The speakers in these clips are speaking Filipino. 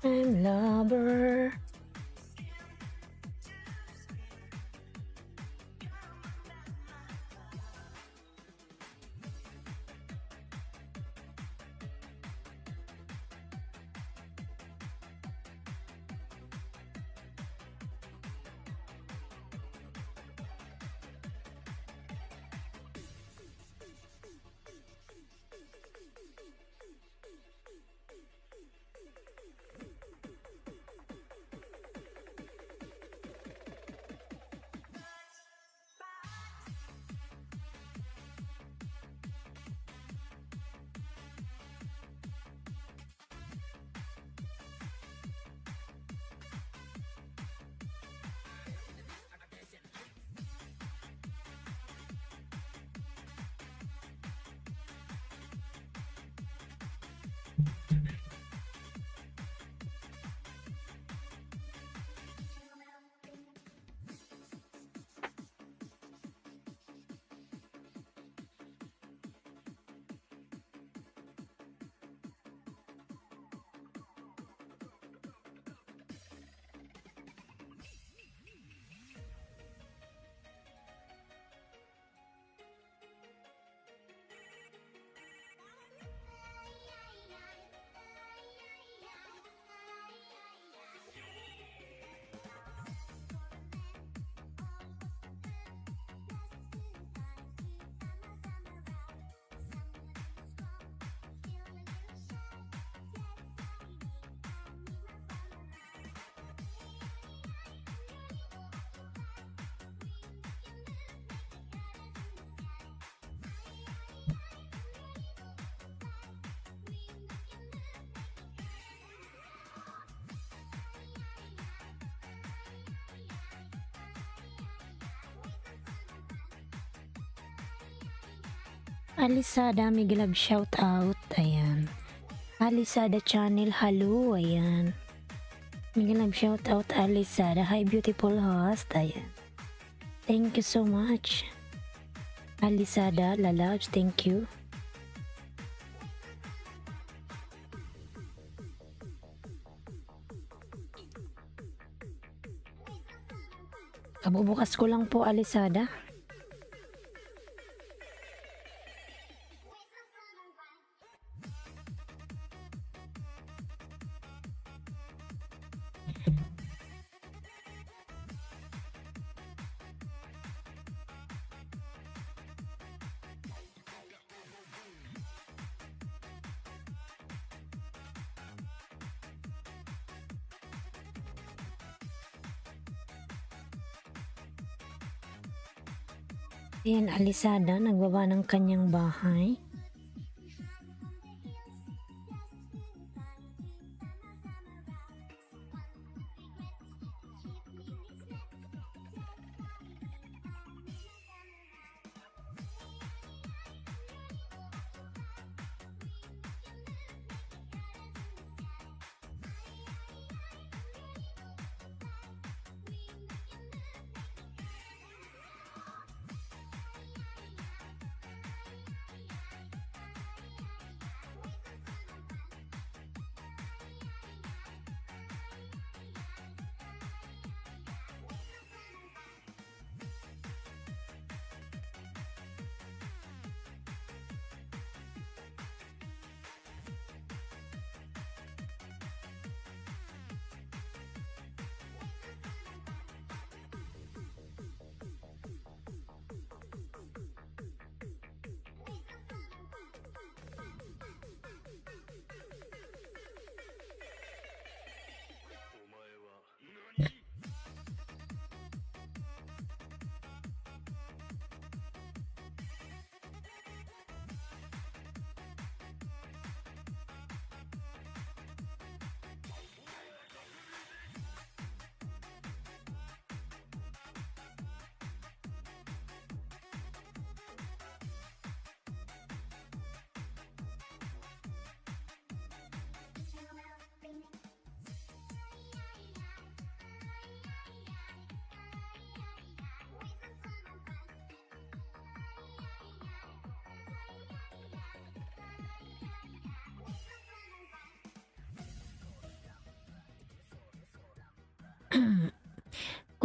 I'm lover. Alisada, Miguel shout out. Ayan. Alisada channel, hello. Ayan. Miguel shout out Alisada. Hi beautiful host. Ayan. Thank you so much. Alisada, lalabs, thank you. Kabubukas ko lang po, Alisada. Ayan, Alisada, nagbaba ng kanyang bahay.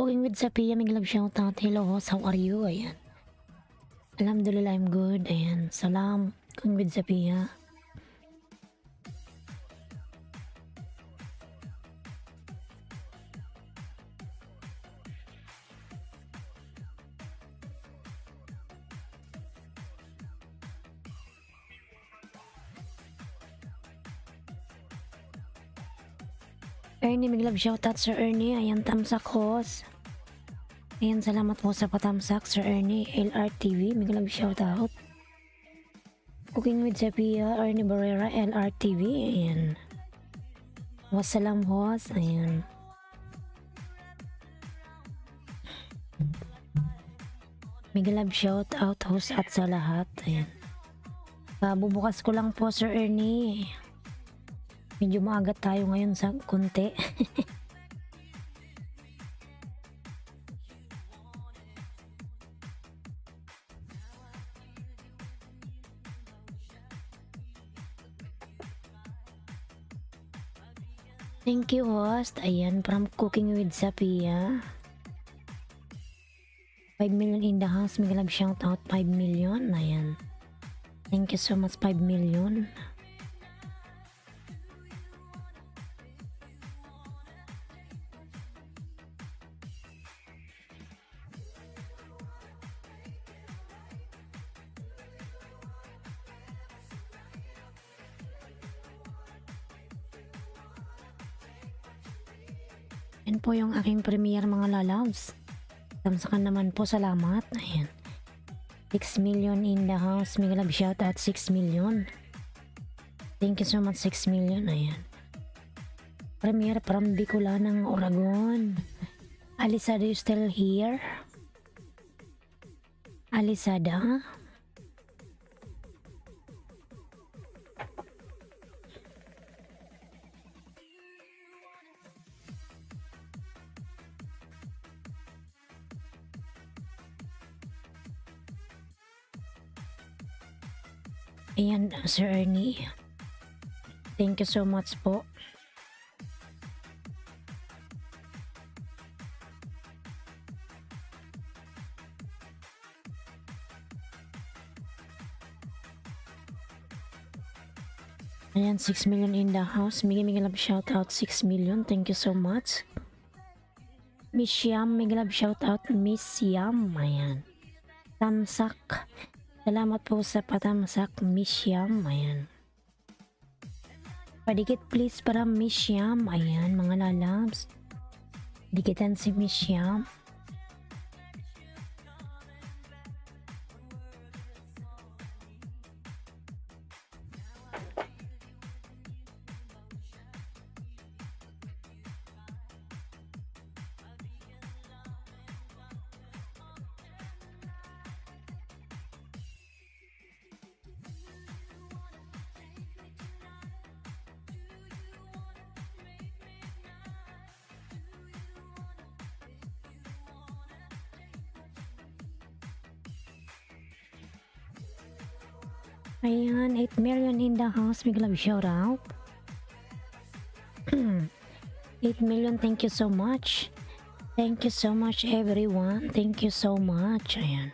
Cooking with Sophia, may love shout out. Hello host, how are you? Ayan. Alhamdulillah, I'm good. Ayan. Salam. Cooking with Sophia. Ernie, may love shoutout Sir Ernie. Ayan, tamsak host. Ayan, salamat po sa patamsak Sir Ernie. LRTV, may love shoutout. Cooking with Sophia, Ernie Barrera, LRTV. Ayan. Wassalam host. Ayan. May love shoutout host at sa lahat. Ayan. Bubukas ko lang po Sir Ernie. Medyo maaga tayo ngayon sa konti. Thank you host. Ayan, from Cooking with Sophia. 5 million in the house. May love shout out 5 million. Ayan. Thank you so much 5 million. Yan po yung aking premiere mga lalabs. Tamsakan naman po, salamat. Ayan. 6 million in the house. May love shout out 6 million. Thank you so much 6 million. Ayan. Premiere from Bicolana ng Oragon. Alisada, you still here? Alisada? Ayan, Sir Ernie. Thank you so much po. Ayan, 6 million in the house. Migi love shout out 6 million. Thank you so much. Miss Yam, migi love shout out Miss Yam. Ayan. Tamsak. Salamat po sa patamsak Miss Yam. Ayan. Padikit please para Miss Yam. Ayan mga lalabs. Dikitan si Miss Yam. Ayan, 8 million in the house. Big love shout out. 8 million, thank you so much. Thank you so much everyone. Thank you so much. Ayan.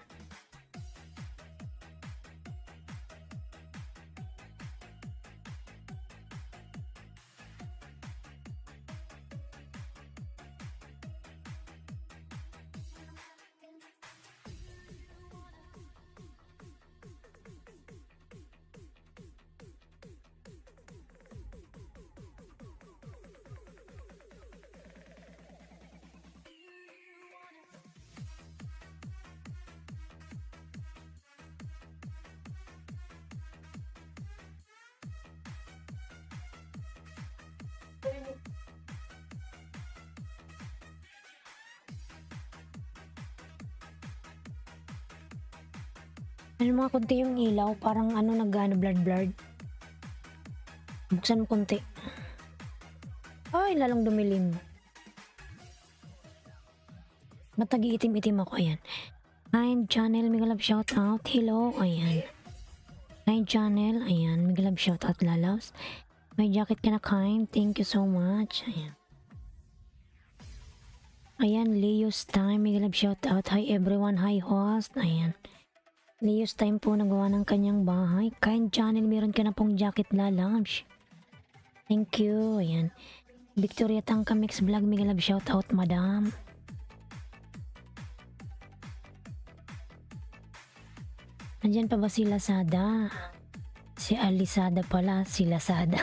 Ano mga konti yung ilaw, parang ano nag-ano blurred. Buksan mo konti. Ay, lalong dumilim. Matagi itim-itim ako, ayan. Hi channel, may love shout out. Hello, ayan. Hi channel, ayan. May love shout out lalabs. May jacket ka na kind. Thank you so much. Ayan. Ayan, Leo's Time, may love shout out. Hi everyone, hi host. Ayan. Leo's Time po nagawa ng kanyang bahay. Kind channel, meron ka na pong jacket na lunch. Thank you. Ayan. Victoria Tangka Mix Vlog, may love shout out madam. Andyan pa ba si Lazada? Si Alisada pala, si Lazada.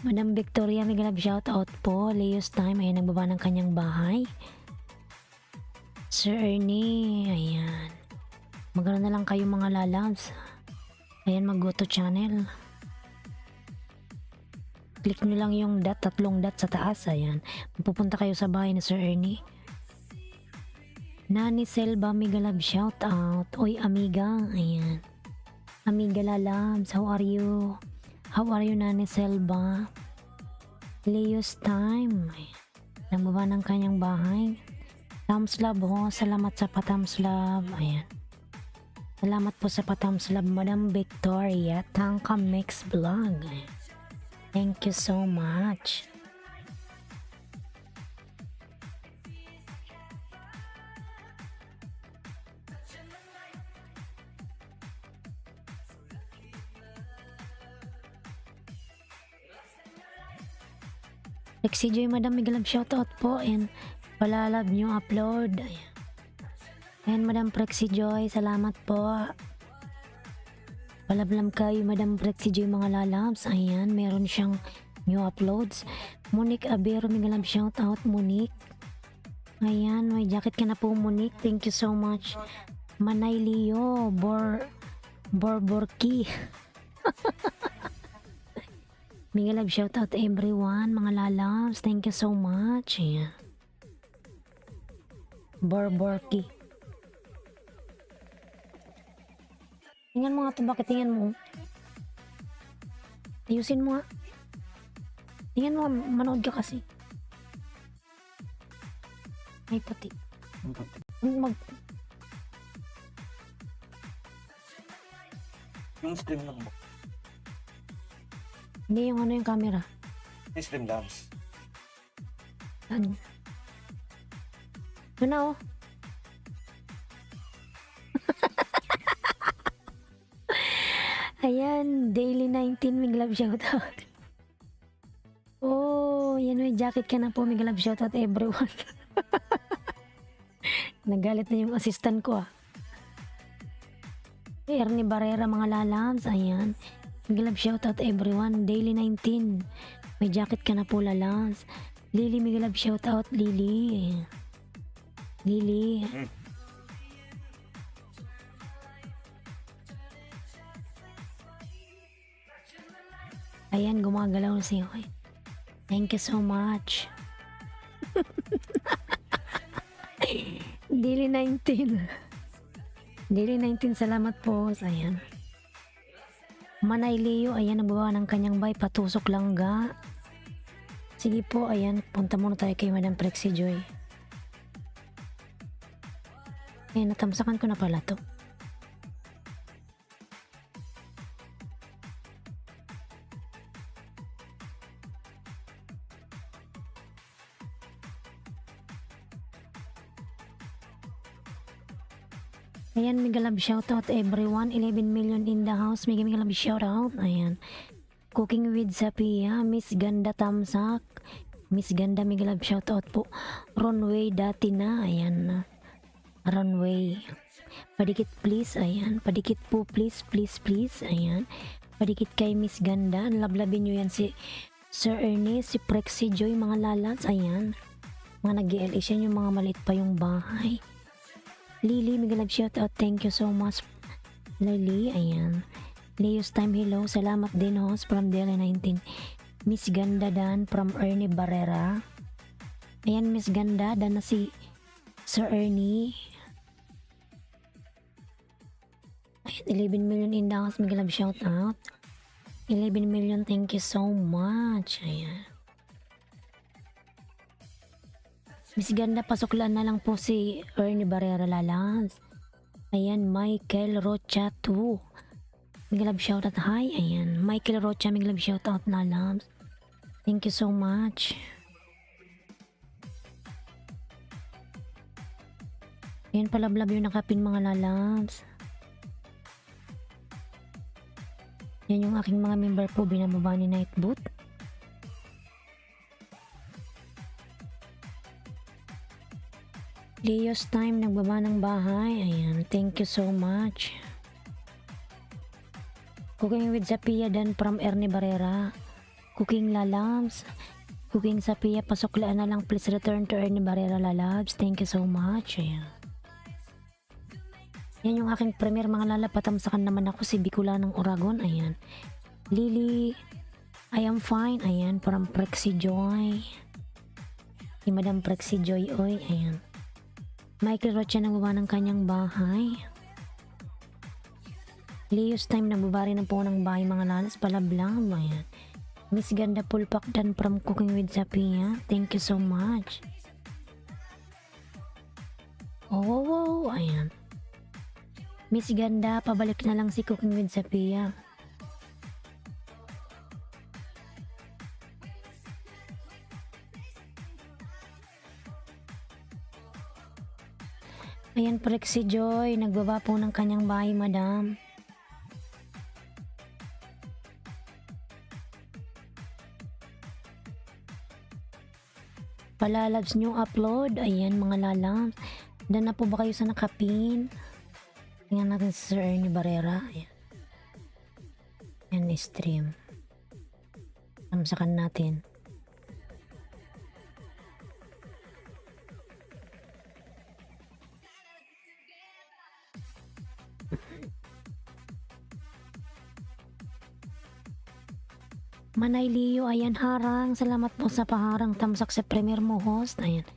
Madam Victoria, may love shout out po. Leo's Time, ayan, nagbaba ng kanyang bahay. Sir Ernie, ayan. Magano na lang kayo mga lalabs. Ayan, mag-go-to channel. Click nyo lang yung dot, 3 dot sa taas, ayan. Pupunta kayo sa bahay ni Sir Ernie. Nani Selva, may love shout out. Oy, amiga, ayan. Amiga lalabs, how are you? How are you, Nani Selva? Leo's Time. Nagbaba ng kanyang bahay. Thumbs love ho. Salamat sa pa-thumbs love. Ayan. Salamat po sa pa-thumbs love, Madam Victoria Tangka Mix Vlog. Ayan. Thank you so much. Lexi Joy, Madam, may love shoutout po and palalab nyo upload. Ayan. Ayan, Madam Prexy Joy, salamat po. Palablam kayo, Madam Prexy Joy, mga lalabs. Ayan, meron siyang new uploads. Monique Abero, may love shoutout, Monique. Ayan, may jacket ka na po, Monique. Thank you so much. Manay Leo, Borborki. May love shoutout everyone, mga lalabs. Thank you so much. Ayan. Borborki. Tingnan mo nga ito, bakit tingnan mo? Ayusin mo nga. Tingnan mo, manood ka kasi. Ay, puti. Yung stream lang mo. Hindi, yung ano yung camera. Yung stream lamps. Ano? Yun na oh. Ayan, Daily 19, may love shoutout. Oh, yan, may jacket ka na po, may love shoutout everyone. Nagalit na yung assistant ko ah. Ernie Barrera, mga lalabs, ayan. May love shoutout everyone, Daily 19. May jacket ka na po, lalabs. Lily, may love shoutout, Lily. Lily. Ayan, gumagalaw na siya. Thank you so much. Daily 19. Daily 19, salamat po. Ayan. Manay Leo, ayan, nagbawa ng kanyang bay, patusok lang ga. Sige po, ayan, punta muna tayo kay Madam Prexy Joy. Ayan, natamsakan ko na pala to. Ayan, mega love shoutout everyone. 11 million in the house. Mega love shoutout. Ayan. Cooking with Sapia. Miss Ganda Tamsak. Miss Ganda, mega love shoutout po. Runway dati na. Ayan. Runway. Padikit please. Ayan. Padikit po please. Please please. Ayan. Padikit kay Miss Ganda. Lablabin nyo yan si Sir Ernie. Si Prexy Joy. Mga lalats. Ayan. Mga nag-GLS yan. Yung mga maliit pa yung bahay. Lily, mega love shoutout. Thank you so much, Lily. Ayan. Leo's Time, hello. Salamat din, host from Daily 19. Miss Ganda Dan from Ernie Barrera. Ayan, Miss Ganda Dan na si Sir Ernie. Ayan, 11 million in the house. Mega love shoutout. 11 million, thank you so much. Ayan. Miss Ganda, pasuklan na lang po si Ernie Barrera lalabs. Ayan, Michael Rocha 2. May love shoutout. Hi, ayan. Michael Rocha, may love shoutout lalabs. Thank you so much. Ayan, palablab yung nakapin mga lalabs. Yan yung aking mga member po, binababa ni Nightboot. Leo's Time, nagbaba ng bahay. Ayan, thank you so much. Cooking with Sapia Dan from Ernie Barrera. Cooking lalabs. Cooking Sapia, pasuklaan na lang. Please return to Ernie Barrera lalabs. Thank you so much. Ayan. Yan yung aking premier mga lalab. Patamsakan naman ako si Bicula ng Oragon. Ayan. Lily, I am fine. Ayan, from Prexy Joy. Si Madam Prexy Joy, oy. Ayan. Michael Rocha nagbaba ng kanyang bahay. Leo's Time, nagbaba rin po ng bahay mga lalas. Palablang. Ayan. Miss Ganda Pulpak Dan from Cooking with Sapia. Thank you so much. Oh, ayan. Miss Ganda, pabalik na lang si Cooking with Sapia. Ayan, Prexy Joy, nagbaba po ng kanyang bahay, madam. Palalabs nyo upload. Ayan, mga lalabs. Dan na po ba kayo sa nakapin? Tingnan natin si Sir Ernie Barrera. Ayan. Ayan, stream. Tamsakan natin. Manay Leo, ayan harang. Salamat po sa paharang tamsak sa premier mo host. Ayan.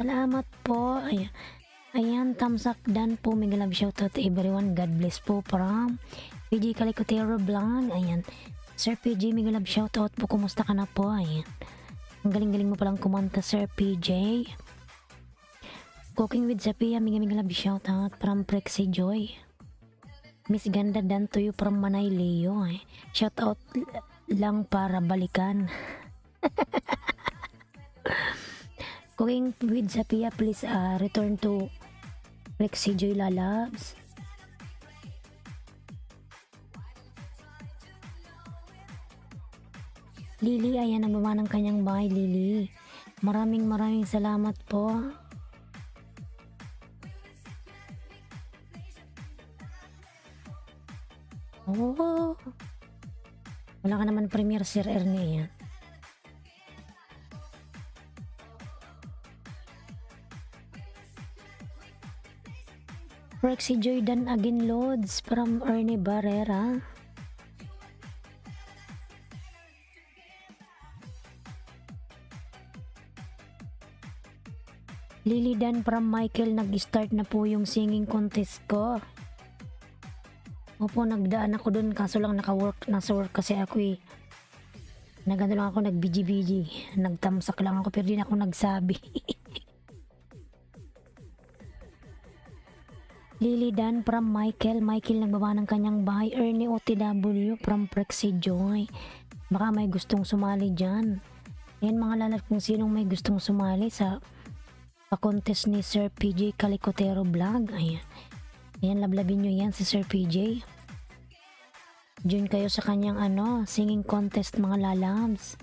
Salamat po. Ayan. Ayan, tamsak dan po. Mega love shoutout to everyone. God bless po from PG Calicotero Vlog. Ayan. Sir PG, mega love shoutout po. Kumusta ka na po? Ayan. Ang galing-galing mo palang kumanta, Sir PJ. Cooking with Sapia, mega love shoutout from Prexy Joy. Miss Ganda dan to you from Manay Leo. Shoutout lang para balikan. Cooking with Sapia, please return to Prexy Joy lalabs. Lily, ayan ang baba ng kanyang bahay, Lily. Maraming salamat po. Oh, wala ka naman premier, Sir Ernie. Prexy Joy Dan again loads from Ernie Barrera. Lily Dan from Michael, nag-start na po yung singing contest ko. Opo, nagdaan ako dun kaso lang nasa work kasi ako eh. Nagano lang ako, nag-BG-BG. Nagtamsak lang ako pero di na ako nagsabi. Lily Dan from Michael. Michael nagbaba ng kanyang bahay. Ernie OTW from Prexy Joy. Baka may gustong sumali dyan. Ayan mga lalap kung sinong may gustong sumali sa pa-contest ni Sir PJ Calicotero Vlog. Ayan. Ayan, lablabin nyo yan si Sir PJ. Join kayo sa kanyang singing contest mga lalabs.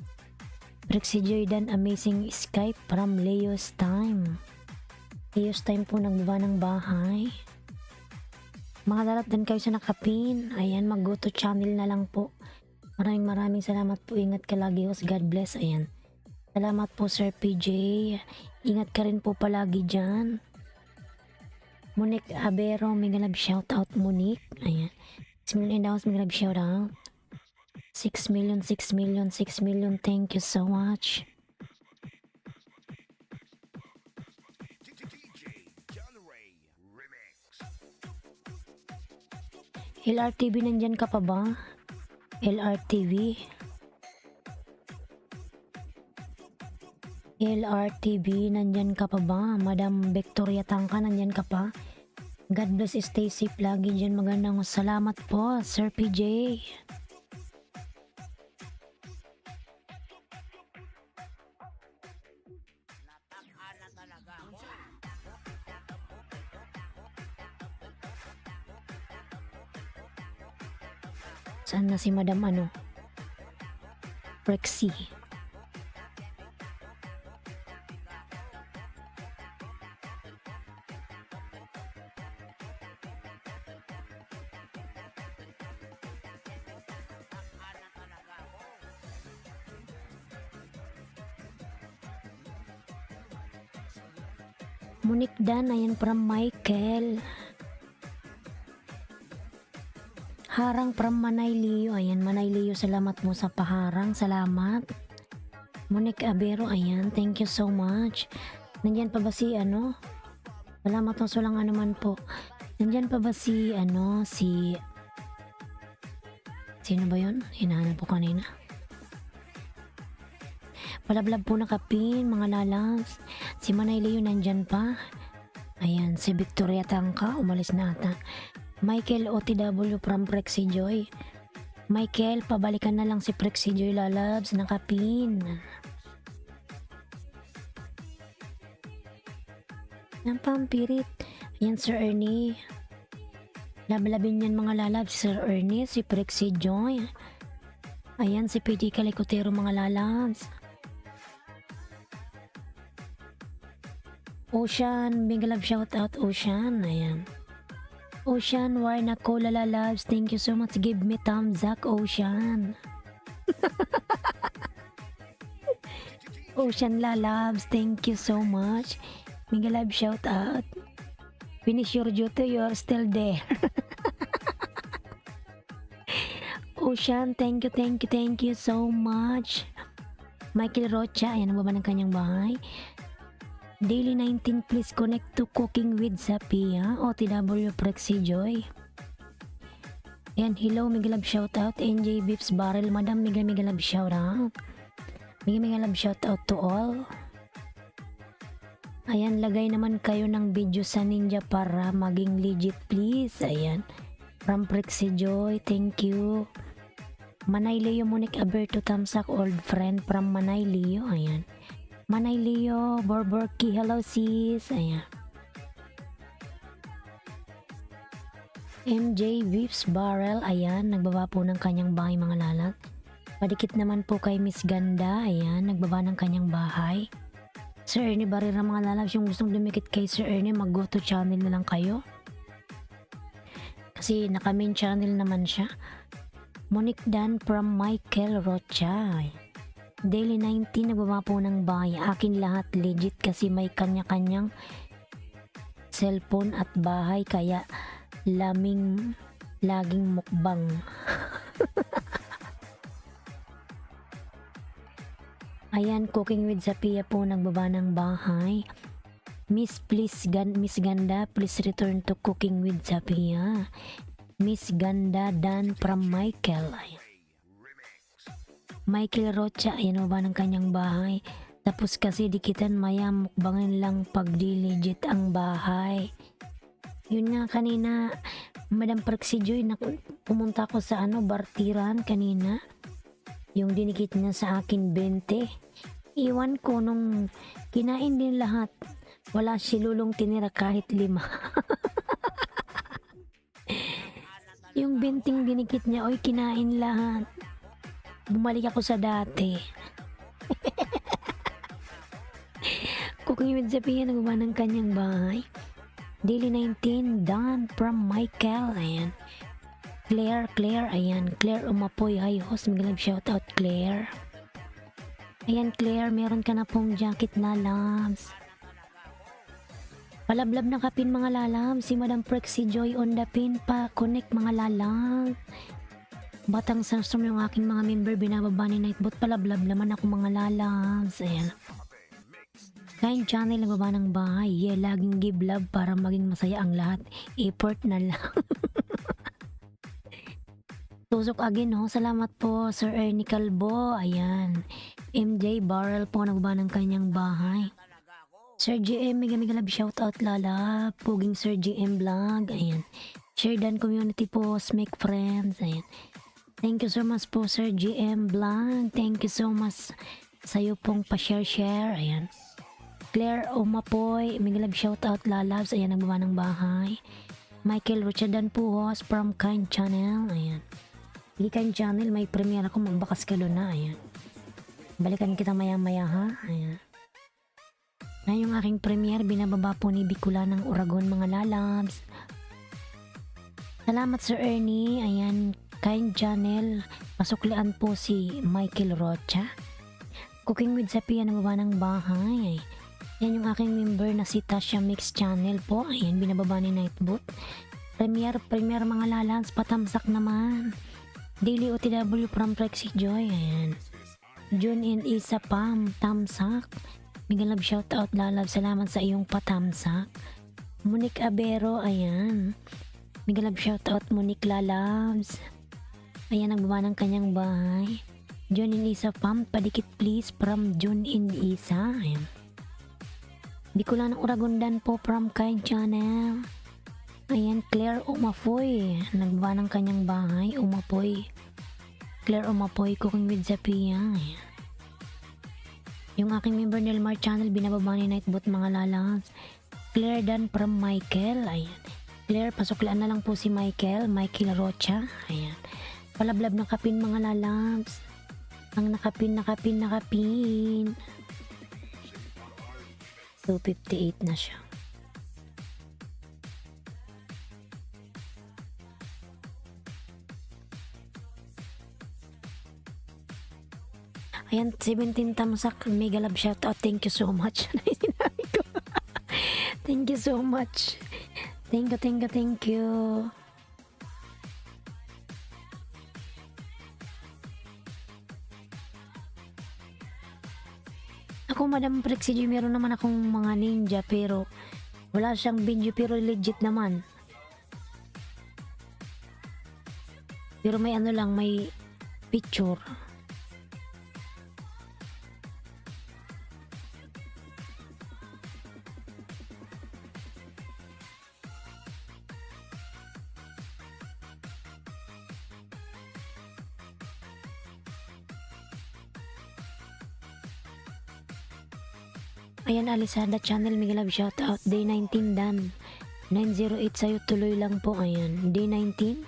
Prexy Joy Dan Amazing Skype from Leo's Time. Leo's Time po nagbaba ng bahay. Mga lalap din kayo sa nakapin. Ayan, mag-go to channel na lang po. Maraming salamat po. Ingat ka lagi, host. God bless. Ayan. Salamat po, Sir PJ. Ingat ka rin po palagi dyan. Monique Abero, mega love shoutout, Monique. Ayan. 6 million daw, mega love shoutout. 6 million. Thank you so much. LRTV, nandyan ka pa ba? LRTV. LRTV, nandyan ka pa ba? Madam Victoria Tangka, nandyan ka pa? God bless, stay safe lagi dyan. Magandang salamat po, Sir PJ. Saan na si Madam Prexy? Monique Dan, ayan from Michael. Harang from Manay Leo, ayan Manay Leo, salamat mo sa paharang, salamat. Monique Abero, ayan, thank you so much. Nandyan pa ba si salamat mo, so lang naman po. Nandyan pa ba si sino ba yun? Hinahanap po kanina. Palablab po nakapin, mga lalabs. Si Manay Leo nandyan pa. Ayan, si Victoria Tangka, umalis na ata. Michael OTW from Prexy Joy. Michael, pabalikan na lang si Prexy Joy, lalabs, nakapin. Nampampirit. Ayan, Sir Ernie. Labalabin yan mga lalabs, Sir Ernie, si Prexy Joy. Ayan, si PD Kalikotero mga lalabs. Ocean, big love shout out Ocean, ayan. Ocean, war na ko lalabs, thank you so much, give me thumbs up Ocean. Ocean lalabs, thank you so much, big love shout out. Finish your duty, you are still there. Ocean, thank you so much. Michael Rocha, ayan na ba ng kanyang bahay? Daily 19, please connect to Cooking with Sapia, OTW Prexy Joy. Ayan, hello, mega love shoutout, NJ Beeps Barrel, Madam, mega love shoutout. Mega love shoutout to all. Ayan, lagay naman kayo ng video sa Ninja para maging legit, please. Ayan, from Prexy Joy, thank you. Manay Leo, Monique Alberto Tamsak, old friend from Manay Leo, ayan. Manay Leo, Borborki, hello sis, ayan. MJ Whips Barrel, ayan, nagbaba po ng kanyang bahay mga lalat. Padikit naman po kay Miss Ganda, ayan, nagbaba ng kanyang bahay. Sir Ernie Barrera mga lalabs, yung gustong dumikit kay Sir Ernie, mag-go to channel na lang kayo. Kasi naka-main channel naman siya. Monique Dan from Michael Rocha. Daily 19, nagbaba po ng bahay. Akin lahat legit kasi may kanya-kanyang cellphone at bahay kaya laging mukbang. Ayan, Cooking with Sapia po nagbaba ng bahay. Miss Ganda, please return to Cooking with Sapia. Miss Ganda Dan from Michael. Ayan. Michael Rocha, ayan mo ba ng kanyang bahay? Tapos kasi dikitan maya mukbangin lang pag di legit ang bahay. Yun nga kanina, Madam Prexy Joy, pumunta ko sa Bartiran kanina. Yung dinikit niya sa akin 20. Iwan ko nung kinain din lahat. Wala si Lulong tinira kahit 5. Yung 20 dinikit niya, oy kinain lahat. Bumalik ako sa dati. Cooking with Sapia, nagawa ng kanyang bahay. Daily 19, Dan from Michael. Ayan. Claire, ayan. Claire Umapoy, hi host. Mag-love shoutout, Claire. Ayan, Claire, meron ka na pong jacket na loves. Palablab na kapin mga lalam. Si Madam Prexy Joy on the pin pa. Connect mga lalam. Batang Sandstorm yung aking mga member, binababa ni Nightbot, palablab naman ako mga lalabs. Ayan. Kain channel, nagbaba ng bahay. Yeah, laging give love para maging masaya ang lahat. Effort na lang. Tusok again, ho. Salamat po, Sir Ernie Calbo. Ayan. MJ Barrel po, nagbaba ng kanyang bahay. Sir GM, mega love shoutout lala. Puging Sir GM vlog. Ayan. Share dan community post, make friends. Ayan. Thank you so much po Sir GM Blanc. Thank you so much sa'yo pong pa-share. Ayan. Claire Umapoy, may love shoutout lalabs. Ayan, nagbaba ng bahay. Michael Rochadan po host from Kind Channel. Ayan. Sige kayong channel, may premiere ako, magbakas ka doon na. Ayan. Balikan kita maya-maya ha. Ayan. Na yung aking premiere, binababa po ni Bicula ng Uragon mga lalabs. Salamat Sir Ernie. Ayan, kind channel. Pasuklian po si Michael Rocha. Cooking with Sapia na baba ng bahay. Yan yung aking member na si Tasha Mix channel po. Ayan, binababa ni Nightbot. Premiere mga lalabs, patamsak naman. Daily OTW from Prexy Joy. Ayan. June and Isa Pam, tamsak. Mega love shoutout lalab, salamat sa iyong patamsak. Monique Abero, ayan. Mega love shoutout Monique lalabs. Ayan, nagbaba ng kanyang bahay. June and Isa Pam, padikit please from June and Isa. Ayan. Bicula ng Uragondan po from Kind Channel. Ayan, Claire Umapoy. Nagbaba ng kanyang bahay, Umapoy. Claire Umapoy, cooking with Zapia. Ayan. Yung aking member Nelmar channel, binababa ni Nightbot mga lalabs. Claire Dan from Michael. Ayan. Claire, pasuklaan na lang po si Michael Rocha. Ayan. Palablab ng kapin mga lalabs. Ang nakapin. 258 na siya. Ayan, 17 tamsak, mega love shoutout. Thank you so much. Thank you so much. Thank you. Ako, Madam Prexy, meron naman akong mga ninja pero wala siyang video pero legit naman. Pero may ano lang, may picture. Ayan, Alisada channel, mega love shoutout. Day 19 dan. 908 sa'yo, tuloy lang po. Ayan, day 19.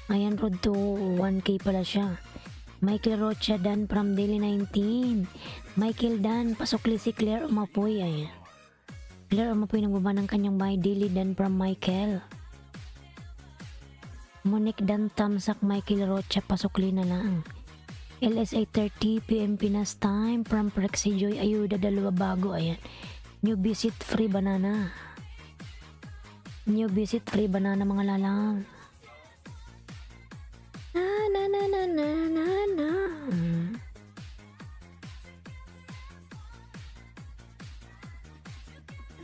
Ayan, road to 1K pala siya. Michael Rocha dan from daily 19. Michael dan, pasukli si Claire Umapoy. Ayan. Claire Umapoy nagbaba ng kanyang bahay. Daily dan from Michael. Monique dan tamsak, Michael Rocha, pasukli na lang. LSA 30 PM Pinas time from Prexy Joy, ayuda dalawa bago. Ayan, new visit free banana mga lalang. Na.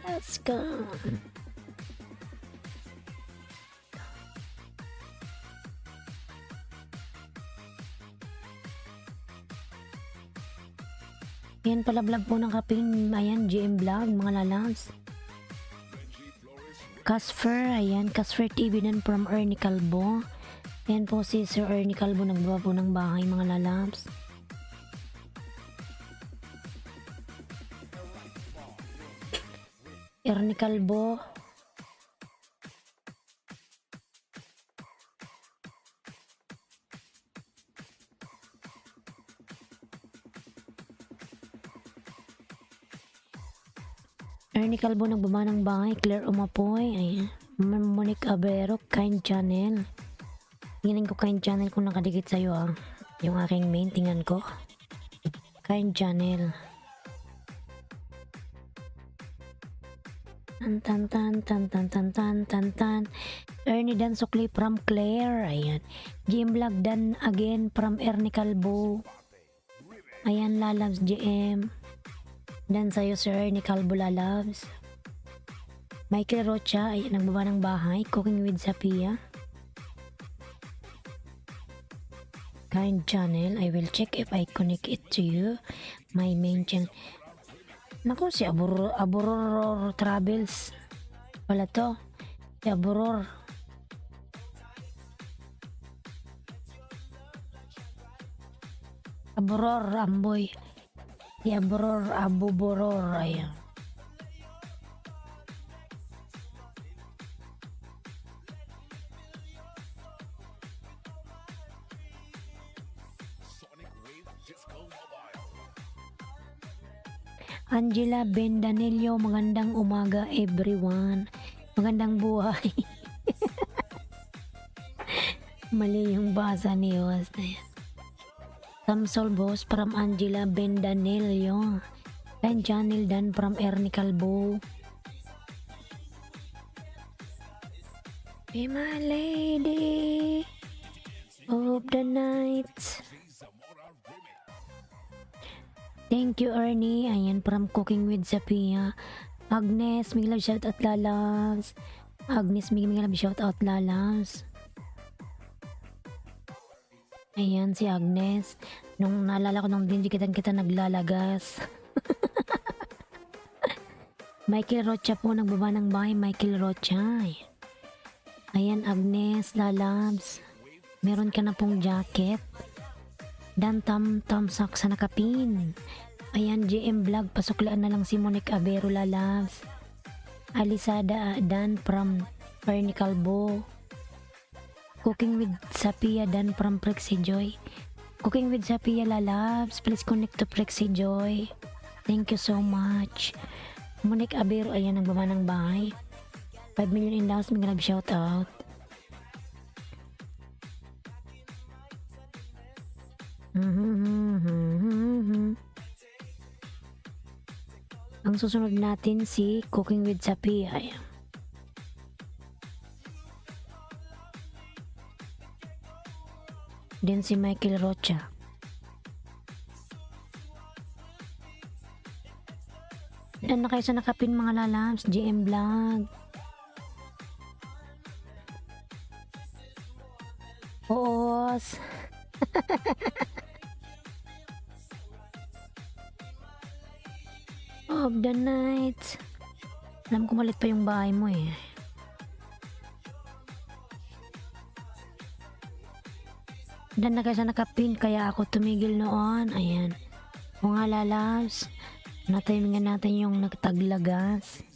Let's go. Ayan, pala vlog po ng kaping. Ayan, GM vlog mga lalabs. Casper, ayan, Casper TV din from Ernie Calvo. Ayan po si Sir Ernie Calvo, nagbawa po ng bahay mga lalabs. Ernie Calvo. Ernie Calvo nagbaba ng bahay. Claire Umapoy. Ayan. Monique Abero, Kind Channel. Tingnan ko Kind Channel kung nakadikit sa'yo ah. Yung aking main, tingnan ko. Kind Channel. Tan. Ernie Dan Sukli from Claire. Ayan. GM Vlog Dan again from Ernie Calvo. Ayan, lalabs GM. Dan sa'yo Sir Ernie Calvo lalabs. Michael Rocha, ay nagbaba ng bahay. Cooking with Sapia. Kind Channel, I will check if I connect it to you. My main channel. Naku, si Aburor Travels. Wala to. Si Aburor. Aburor Amboy. Si Abuboror. Ayan. Angela Bendanillo, magandang umaga everyone. Magandang buhay. Mali yung basa ni host na yan. Samsol boss from Angela Bendanillo. And Janil Dan from Ernie Calvo. Be my lady of the night. Thank you Ernie. Ayan from Cooking with Sophia. Agnes, may love shout out lalabs. Agnes, may love shout out lalabs. Ayan si Agnes. Nung naalala ko nung hindi kita naglalagas. Michael Rocha po, nagbaba ng bahay. Michael Rocha. Ayan Agnes, lalabs. Meron ka na pong jacket. Dan tamsak sa nakapin. Ayan GM Vlog, pasuklaan na lang si Monique Abero lalabs. Alisada Dan from Ernie Calvo. Cooking with Sapia Dan from Prexy Joy. Cooking with Sapia lalabs, please connect to Prexy Joy. Thank you so much. Monique Abero, ayan nagbaba ng bahay. 5 million in dollars, may nag shout out. Ang susunod natin si Cooking with Sapia. Ayan. Din si Michael Rocha. Dan na kayo sa nakapin mga lalabs. GM Vlog. Oos. Of the night. Alam ko malit pa yung bahay mo eh. Dan na kayo sa nakapin kaya ako tumigil noon. Ayan. Mga lalabs. Natimingan natin yung nagtaglagas.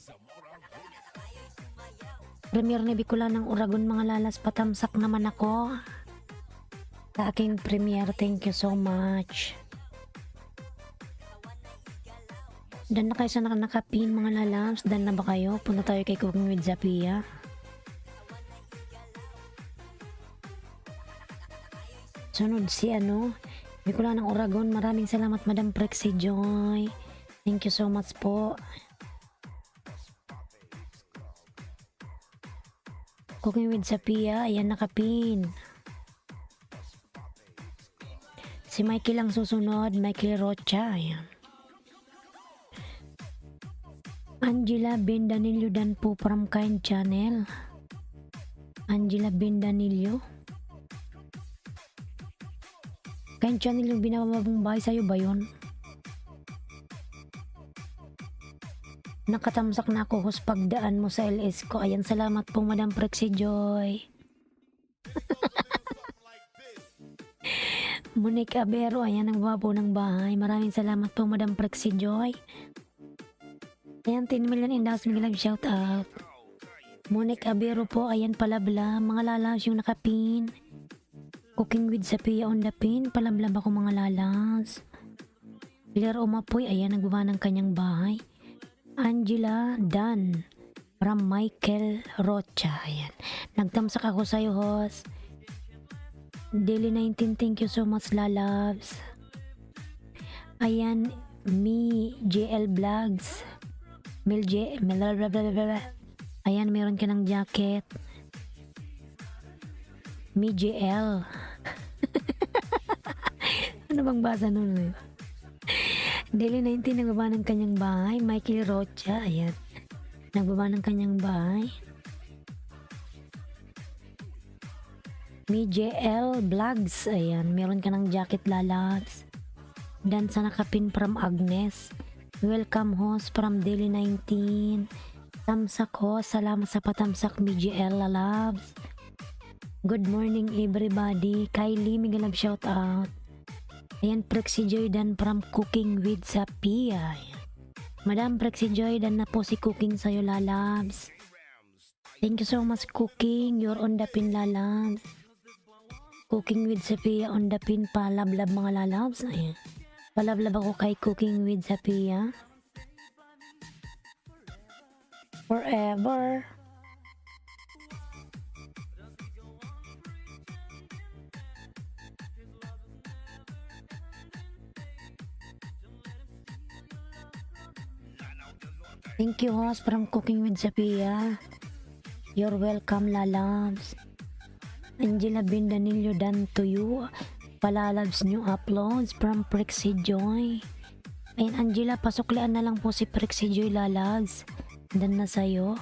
Premier ni Bicola ng Uragon mga lalas, patamsak naman ako. Sa aking premier, thank you so much. Dan na kayo sa nakapin mga lalabs. Dan na ba kayo? Punta tayo kay Cooking with Zapia. Sunod si Bicola ng Uragon. Maraming salamat Madam Prexy Joy. Thank you so much po. Cooking with Sapia, ayan nakapin. Si Mikey lang susunod, Michael Rocha, ayan. Angela Bendanillo Dan po from Kind Channel. Angela Bendanillo. Kind Channel yung binababang bahay sa'yo ba yun? Nakatamsak na ako hos pagdaan mo sa LS ko. Ayan, salamat po Madam Prexy Joy. Monique Abero, ayan ang babo ng bahay. Maraming salamat po Madam Prexy Joy. Ayan, 10 million in dollars, may shout out. Monique Abero po, ayan palabla. Mga lalas yung nakapin. Cooking with Sapia on the pin. Palabla ba ko mga lalas? Claire Umapoy, ayan nagbaba ng kanyang bahay. Angela Dan from Michael Rocha. Ayan. Nagtamsak ako sa'yo, host. Daily 19, thank you so much, lalabs. Ayan, me, JL Vlogs. Ayan, meron ka ng jacket. Me, JL. Ano bang basa nun? Daily 19, nagbaba ng kanyang bahay. Michael Rocha, ayan. Nagbaba ng kanyang bahay. MJL Vlogs, ayan. Meron ka ng jacket lalabs. Dan sa nakapin from Agnes. Welcome host from Daily 19. Tamsak host, salamat sa patamsak MJL lalabs. Good morning everybody. Kylie, may galab shout out. Ayan, Prexy Joy Dan from Cooking with Sapia. Madam Prexy Joy Dan na po si Cooking sa'yo lalabs. Thank you so much Cooking. You're on the pin lalabs. Cooking with Sophia on the pin. Palablab mga lalabs. Ayan. Palablab ako kay Cooking with Sophia. Forever. Thank you, host from Cooking with Sophia. You're welcome, lalabs. Angela Bindanillo, done to you. Palalabs new uploads from Prexy Joy. Ayun, Angela, pasuklian na lang po si Prexy Joy, lalabs. Dan na sa'yo.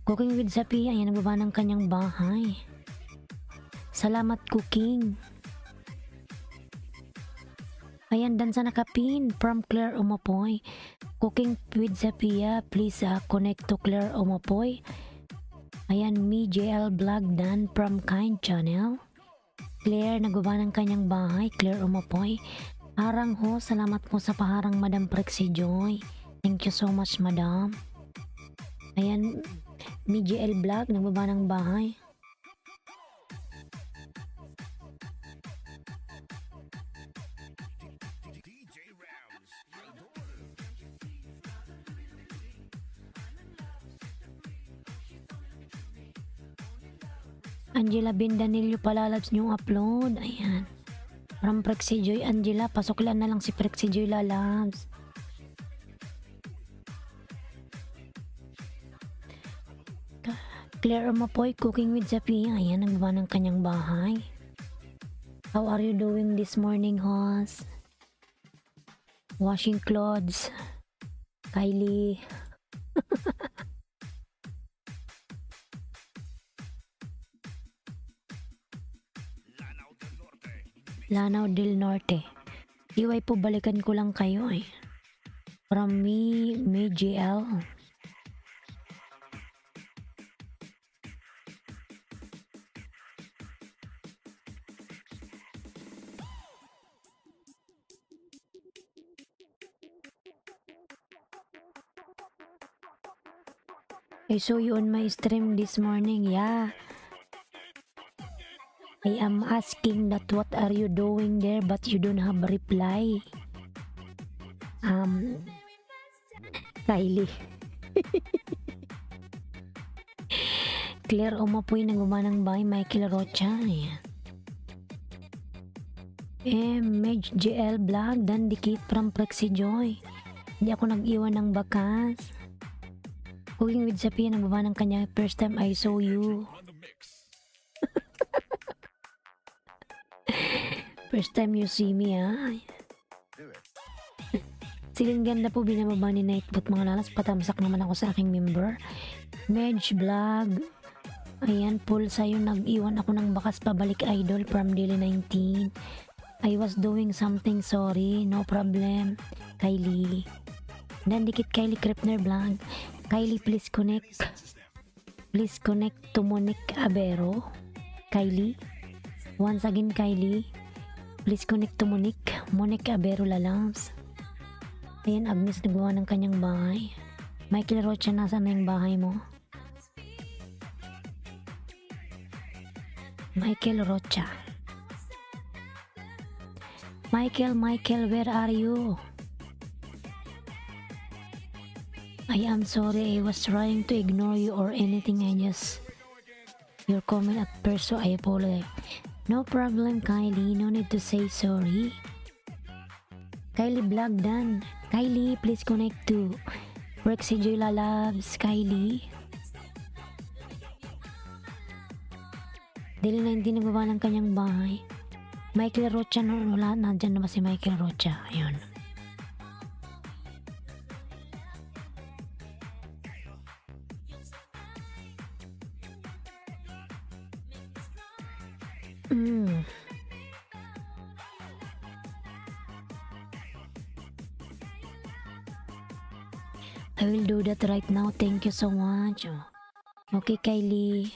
Cooking with Sophia, ayan, nagbaba ng kanyang bahay. Salamat, Cooking. Ayan, dan sa nakapin from Claire Umapoy. Cooking with Sophia, please connect to Claire Umapoy. Ayan, me JL Vlog dan from Kind Channel. Claire, nagbaba ng kanyang bahay. Claire Umapoy. Harang ho, salamat po sa paharang Madam Prexy Joy. Thank you so much, Madam. Ayan, me JL Vlog, nagbaba ng bahay. Angela Bindanillo, palalabs niyong upload. Ayan. From Prexy Joy, Angela. Pasuklan na lang si Prexy Joy, lalabs. Claire Umapoy, Cooking with Sophia. Ayan, nagbawa ng kanyang bahay. How are you doing this morning, host? Washing clothes. Kylie. Lanao del Norte. Iway po, balikan ko lang kayo eh. From me, JL. I saw you on my stream this morning. Yeah. I am asking that what are you doing there but you don't have a reply. Kylie. Claire Umapoy, naguba ng bahay. Michael Rocha. Ayan. Mej JL Vlog, dan dikit from Prexy Joy. Hindi ako nag-iwan ng bakas. Cooking with Sophia, nagbaba ng kanya. First time I saw you. First time you see me, ha? Siling ganda po, binababa ni Nightbot, mga lalas. Patamsak naman ako sa aking member. Mej Vlog. Ayan, full sa'yo. Nag-iwan ako ng bakas, pabalik idol from Daily 19. I was doing something, sorry. No problem. Kylie. Dan dikit Kylie Krepner Vlog. Kylie, please connect. Please connect to Monique Abero. Kylie. Once again, Kylie. Please connect to Monique Abero, lalams. Ayan, Agnes, nagawa ng kanyang bahay. Michael Rocha, nasa na yung bahay mo? Michael Rocha. Michael, where are you? I am sorry, I was trying to ignore you or anything. I just your comment at first, so I apologize. No problem, Kylie. No need to say sorry. Kylie Vlog done. Kylie, please connect to Prexy Joy, lalabs. Kylie. Daily 19, nagbaba ng kanyang bahay. Michael Rocha, no, wala. Nandyan na ba si Michael Rocha? Ayun. I will do that right now. Thank you so much. Okay, Kylie.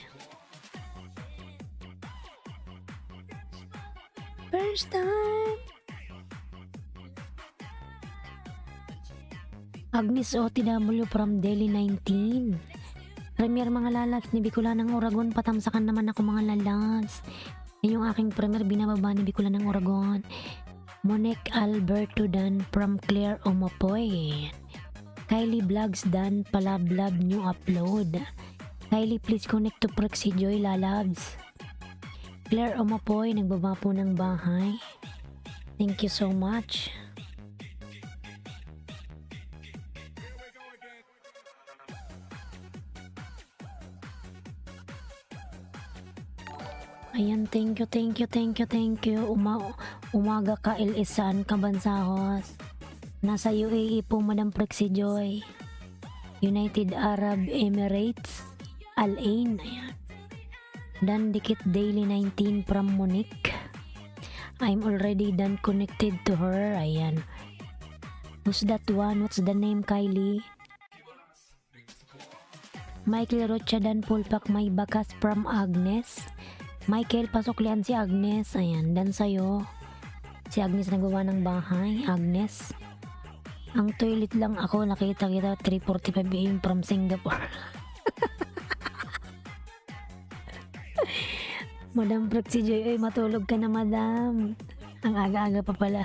First time. Agnes OTW from Daily 19. Premier mga lalabs ni Bicola ng Oragon, patamsakan naman ako mga lalabs. Yan yung aking premier binababa ni Bicola ng Oragon. Monique Alberto Dan from Claire Omapoy. Kylie Vlogs Dan palablab new upload. Kylie please connect to Prexy Joy lalabs. Claire Omapoy nagbaba po ng bahay. Thank you so much. Ayan, thank you. Umaga ka Ilisan, Kabansahos. Nasa UAE po Madam Prexy Joy. United Arab Emirates. Al Ain. Ayan. Dan Dikit Daily 19 from Monique. I'm already done connected to her. Ayan. Who's that one? What's the name, Kylie? Michael Rocha Dan Pulpak May Bakas from Agnes. Michael, pasok lian si Agnes. Ayan, dan sa'yo. Si Agnes nagbawa ng bahay. Agnes. Ang toilet lang ako, nakita kita 3:45 AM from Singapore. Madam Prexy Joy, ay matulog ka na madam. Ang aga-aga pa pala.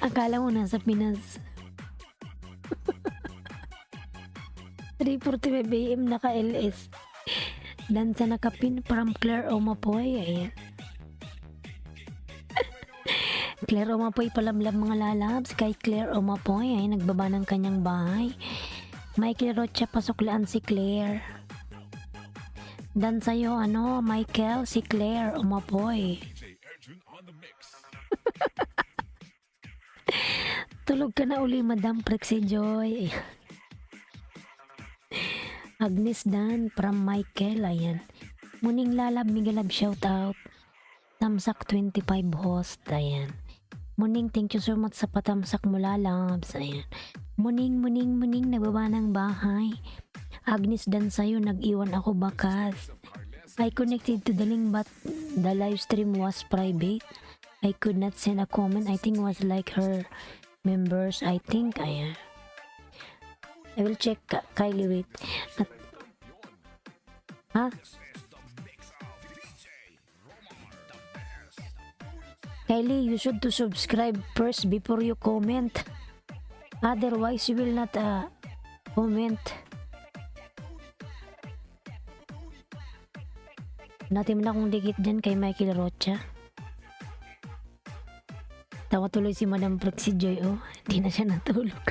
Akala mo nasa Pinas. 3:45 AM naka-LS. Dan sa nakapin from Claire Omapoy. Ayan. Claire Omapoy palamlab mga lalabs. Kay Claire Omapoy ay nagbaba ng kanyang bahay. Michael Rocha pasoklaan si Claire. Dan sa'yo Michael, si Claire Omapoy. Tulog ka na uli Madam Prexy Joy. Agnes Dan from Michael. Ayan. Muning lalab migalab shout out. Tamsak 25 host. Ayan. Muning thank you so much sa patamsak mo lalabs. Ayan. Muning nagbaba ng bahay. Agnes Dan sa'yo nag-iwan ako bakas. I connected to the link but the live stream was private. I could not send a comment. I think was like her members. I think ayan. I will check Kylie wait. Kylie, you should to subscribe first before you comment. Otherwise, you will not comment. Natin na kung dikit dyan kay Michael Rocha. Tawa tuloy si Madam Prexy Joy. Oh, hindi na siya natulog.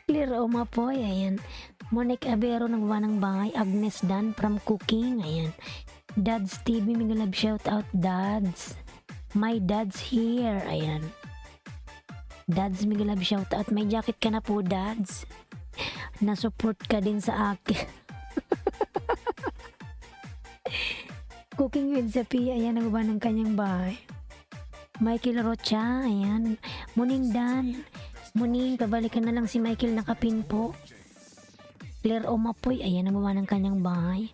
Claire Omapoy, ayan. Monique Abero nagbawa ng bahay. Agnes Dan from Cooking, ayan. Dads TV, may love shout out Dads. My dad's here, ayan. Dads, may love shout out. May jacket ka na po Dads. Na-support ka din sa akin. Cooking with Zapi, ayan, nagbawa ng kanyang bahay. Michael Rocha, ayan. Muning Dan. Muning, pabalikan na lang si Michael nakapin po. Claire Omapoy, ayan, nagbawa ng kanyang bahay.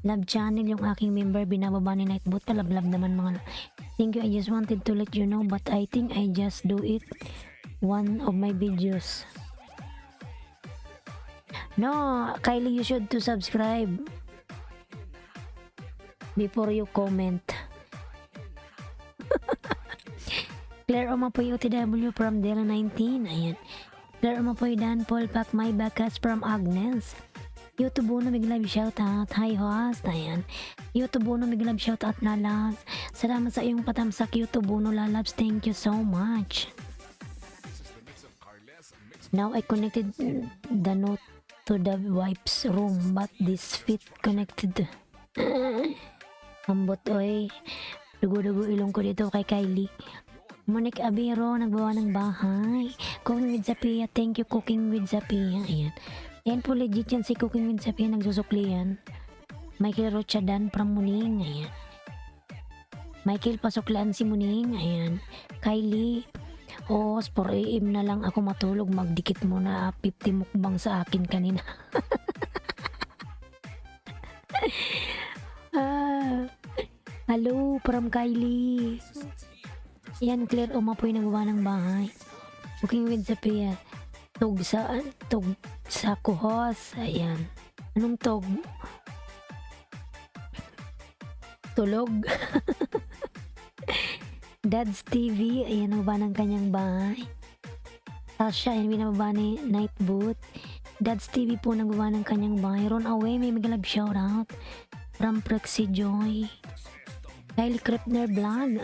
Love channel yung aking member, binababa ni Nightbot. Palablab naman mga. Thank you, I just wanted to let you know but I think I just do it one of my videos. No, Kylie, you should to subscribe before you comment. Claire Omapoy OTW from Dela 19. Ayan. Claire Omapoy Dan Paul Pak My Bakas from Agnes. YouTube Uno miglab shout out. Hi host. Ayan. YouTube Uno miglab shout out lalabs. Salamat sa iyong patamsak YouTube Uno lalabs. Thank you so much. Now I connected the note to the wife's room but this fit connected. Ambot oy. Dugo-dugo ilong ko dito kay Kylie. Monique Abero nagbawa ng bahay. Cooking with Zapia. Thank you Cooking with Zapia. Ayan. Yan po legit yan si Cooking with Zapia. Nagsusukli yan. Michael Rocha Dan from Muning. Ayan. Michael pasuklaan si Muning. Ayan. Kylie. O, 4 AM na lang ako matulog. Magdikit mo na 50 mukbang sa akin kanina. Hello from Kylie. Yan, Claire Omapoy nagawa ng bahay. Cooking with Zapia. Tug sa kuhos. Ayan. Anong tog? Tulog. Dad's TV. Ayan, nababa ng kanyang bahay. Tasha, ayan, binababa ni Nightboot. Dad's TV po nagbaba ng kanyang bahay. Ron Away, may magalab shoutout. From Prexy Joy. Kylie Kripner Vlog.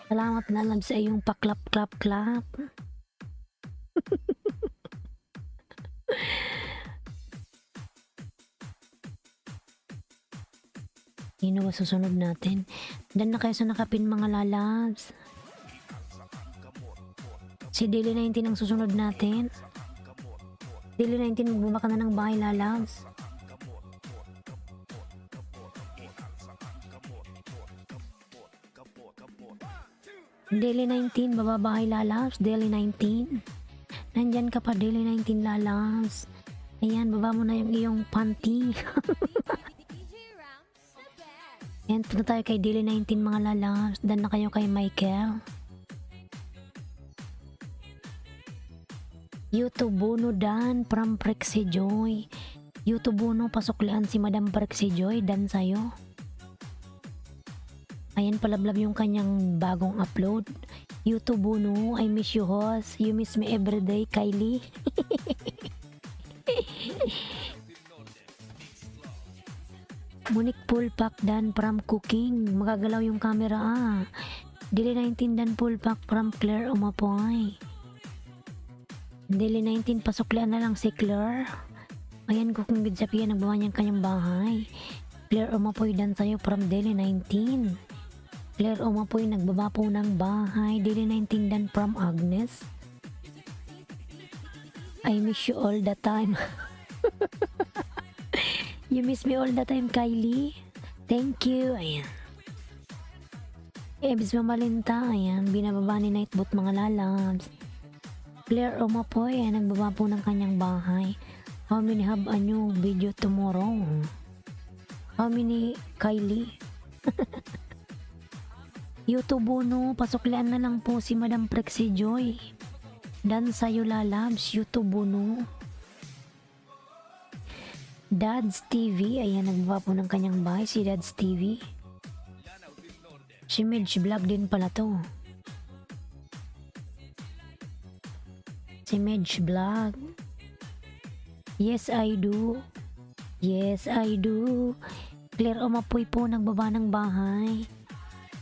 Salamat na lang sa iyong paklap-klap-klap. Sino ba susunod natin? Dan na kayo sa nakapin mga lalabs. Si Daily 19 ang susunod natin. Daily 19 magbaba ka na ng bahay lalabs. Daily 19 bababahay lalabs. Daily 19. Nandyan ka pa Daily 19 lalabs. Ayan, baba mo na yung iyong panty. Ayan, punta tayo kay Daily 19 mga lalabs. Dan na kayo kay Michael. YouTube Bono Dan from Prexy Joy. YouTube Bono, pasuklian si Madam Prexy Joy. Dan sa'yo. Ayan, palablab yung kanyang bagong upload. YouTube Bono, I miss you host. You miss me everyday, Kylie. Monique Pulpak Dan from Cooking. Magagalaw yung camera ah. Daily 19 Dan Pulpak from Claire Umapoy. Daily 19 pasuklian na lang si Claire. Ayan, Cooking with Zapia, nagbawa niyang kanyang bahay. Claire Umapoy Dan sa'yo from Daily 19. Claire Umapoy nagbaba po ng bahay. Daily 19 Dan from Agnes. I miss you all the time. You miss me all the time, Kylie. Thank you. Ayan. Ebs Mamalinta. Ayan. Binababa ni Nightbot mga lalabs. Claire Umapoy. Ayan. Nagbaba po ng kanyang bahay. How many have a new video tomorrow? How many, Kylie? YouTube Bono, pasuklian na lang po si Madam Prexy Joy. Dan sa'yo lalabs, YouTube Bono. Dad's TV, ayan, nagbaba po ng kanyang bahay si Dad's TV. Si Midge Vlog din pala to. Si Midge Vlog. Yes, I do. Yes, I do. Claire Umapoy po, nagbaba ng bahay.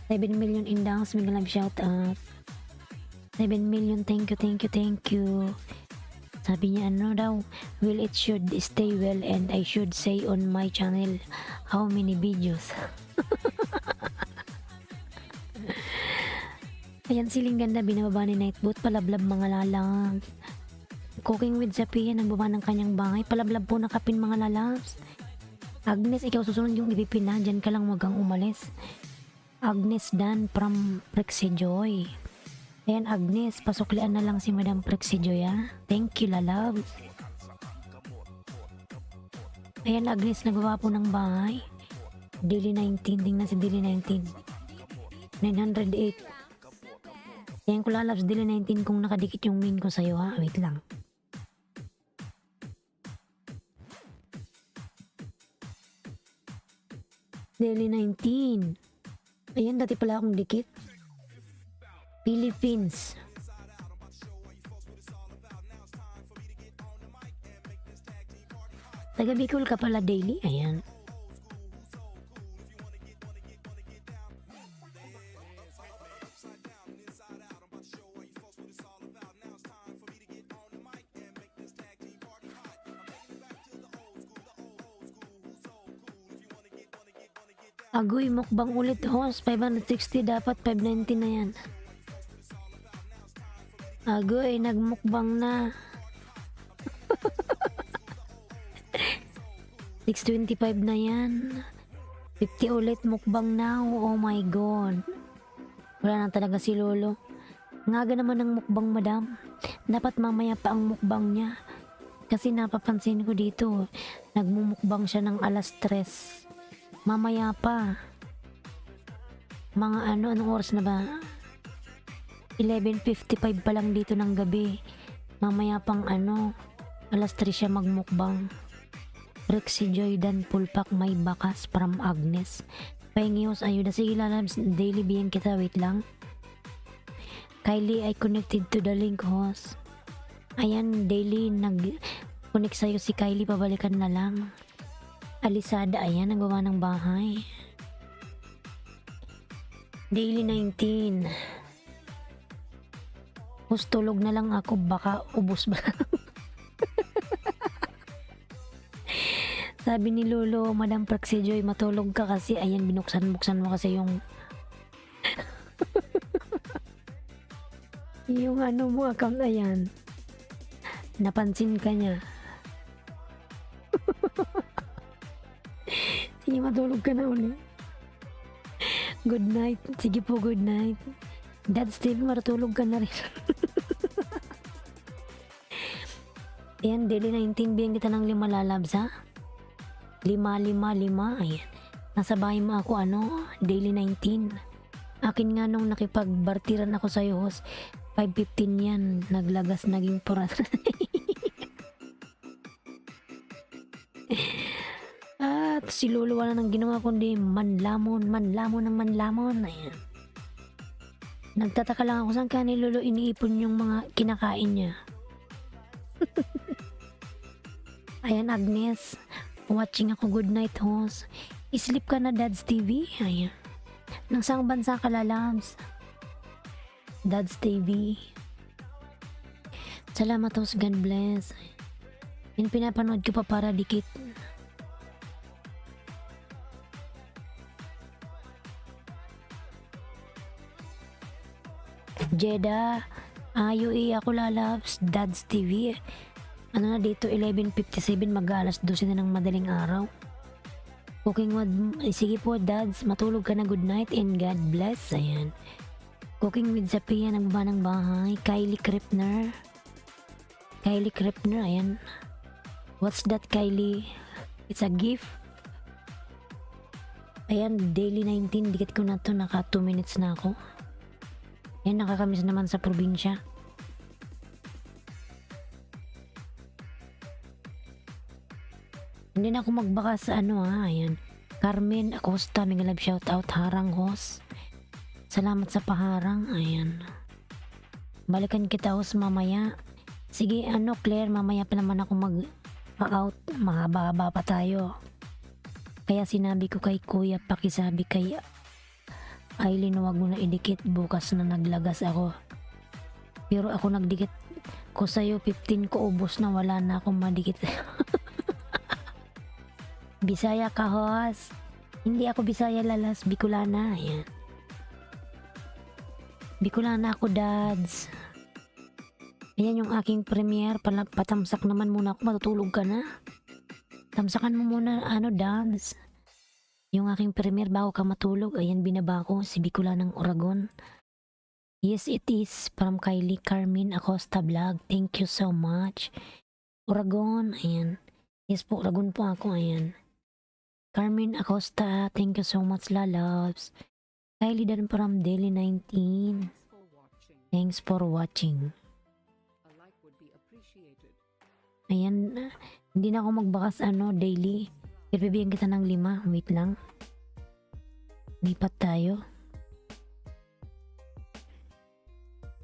7 million inbounds, may love shout out. 7 million, thank you, thank you, thank you. Sabi niya ano daw, will it should stay well and I should say on my channel how many videos. Ayan, siling ganda, binababa ni Nightboot, palablab mga lalang. Cooking with Zapia, nagbaba ng kanyang bahay, palablab po nakapin mga lalabs. Agnes, ikaw susunod yung ipipin na, dyan ka lang wagang umalis. Agnes Dan from Prexy Joy. Ayan, Agnes, pasuklian na lang si Madam Prexy Joy ah. Thank you, lalab. Ayan, Agnes, nagbaba po ng bahay. Daily 19, tingnan si Daily 19. 908. Ayan ko lalabs, Daily 19 kung nakadikit yung min ko sa'yo ha. Wait lang. Daily 19. Ayan, dati pala akong dikit. Philippines. Taga Bicol ka pala, Daily. Ayan. Agoy, mukbang ulit host. 560 dapat 590 na yan. Agoy, nagmukbang na. 625 na yan. 50 ulit mukbang now. Oh my god. Wala na talaga si Lolo. Ngaga naman ng mukbang, madam. Dapat mamaya pa ang mukbang niya. Kasi napapansin ko dito, nagmumukbang siya ng alas 3. Mamaya pa. Mga anong oras na ba? 11:55 pa lang dito ng gabi. Mamaya pang alas 3 siya magmukbang. Rexy Joy Dan Pulpak may bakas from Agnes. Pahingios ayuda. Sige lalabs, daily biyang kita, wait lang. Kylie, I connected to the link host. Ayan, daily nag-connect sa'yo si Kylie, pabalikan na lang. Alisada, ayan, nagawa ng bahay. Daily 19. Host, tulog na lang ako, baka ubos ba? Sabi ni Lolo, Madam Praxi Joy, matulog ka kasi, ayan, binuksan mo kasi yung yung mo account, ayan. Napansin ka niya. Sige, matulog ka na uli. Good night. Sige po, good night. Dad Steve, matulog ka na rin. Ayan, daily 19, bigyan kita ng 5 lalabs, ha? 5. Ayan. Nasa bahay mo ako, daily 19. Akin nga nung nakipagbartiran ako sa'yo, host, 5:15 yan. Naglagas, naging purat. At si Lolo wala nang ginawa kundi manlamon. Ayan. Nagtataka lang ako saan ka ni Lolo iniipon yung mga kinakain niya. Ayan, Agnes. Watching ako, good night, host. Sleep ka na, Dad's TV. Ayan. Nang saang bansa ka, lalabs? Dad's TV. Salamat, host. God bless. Yan, pinapanood ko pa para dikit. Jeddah. UAE ako, lalabs. Dad's TV. Ano na dito, 11:57, mag-alas 12 na ng madaling araw. Cooking with, sige po, Dads, matulog ka na, good night and God bless. Ayan. Cooking with Zapia, nagbaba ng bahay. Kylie Kripner, ayan. What's that, Kylie? It's a gift. Ayan, daily 19, dikit ko na to, naka 2 minutes na ako. Ayan, nakakamiss naman sa probinsya. Hindi na ako magbaka sa ayan. Carmen Acosta, may love shout out, harang host. Salamat sa paharang, ayan. Balikan kita, host, mamaya. Sige, Claire, mamaya pa naman ako mag-out. Mahaba-haba pa tayo. Kaya sinabi ko kay Kuya, pakisabi kay Aileen, wag mo na idikit, bukas na naglagas ako. Pero ako nagdikit ko sa'yo, 15 ko ubos na, wala na akong madikit. Bisaya ka, host. Hindi ako Bisaya, lalas, Bicolana. Ayan. Bicolana ako, Dads. Ayan yung aking premiere. Patamsak naman muna ako. Matutulog ka na. Tamsakan mo muna, Dads. Yung aking premiere bago ka matulog. Ayan, binaba ko. Si Bicolanang Oragon. Yes, it is. From Kylie Carmen Acosta Vlog. Thank you so much. Oragon. Ayan. Yes po, Oragon po ako. Ayan. Carmen Acosta, thank you so much, lalabs. Kylie Dan from Daily 19. Thanks for watching. Ayan, hindi na ako magbakas daily. Bibigyan kita ng 5. Wait lang. Lipat tayo.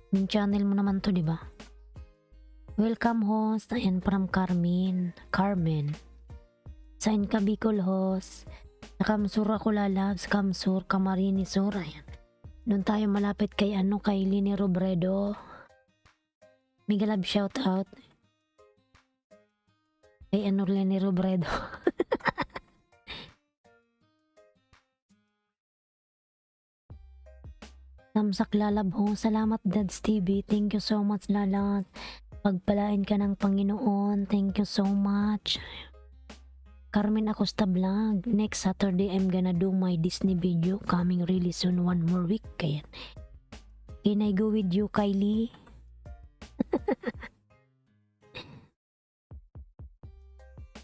Yung channel mo naman to, diba? Welcome, host. Ayan, from Carmen. Sign ka, Bicol, host. Kamsur ako, lalabs. Kamsur, Camarines Sur. Ayan. Doon tayo malapit kay kay Lini Robredo. Mega love shout out. Kay Lini Robredo. Tamsak, lalab, host. Salamat, Dads TV. Thank you so much, lalabs. Pagpalain ka ng Panginoon. Thank you so much. Carmen Acosta Vlog. Next Saturday, I'm gonna do my Disney video. Coming really soon, 1 more week. Kaya, can I go with you, Kylie?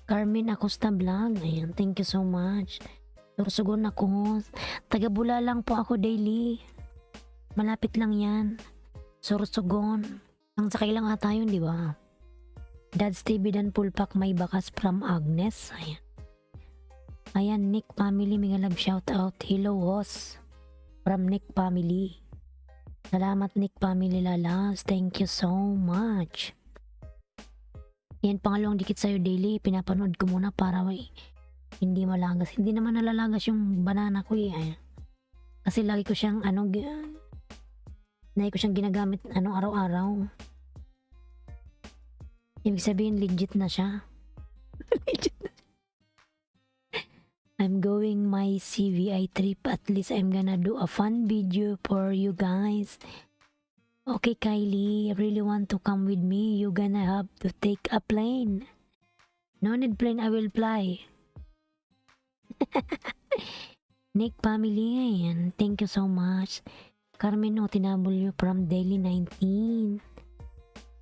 Carmen Acosta Vlog. Ayan, thank you so much. Sursugon ako. Taga-Bula lang po ako daily. Malapit lang yan. Sursugon. Ang sakay lang ata yun, di ba? Dad's TV dan Pulpak may bakas from Agnes. Ayan. Ayan, Nick Family, mga love shout out. Hello, host. From Nick Family. Salamat, Nick Family Lalas. Thank you so much. Yan, pangalawang dikit sa'yo daily. Pinapanood ko muna para hindi malagas. Hindi naman nalalagas yung banana ko eh. Ayan. Kasi lagi ko siyang lagi ko siyang ginagamit araw-araw. Ibig sabihin legit na siya. Legit na. I'm going my CVI trip. At least I'm gonna do a fun video for you guys. Okay, Kylie, really want to come with me? You gonna have to take a plane. No need plane, I will fly. Nick Family, ayan. Thank you so much. Carmen Otinabulyo from Daily 19.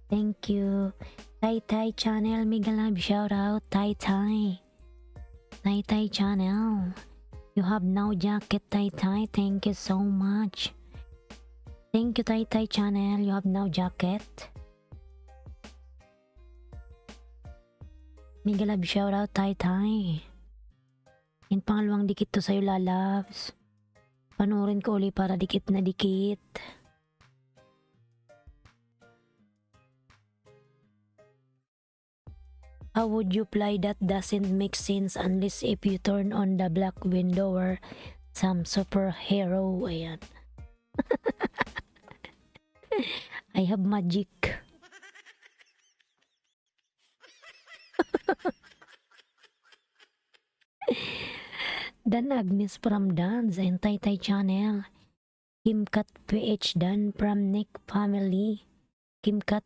Thank you. Tai Tai Channel, mega love shout out. Tai Tai. Tai Tai Channel. You have now jacket, Tai Tai. Thank you so much. Thank you, Tai Tai Channel. You have now jacket. Mega love shout out, Tai Tai. Yan, pangalawang dikit to sa'yo, lalabs. Panurin ko uli para dikit na dikit. How would you play that doesn't make sense unless if you turn on the black window or some superhero? Ayan. I have magic. Dan Agnes from Dance and Tai Tai Channel. Kim Kat PH Dan from Nick Family. Kim Kat,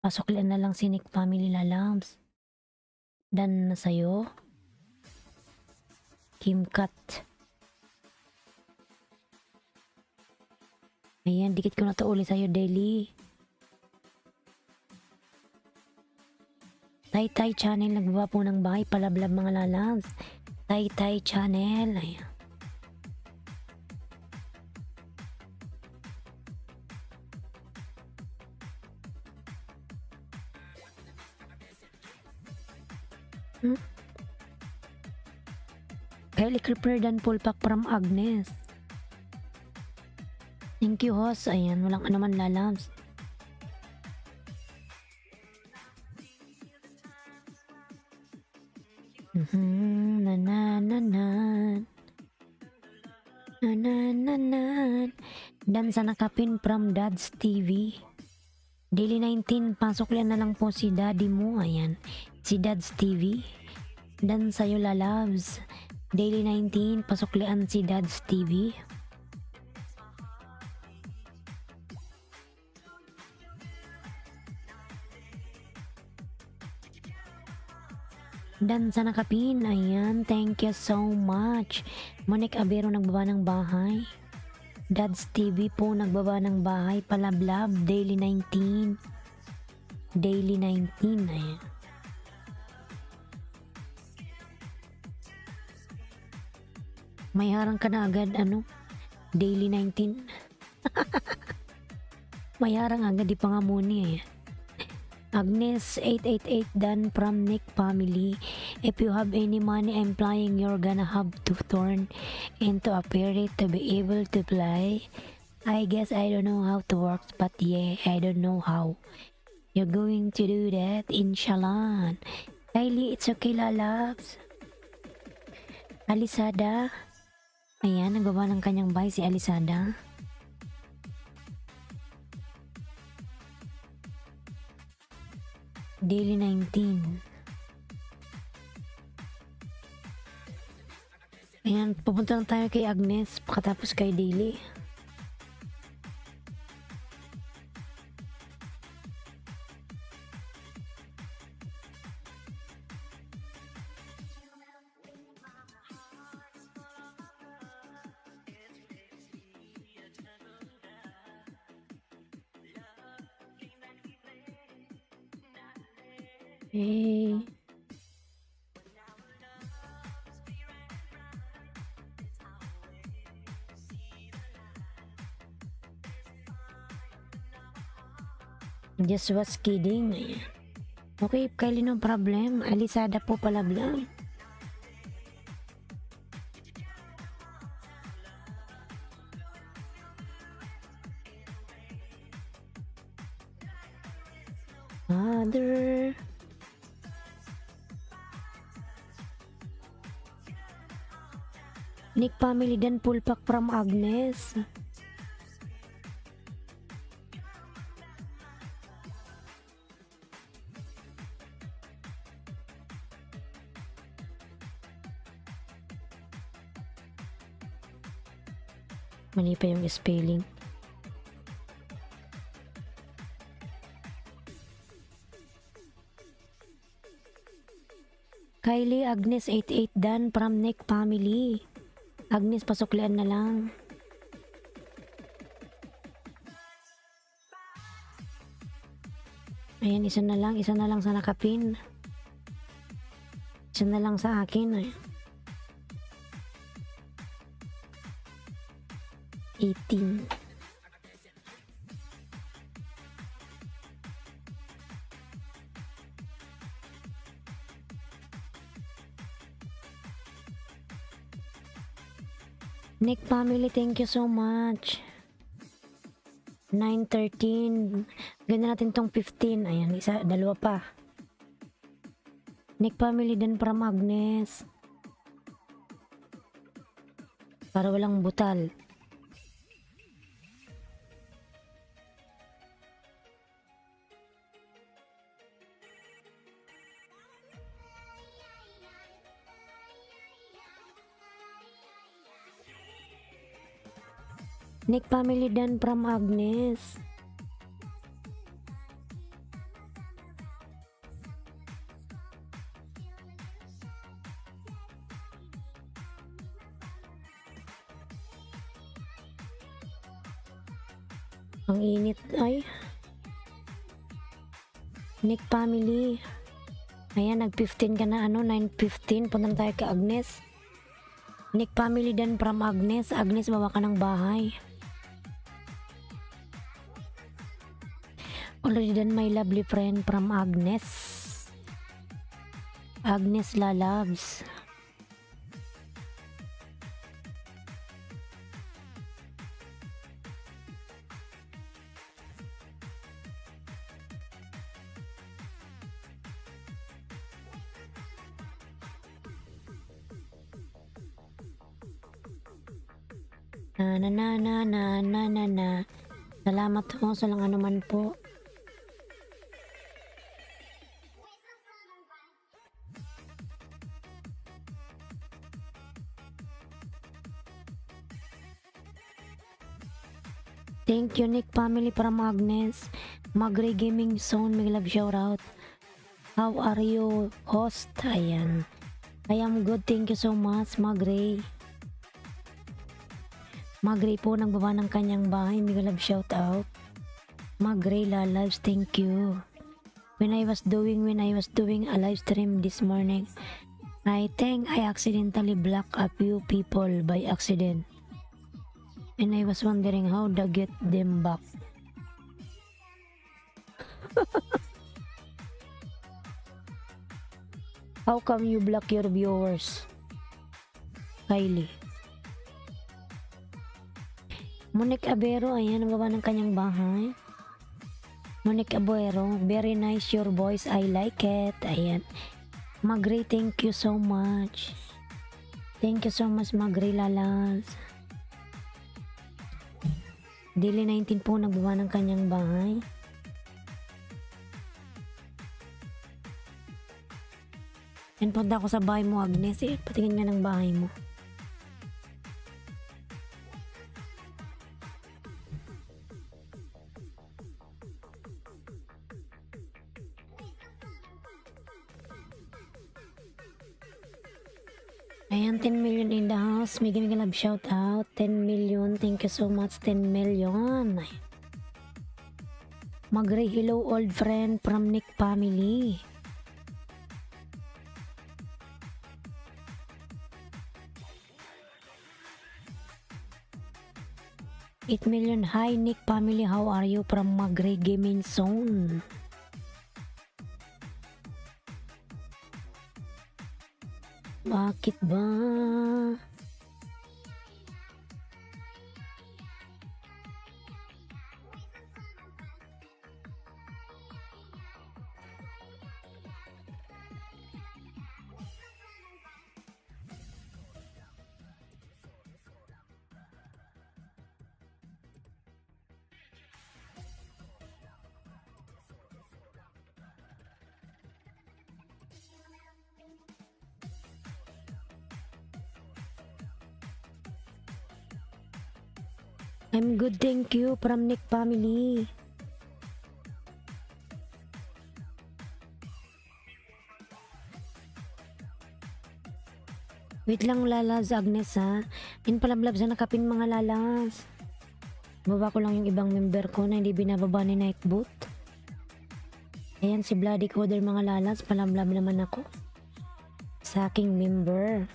pasok na lang si Nick Family lalams. Dan na sa'yo. Kim Kat. Ayan, dikit ko na to uli sa'yo daily. Tai Tai Channel, nagbaba po ng bahay, palablab mga lalabs. Tai Tai Channel, ayan. Kylie Creeper dan Pulpak from Agnes. Thank you, host. Ayan, walang anuman lalabs. Na na na na. Na na na na. Dan sa nakapin from Dad's TV. Daily 19, pasok na lang po si daddy mo. Ayan, si Dad's TV. Dan sa'yo lalabs. Daily 19, pasuklian si Dad's TV. Dan sa nakapin, ayan, thank you so much. Monik Abero nagbaba ng bahay. Dad's TV po nagbaba ng bahay. Palablab, Daily 19. Daily 19, ayan. May harang ka na agad, Daily 19. May harang agad, di pa nga muni eh. Agnes 888 Dan from Nick Family. If you have any money I'm flying, you're gonna have to turn into a fairy to be able to fly. I guess I don't know how to work, but yeah, I don't know how. You're going to do that, inshallah. Kylie, it's okay, lalabs. Alisada. Ayan, nagawa ng kanyang bahay si Alisada. Daily 19. Ayan, pupunta lang tayo kay Agnes pagkatapos kay Daily. Hey. Just was kidding. Ayan. Okay, Kylie, no problem. Alisada po pala vlog. Father. Nick family dan pulpak from Agnes. Mali pa yung spelling. Kylie Agnes 88 dan from Nick family. Agnes, pasuklian na lang. Ayan, isa na lang sa nakapin. Isa na lang sa akin. Ay. 18. Nick family, thank you so much. 9:13. Ganda natin tong 15. Ayan, dalawa pa. Nick family din from Agnes. Para walang butal. Nick family dan from Agnes. Ang init ay. Nick family. Ayan, nag-15 ka na, 9:15. Punta na tayo kay Agnes. Nick family dan from Agnes. Agnes, bawa ka ng bahay. Already done, my lovely friend from Agnes. Agnes Lalabs. Na. Salamat po sa lang anuman po. Thank you, Nick family from Agnes. Magray Gaming Zone, may love shoutout. How are you, host? Ayan. I am good, thank you so much, Magray. Magray po nang baba ng kanyang bahay, may love shoutout. Magray Lalabs, thank you. When I was doing a live stream this morning, I think I accidentally blocked a few people by accident. And I was wondering how to get them back. How come you block your viewers? Kylie. Monique Abero, ayan, ang gawa ng kanyang bahay. Monique Abero, very nice your voice, I like it. Ayan. Magray, thank you so much. Thank you so much, Magray Lalas. Daily 19 po nagbawa ng kanyang bahay. And punta ako sa bahay mo, Agnes. Patingin nga ng bahay mo. Ayan, 10 million in the house. May love shout out. 10 million. Thank you so much. 10 million. Magray, hello old friend from Nick family. 8 million. Hi Nick family, how are you from Magre Gaming Zone? Bakit ba? I'm good, thank you from Nick family. Wait lang lalas Agnes ha. Inpalablab sa nakapin mga lalas. Baba ko lang yung ibang member ko na hindi binababa ni Nightboot. Ayan si Bloody Coder mga lalas. Palablab naman ako. Sa aking member.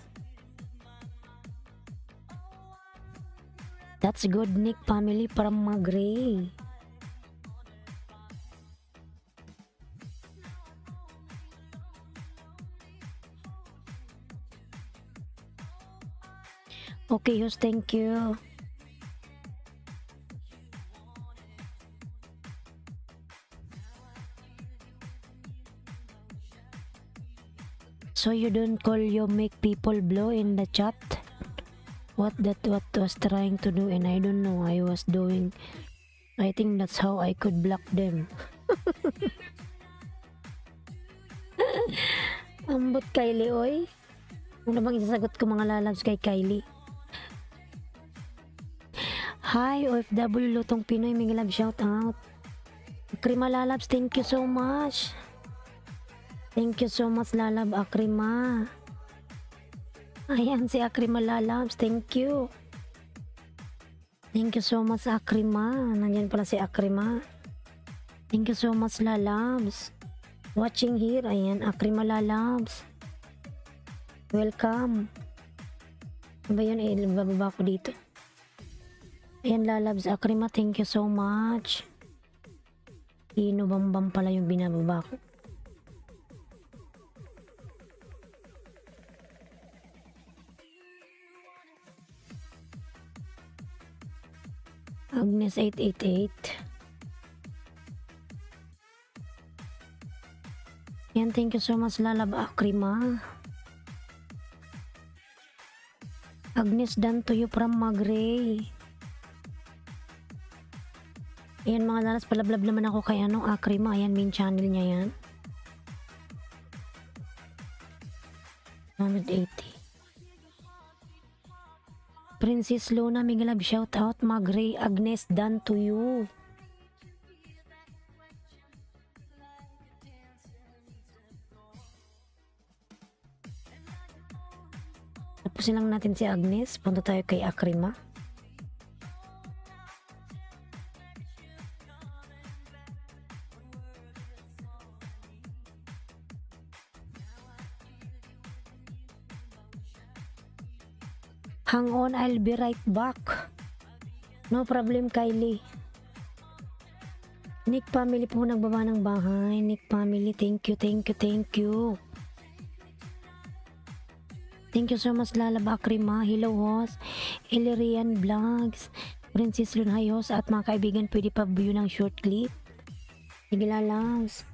That's good Nick family from Magre. Okay, Hus, thank you. So you don't call you make people blow in the chat? What was trying to do and I don't know I was doing. I think that's how I could block them. Ambot Kylie oy. Ano bang isasagot ko mga lalabs kay Kylie? Hi OFW Lutong Pinoy, may love shout out. Akrima lalabs, thank you so much. Thank you so much lalab Akrima. Ayan si Akrima lalabs, thank you. Thank you so much Akrima. Nandiyan pala si Akrima. Thank you so much lalabs. Watching here, ayan Akrima lalabs. Welcome. Ano ba yun? Bababa ko dito. Ayan lalabs Akrima, thank you so much. Inubambam pala yung binababa ko. Agnes 888. Yan, thank you so much lalab Akrima. Agnes done to you from Magre. Ayan mga lalas, palablab naman ako kay Akrima. Ayan, main channel niya yan. 180. Princess Luna, may love shout out. Magre, Agnes done to you. Tapusin lang natin si Agnes. Punta tayo kay Akrima. Hang on, I'll be right back. No problem, Kylie. Nick family po nagbaba ng bahay. Nick family, thank you, thank you, thank you. Thank you so much, Lalab Akrima. Hello, host. Illyrian Vlogs. Princess Lunhay, host. At mga kaibigan, pwede pa view ng short clip. Sige, lalabs.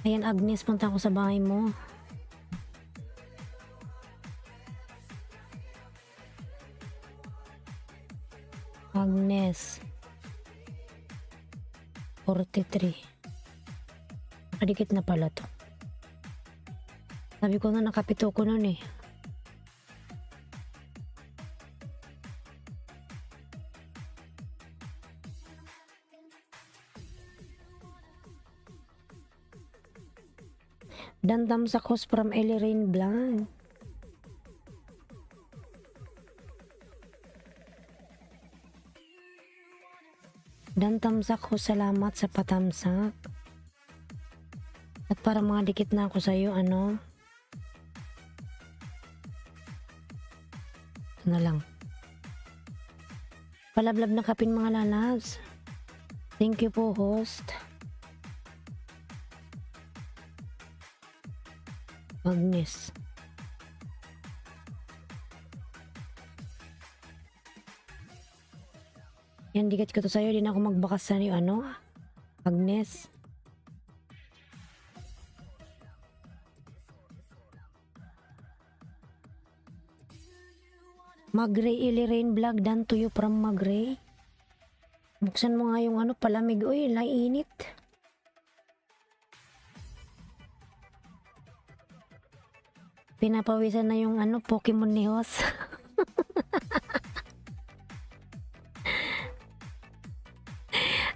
Ayan, Agnes, punta ko sa bahay mo. Agnes 43. Nakadikit na pala to. Sabi ko na nakapito ko nun eh. Dandam sa cause from Elirain Blanc. Dan tamsak ko, salamat sa patamsak. At para mga dikit na ako sa'yo, Ito na lang. Palablab na kapin mga lalabs. Thank you po, host. Agnes. Yan, digat ko to sa'yo. Di na ako magbakas sa iyo, ano? Agnes. Magray Ilirain vlog done to you from Magray. Buksan mo nga yung ano, palamig. Uy, lainit. Pinapawisan na yung ano, Pokemon ni Hos.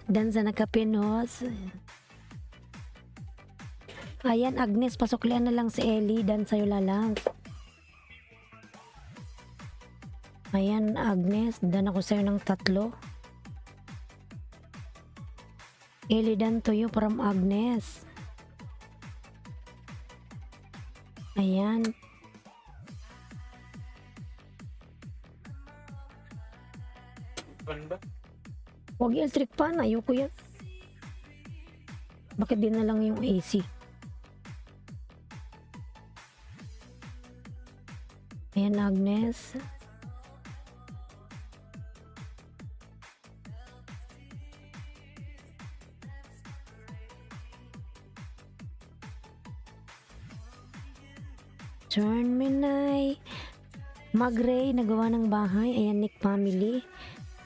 Dan sa nakapinos. Ayan, Agnes, pasuklian na lang si Ellie. Dan sa'yo lalang. Ayan, Agnes, dan ako sa'yo ng 3. Ellie, dan to you from Agnes. Ayan. Ano ba? Huwag electric fan, ayoko yan. Bakit din na lang yung AC? Ayan, Agnes. Turn me night. Magray, nagawa ng bahay. Ayan, Nick family.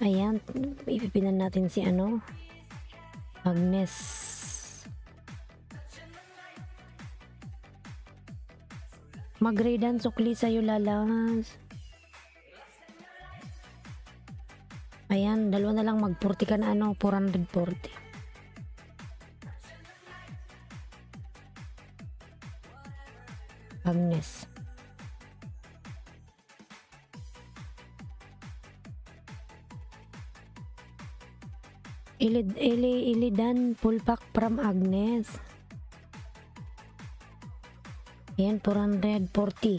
Ayan, ipipinan natin si ano, Agnes. Magray dan, sukli sa'yo lalas. Ayan, dalawa na lang, mag-40 ka na ano, 440. Agnes. Ilidan full pack from Agnes. Ayan, 440.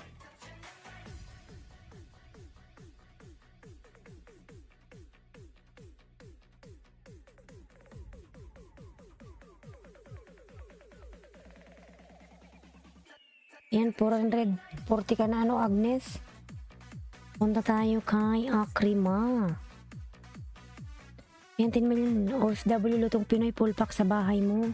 Ayan, 440 ka na ano, Agnes. Punta tayo kay Akrima. Ayan, 10 million OFW lutong Pinoy full pack sa bahay mo.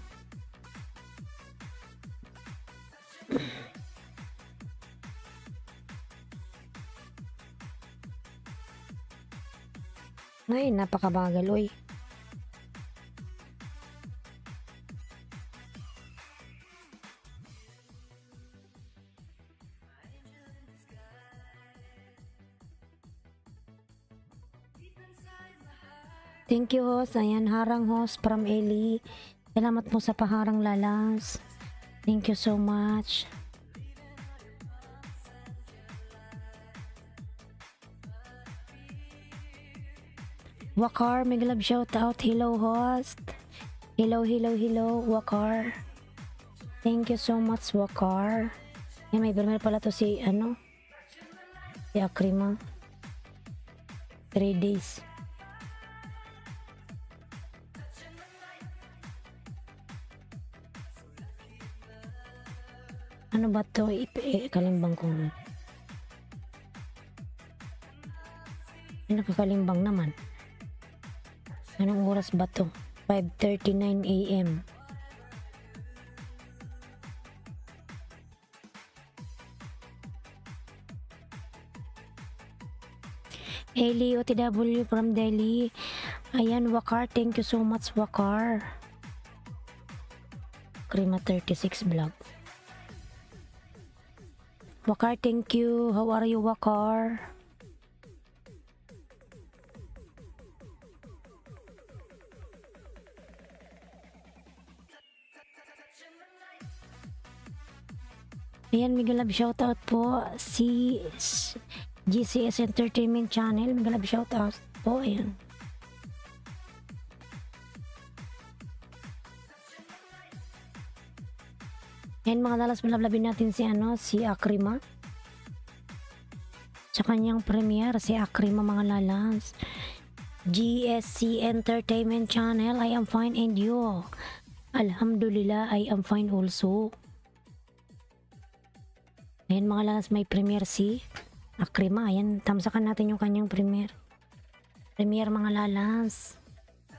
Ay, napakabagal, oy. Thank you, host. Ayan, harang host from Ellie. Salamat mo sa paharang lalas. Thank you so much. Wakar, may love shout out. Hello, host. Hello, Wakar. Thank you so much, Wakar. Yan, may bermer pala to si, ano? Si Akrima. 3 days. Ano ba to? Kalimbang ko. Nakakalimbang naman. Anong oras ba to? 5:39 AM. Ellie OTW from Delhi. Ayan, Wakar. Thank you so much, Wakar. Krima 36 vlog. Wakar, thank you. How are you, Wakar? Ayan, mega love shoutout po si GCS Entertainment Channel. Mega love shoutout po. Ayan. Ayan mga dalas, malablabin natin si ano, si Akrima. Sa kanyang premiere, si Akrima mga lalas. GSC Entertainment Channel, I am fine and you? Alhamdulillah, I am fine also. Ayan mga lalas, may premiere si Akrima. Ayan, tamsakan natin yung kanyang premiere. Premiere mga lalas.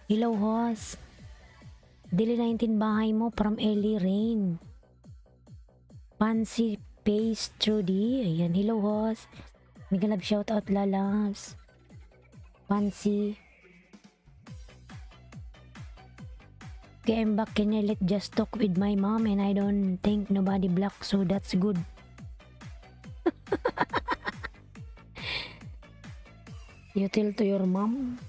Hello host. Dili 19 bahay mo from Ellie Rain. Fancy Face Trudy. Ayan, hello host. Mega love shoutout lalas. Fancy. Okay, I'm back. Can I let just talk with my mom and I don't think nobody block, so that's good. You tell to your mom.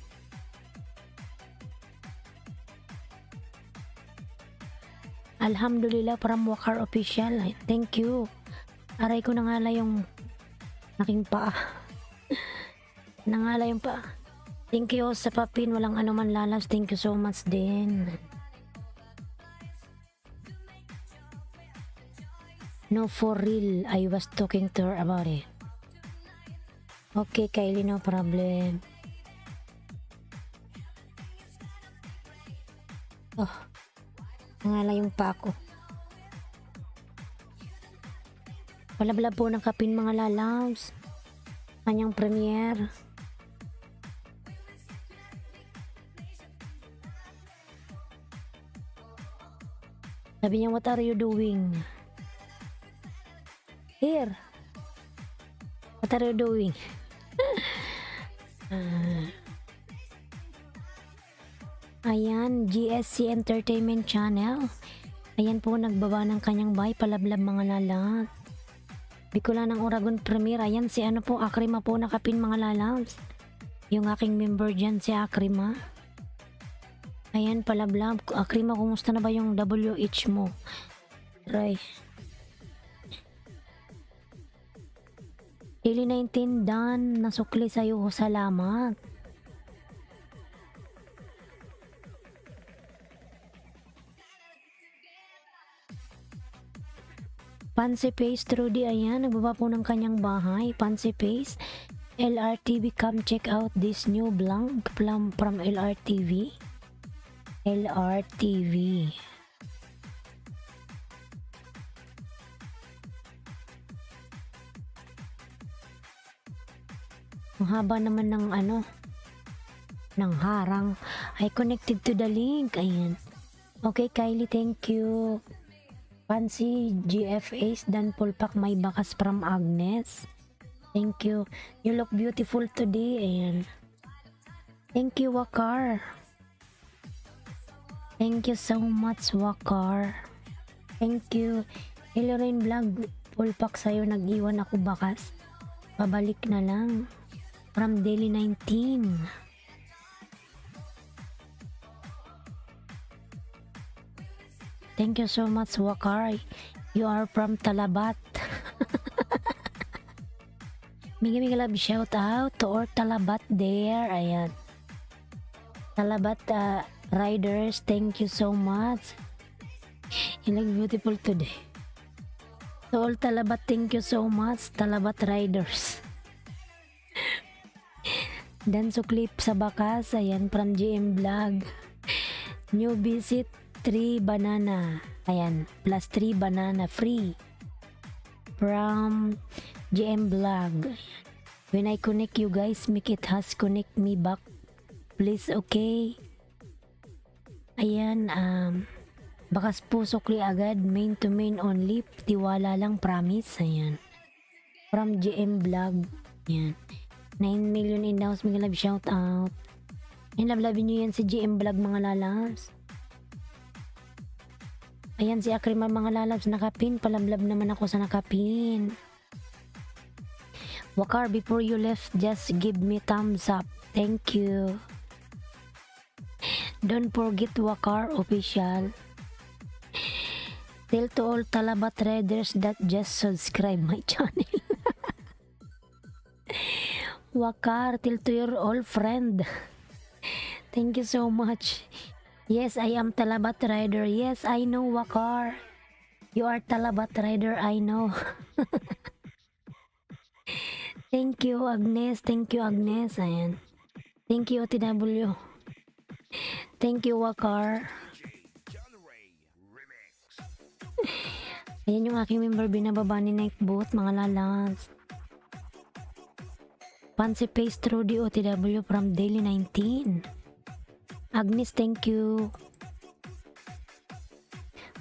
Alhamdulillah from Wakar Official. Thank you. Aray ko nangala yung aking paa. Nangala yung paa. Thank you sa papin. Walang ano man lalas. Thank you so much din. No, for real. I was talking to her about it. Okay, Kylie, no problem. Oh, nangala yung pa ako. Palablab po ng kapin mga lalabs. Kanyang premiere. Sabi niya, what are you doing? Here. What are you doing? Ayan, GSC Entertainment Channel. Ayan po, nagbaba ng kanyang bahay. Palablab mga lalat. Bicol ng Oragon Premier. Ayan, si ano po, Akrima po nakapin mga lalabs. Yung aking member dyan, si Akrima. Ayan, palablab. Akrima, kumusta na ba yung WH mo? Right. Daily 19 done. Nasukli sa'yo. Salamat. Fancy Face Trudy, ayan, nagbaba po ng kanyang bahay. Fancy Face, LRTV, come check out this new vlog from LRTV. LRTV. Ang haba naman ng ano, ng harang. I connected to the link, ayan. Okay, Kylie, thank you. Fancy GFAs dan pulpak may bakas from Agnes. Thank you. You look beautiful today. Ayan. Thank you, Wakar. Thank you so much, Wakar. Thank you. Hello Rain Vlog. Pulpak sa'yo, nag-iwan ako bakas. Pabalik na lang. From Daily 19. Thank you so much, Wakar. You are from Talabat. Mega love shout out to all Talabat there. Ayan. Talabat riders, thank you so much. You look beautiful today. To all Talabat, thank you so much. Talabat riders. Dan clip sa bakas. Ayan, from GM Vlog. New visit. 3 banana. Ayan, plus 3 banana free. From GM Vlog. When I connect you guys, make it has connect me back. Please, okay? Ayan, bakas po sukli agad. Main to main only. Tiwala lang, promise. Ayan. From GM Vlog. Ayan. 9 million in the house. Mga love shout out. Ayan, love nyo yan si GM Vlog mga lalas. Ayan si Akrima mga lalabs, nakapin. Palablab naman ako sa nakapin. Wakar, before you left, just give me thumbs up. Thank you. Don't forget Wakar Official. Tell to all Talabat traders that just subscribe my channel. Wakar, tell to your old friend. Thank you so much. Yes, I am Talabat rider. Yes, I know, Wakar. You are Talabat rider, I know. Thank you, Agnes. Thank you, Agnes. Ayan. Thank you, OTW. Thank you, Wakar. Ayan yung aking member binababa ni Nightbot, mga lalabs. Fancy Face Trudy OTW from Daily 19. Agnes, thank you.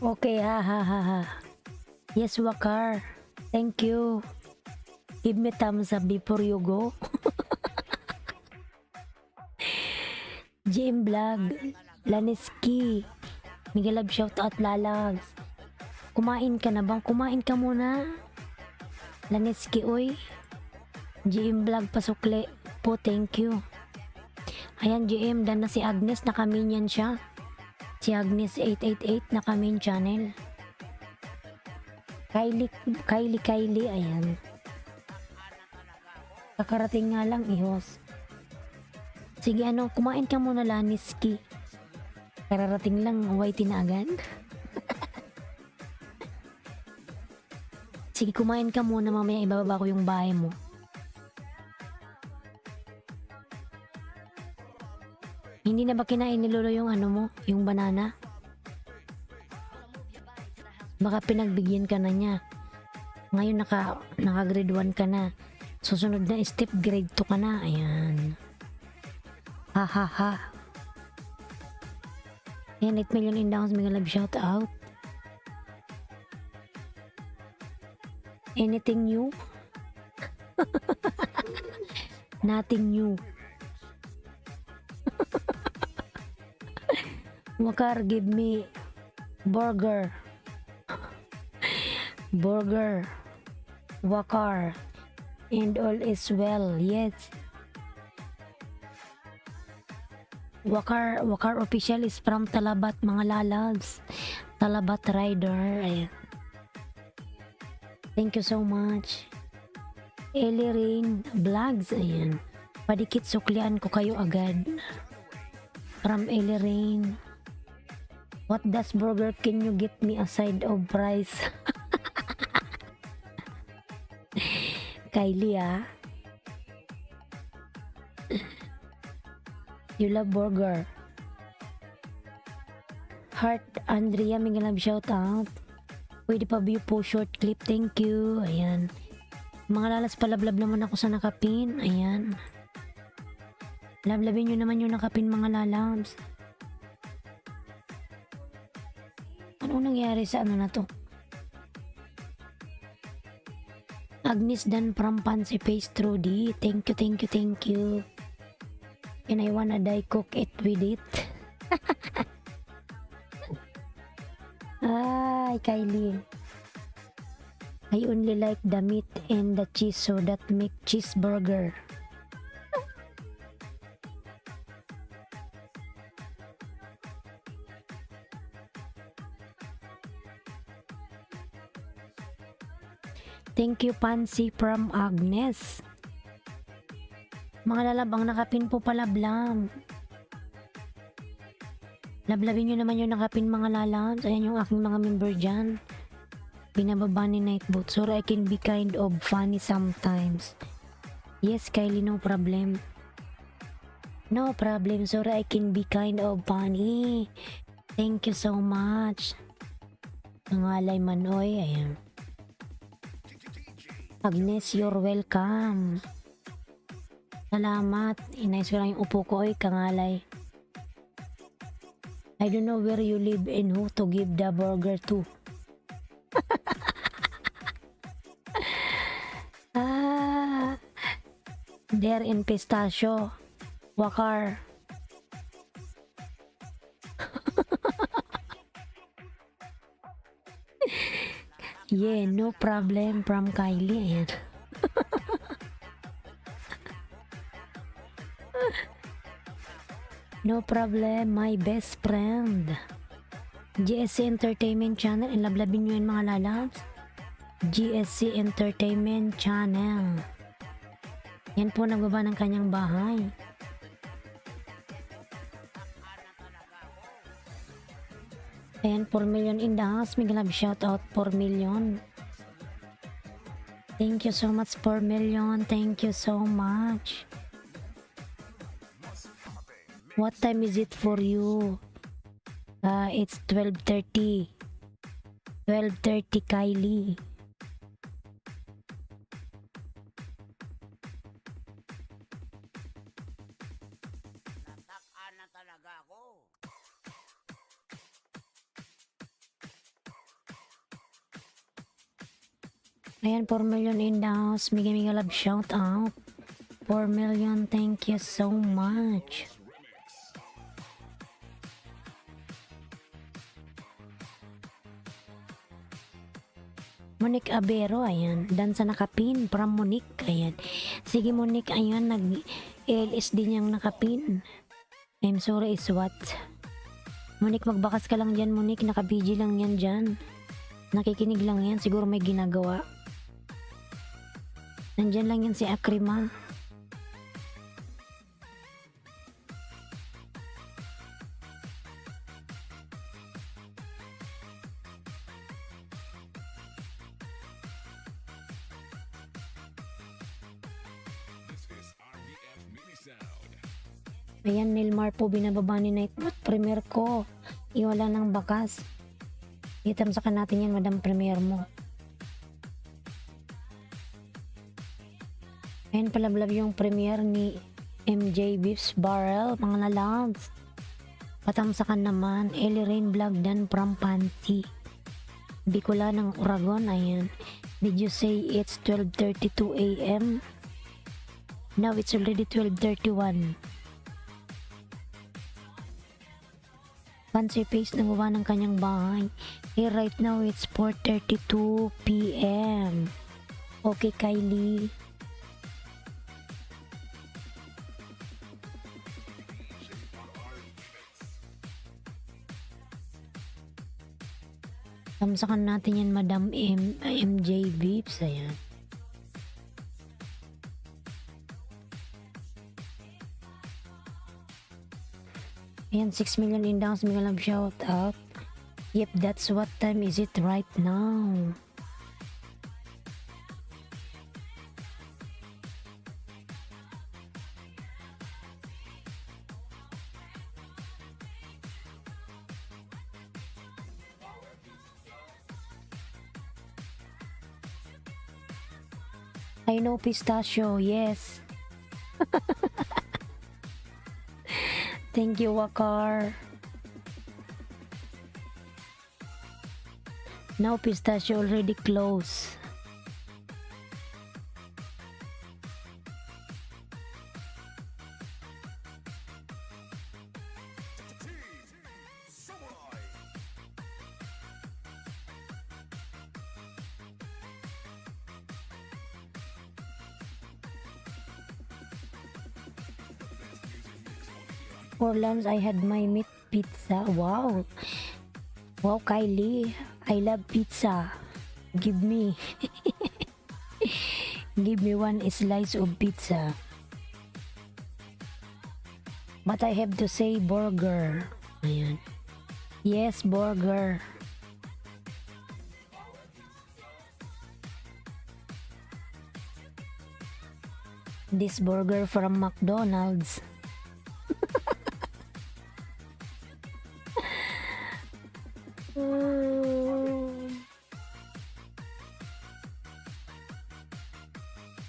Okay, ha ha ha ha. Yes, Wakar. Thank you. Give me thumbs up before you go. JM Vlog, Laneski, Miguel Lab, shout out lalags. Kumain ka na bang? Kumain ka muna. Laneski, oy. JM Vlog, pasukle po, thank you. Ayan, JM, dan na si Agnes, nakaminyan siya. Si Agnes 888, nakamin channel. Kylie, ayan. Kakarating nga lang, ihos. Sige, ano, kumain ka muna, Laniski. Kararating lang, whitey na agad. Sige, kumain ka muna, mamaya ibababa ko yung bahay mo. Hindi na ba kinain ni Lolo yung ano mo, yung banana? Baka pinagbigyan ka na niya. Ngayon naka grade 1 ka na. Susunod na step, grade 2 ka na. Ayan. Ha ha ha. Ayan, 8 million in downs. Mega love shout out. Anything new? Nothing new. Wakar, give me burger. Burger. Wakar. And all is well. Yes. Wakar official is from Talabat, mga lalags. Talabat rider. Ayan. Thank you so much. Ellie Rain Vlogs. Ayan. Padikit suklian ko kayo agad. From Ellie Rain. What does burger can you get me aside of price? Kylie, ah. You love burger. Heart Andrea, may love shout out. Pwede pa view po short clip, thank you. Ayan. Mga lalas, palablab naman ako sa nakapin. Ayan. Lablabin nyo naman yung nakapin, mga lalabs. Anong nangyari sa ano na to? Agnes Dan from Fancy Face Trudy. Thank you. And I wanna die cook it with it. Ay, Kylie. I only like the meat and the cheese, so that make cheeseburger. Thank you, Pansy from Agnes. Mga lalabang nakapin po palablam. Lablabin nyo naman yung nakapin, mga lalabs. Ayan yung aking mga member dyan. Binababa ni Nightbot. Sorry, I can be kind of funny sometimes. Yes, Kylie, no problem. No problem. Sorry, I can be kind of funny. Thank you so much. Nangalay Manoy. Ayan. Agnes, you're welcome. Salamat. Inayos ko lang yung upo ko. Oy, kangalay. I don't know where you live and who to give the burger to. There in Pistachio. Wakar. Yeah, no problem from Kylie. Ayan. No problem, my best friend. GSC Entertainment Channel. Lablabin nyo yun, mga lalabs. GSC Entertainment Channel. Yan po, nagbaba ng kanyang bahay. Ayan, 4 million in the house. May love shout out, 4 million. Thank you so much, 4 million. Thank you so much. What time is it for you? It's 12:30. 12:30, Kylie. Natak na talaga ako. Ayan, 4 million in the house. Mega love shout out. 4 million, thank you so much. Monique Abero, ayan. Dansa nakapin from Monique, ayan. Sige Monique, ayan, nag-LSD niyang nakapin. I'm sorry is what? Monique, magbakas ka lang dyan, Monique. Naka-BG lang yan dyan. Nakikinig lang yan. Siguro may ginagawa. Nandyan lang yan si Akrima. Ayan, Nilmar po, binababa ni Nightbot. Premier ko. Iwala ng bakas. Itamsakan natin yan, Madam Premier mo. Ayan, palablab yung premier ni MJ Beefs Barrel, mga lalabs. Patamsakan naman, Ellie Rain Vlog dan from Panty. Bicula ng Uragon, ayan. Did you say it's 12:32 a.m.? Now it's already 12:31. Fancy face na gawa ng kanyang bahay. Hey, right now it's 4:32 p.m. Okay, Kylie. Tamsakan natin yan, Madam MJ Beeps. Ayan. Ayan, 6 million in downs. Mga love shout out. Yep, that's what time is it right now. I know pistachio, yes. Thank you, Wakar. Now pistachio already closed. For lunch, I had my meat pizza. Wow. Wow, Kylie. I love pizza. Give me. Give me one slice of pizza. But I have to say burger. Ayan. Yes, burger. This burger from McDonald's.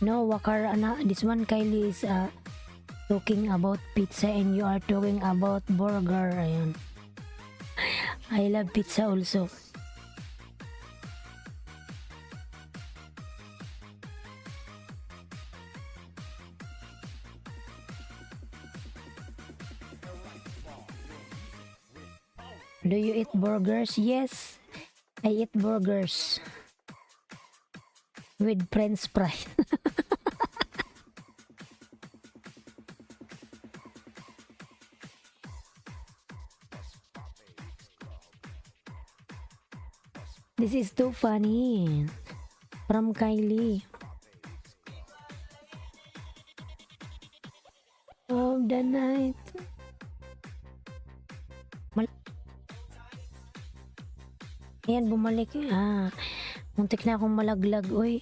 No, Wakar, this one Kylie is talking about pizza and you are talking about burger. Ayun. I love pizza also. Do you eat burgers? Yes, I eat burgers with French fries. This is too funny. From Kylie. Of the night. Ayan, bumalik. Muntik na akong malaglag, uy.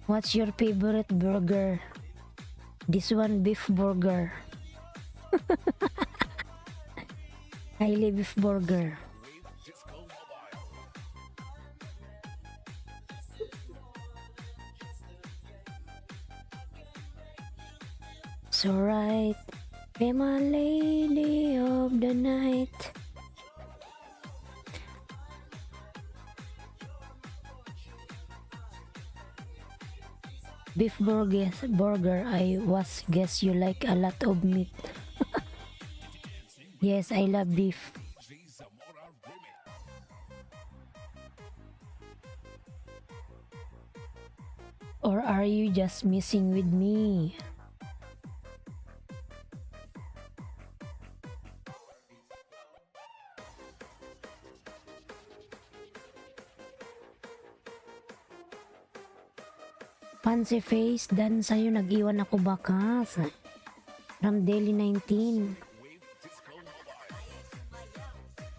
What's your favorite burger? This one beef burger. Highly beef burger. So right, be my lady of the night. Beef burger, I was guess you like a lot of meat. Yes, I love beef. Or are you just messing with me? Fancy face, dan sa'yo nag-iwan ako bakas. From Daily 19.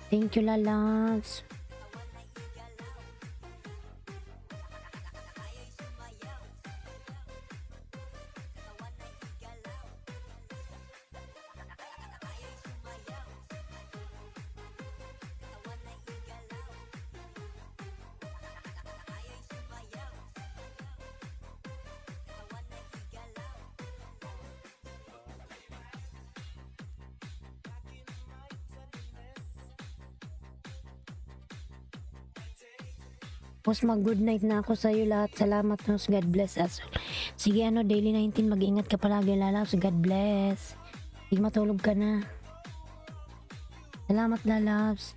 Thank you, lalabs. Tapos mag-good night na ako sa'yo lahat. Salamat, Nos. God bless us. Sige, Daily 19, mag-ingat ka palagi, lalabs. God bless. Sige, matulog ka na. Salamat, lalabs.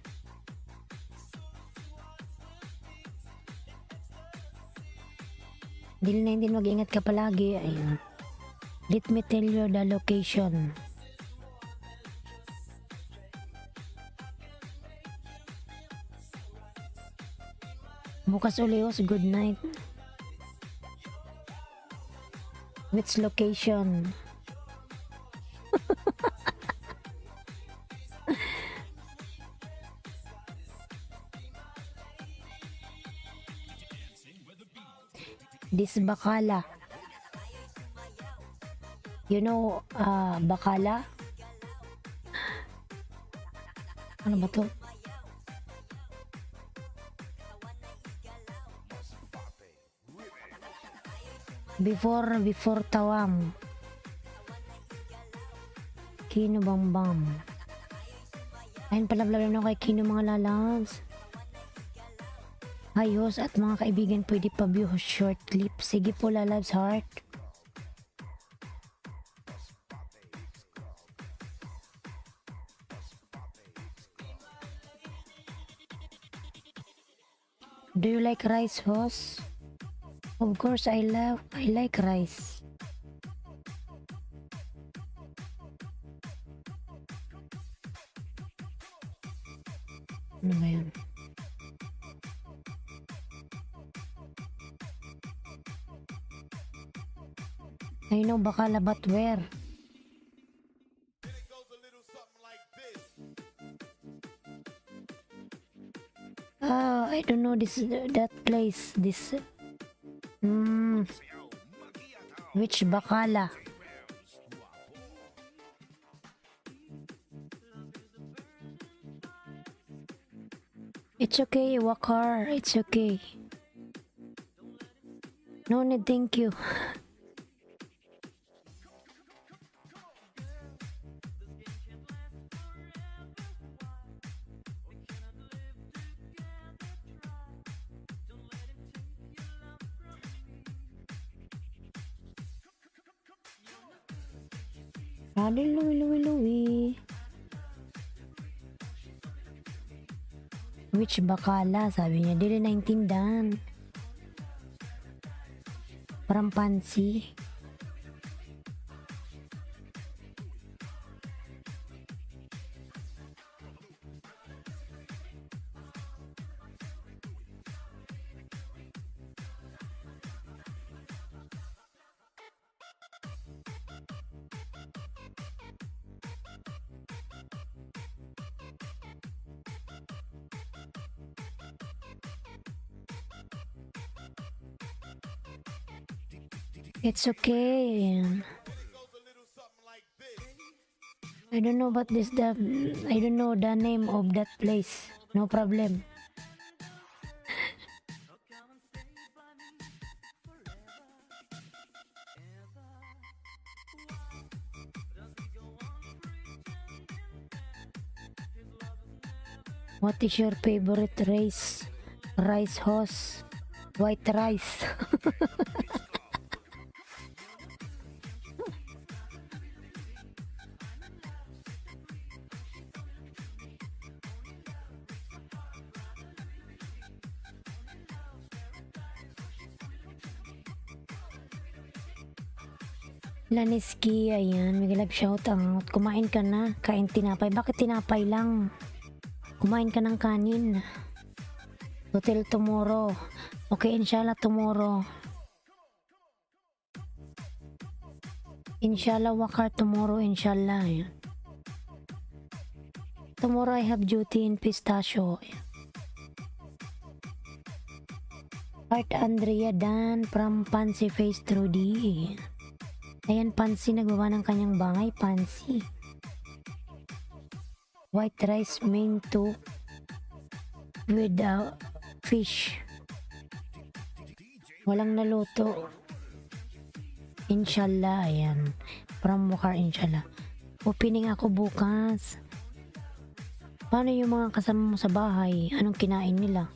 Daily 19, mag-ingat ka palagi. Ayun. Let me tell you the location. Bukas ulios, good night. Which location? This Bacala. You know, Bacala? Ano ba to? Before Tawang. Kino Bambam. Ayun pala na kay Kino mga lalabs. Hi host at mga kaibigan, pwede pa view short clip. Sige po, lalabs heart. Do you like rice, host? Of course, I like rice. Ano ba yun? I know Bacala, but where? I don't know that place. Which Bacala? It's okay, Wakar. It's okay. No need, thank you. Louie. Which Bacala? Sabi niya, Daily 19 dan. Parang pansi. It's okay. I don't know what this the I don't know the name of that place. No problem. What is your favorite rice? Rice horse? White rice. Laniski, ayan, may love shout out. Kumain ka na, kain tinapay. Bakit tinapay lang? Kumain ka ng kanin. Hotel tomorrow. Okay, inshallah tomorrow. Inshallah wakar tomorrow, inshallah. Ayan. Tomorrow I have duty in Pistachio. Art Andrea Dan from Pansy Face Trudy. Ayan, Pansy nagawa ng kanyang bangay, Pansy. White rice main to with fish. Walang naluto. Inshallah, ayan. From Mukar, inshallah. Opening ako bukas. Paano yung mga kasama mo sa bahay? Anong kinain nila?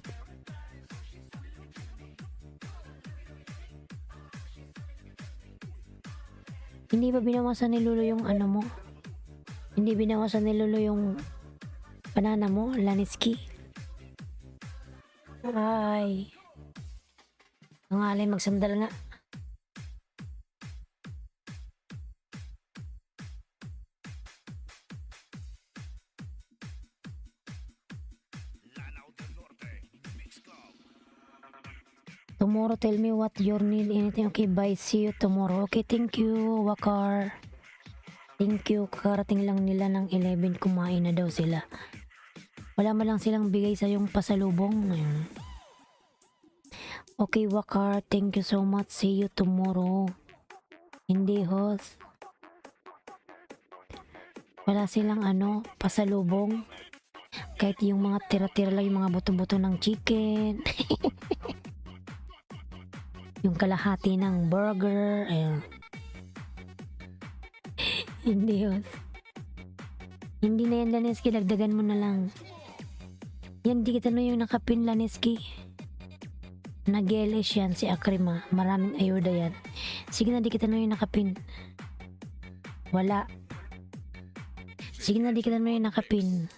Hindi ba binawasan ni Lolo yung ano mo? Hindi binawasan ni Lolo yung banana mo, Laniski? Ay. Ang alay, magsandal nga. Tomorrow, tell me what your need, anything. Okay, bye. See you tomorrow. Okay, thank you, Wakar. Thank you. Kakarating lang nila ng 11. Kumain na daw sila. Wala man lang silang bigay sa yung pasalubong. Ayun. Okay, Wakar. Thank you so much. See you tomorrow. Hindi, host. Wala silang pasalubong. Kahit yung mga tira-tira lang, yung mga buto-buto ng chicken. Yung kalahati ng burger. Ayun. Hindi, host. Hindi na yan, Laniski. Dagdagan mo na lang. Yan, di kita na yung nakapin, Laniski. Nag-LS yan, si Akrima. Maraming ayuda yan. Sige na, di kita na yung nakapin. Wala. Sige na, di kita na yung nakapin.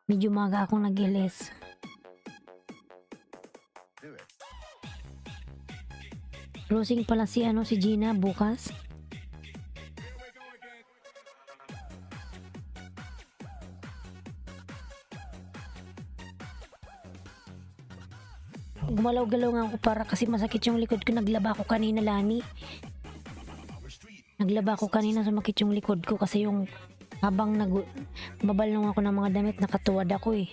Medyo maga akong nag-LS. Closing pala si Gina bukas. Gumalaw-galaw nga ako para kasi masakit yung likod ko. Naglaba ako kanina, Lani. Naglaba ako kanina, sumakit yung likod ko kasi yung habang babalong ako ng mga damit, nakatuwad ako eh.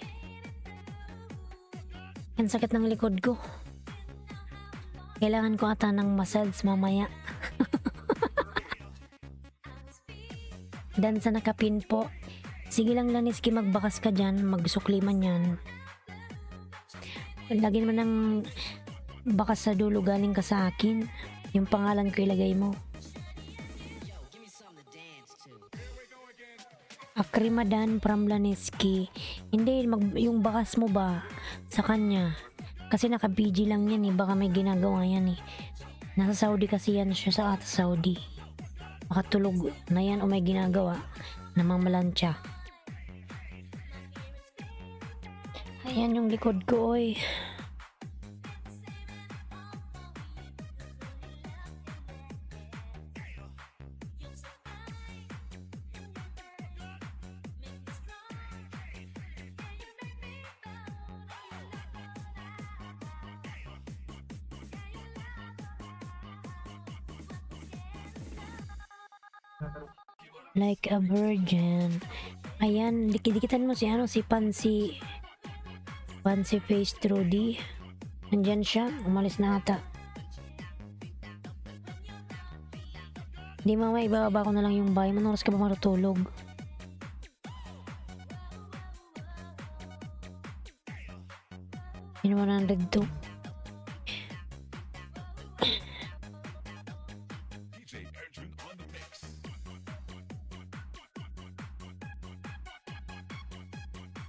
Ang sakit ng likod ko. Kailangan ko ata ng massage mamaya. Dan sa nakapin po. Sige lang, Laniski, magbakas ka dyan. Magsukliman yan. Lagyan mo ng bakas sa dulo, galing ka sa akin. Yung pangalan ko ilagay mo. Akrima Dan from Laniski. Hindi, yung bakas mo ba sa kanya? Kasi naka-BG lang yan eh. Baka may ginagawa yan eh. Nasa Saudi kasi yan siya sa Saudi. Makatulog na yan o may ginagawa. Namamalansya. Ayan yung likod ko, oy. Like a virgin. Ayan, dikidikitan mo si Pansy Face Trudy. Nandyan siya, umalis na ata. Hindi mamaya ibababa ko na lang yung bahay. Anong oras ka ba matutulog? In 102.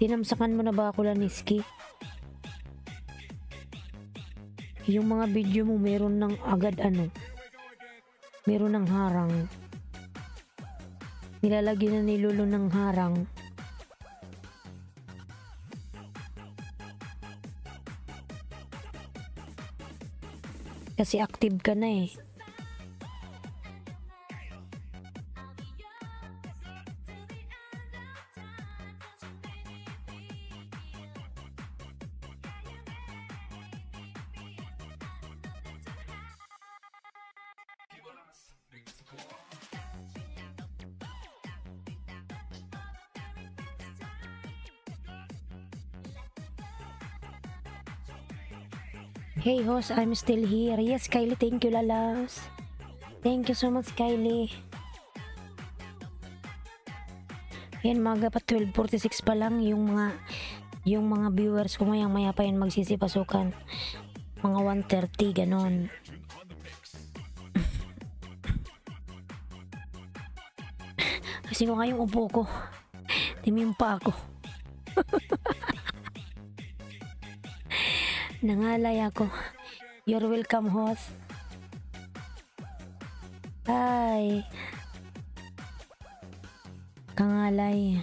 Tinamsakan mo na ba ako, Laniski? Yung mga video mo meron ng agad meron ng harang. Nilalagyan na ni Lolo ng harang. Kasi active ka na eh. Hey host, I'm still here. Yes, Kylie, thank you, lalas. Thank you so much, Kylie. Yan, maga pa 12:46 pa lang yung mga viewers ko maya pa yan magsisipasukan. Mga 1:30 ganon. Kasi ko ngayong upo ko. Timim pa ako. Nangalay ako. You're welcome, host. Hi. Kangalay.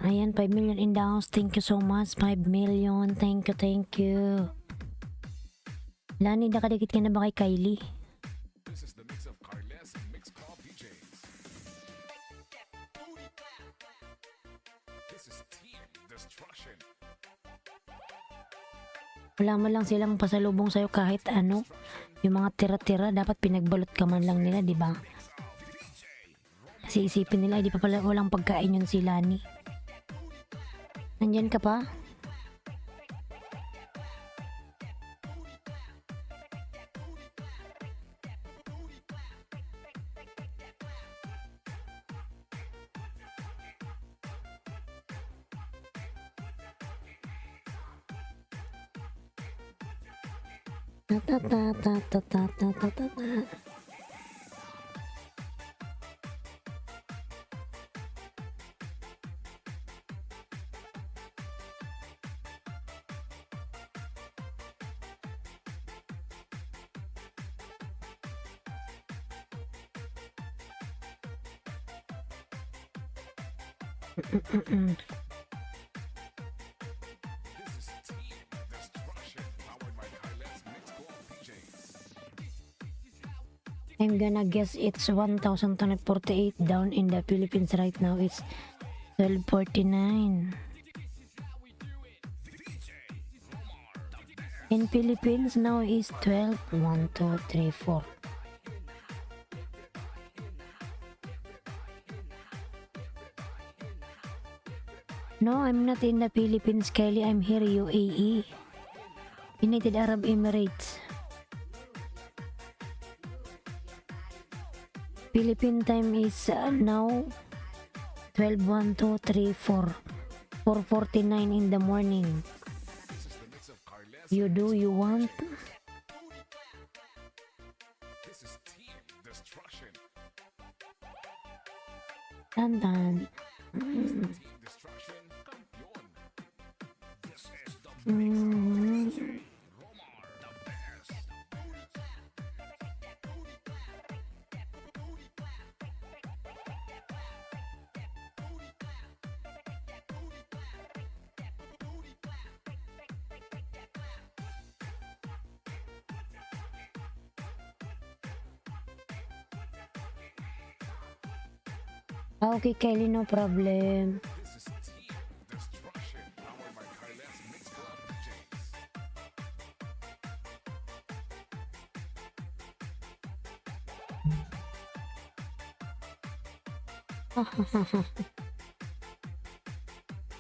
Ayan, 5 million in the house. Thank you so much. 5 million. Thank you. Lani, nakadikit ka na ba kay Kylie? This is the mix of Carles and Mix Club DJs. This is Team Destruction. Wala man lang silang pasalubong sa'yo kahit ano. Yung mga tira-tira, dapat pinagbalot ka man lang nila, di ba? Kasi isipin nila, di pa pala walang pagkain yun si Lani. Nandyan ka pa? Ta ta ta ta ta ta ta ta ta. This is Team Destruction, powered by Carles Mix Club DJs. I'm gonna guess it's 1,248 down in the Philippines right now. It's 1249. In Philippines now is 12. 1, 2, 3, 4. No, I'm not in the Philippines, Kylie. I'm here, UAE. United Arab Emirates. Philippine time is now 12, 1, 2, 3, 4. 4:49 in the morning. This is the mix of Carles. You want? This is Team Destruction. Tantan. Team Destruction, Campeon. This is the mix of Romar, the best. Okay, Kylie, no problem. This is Team Destruction, powered by Carles Mix Club DJs.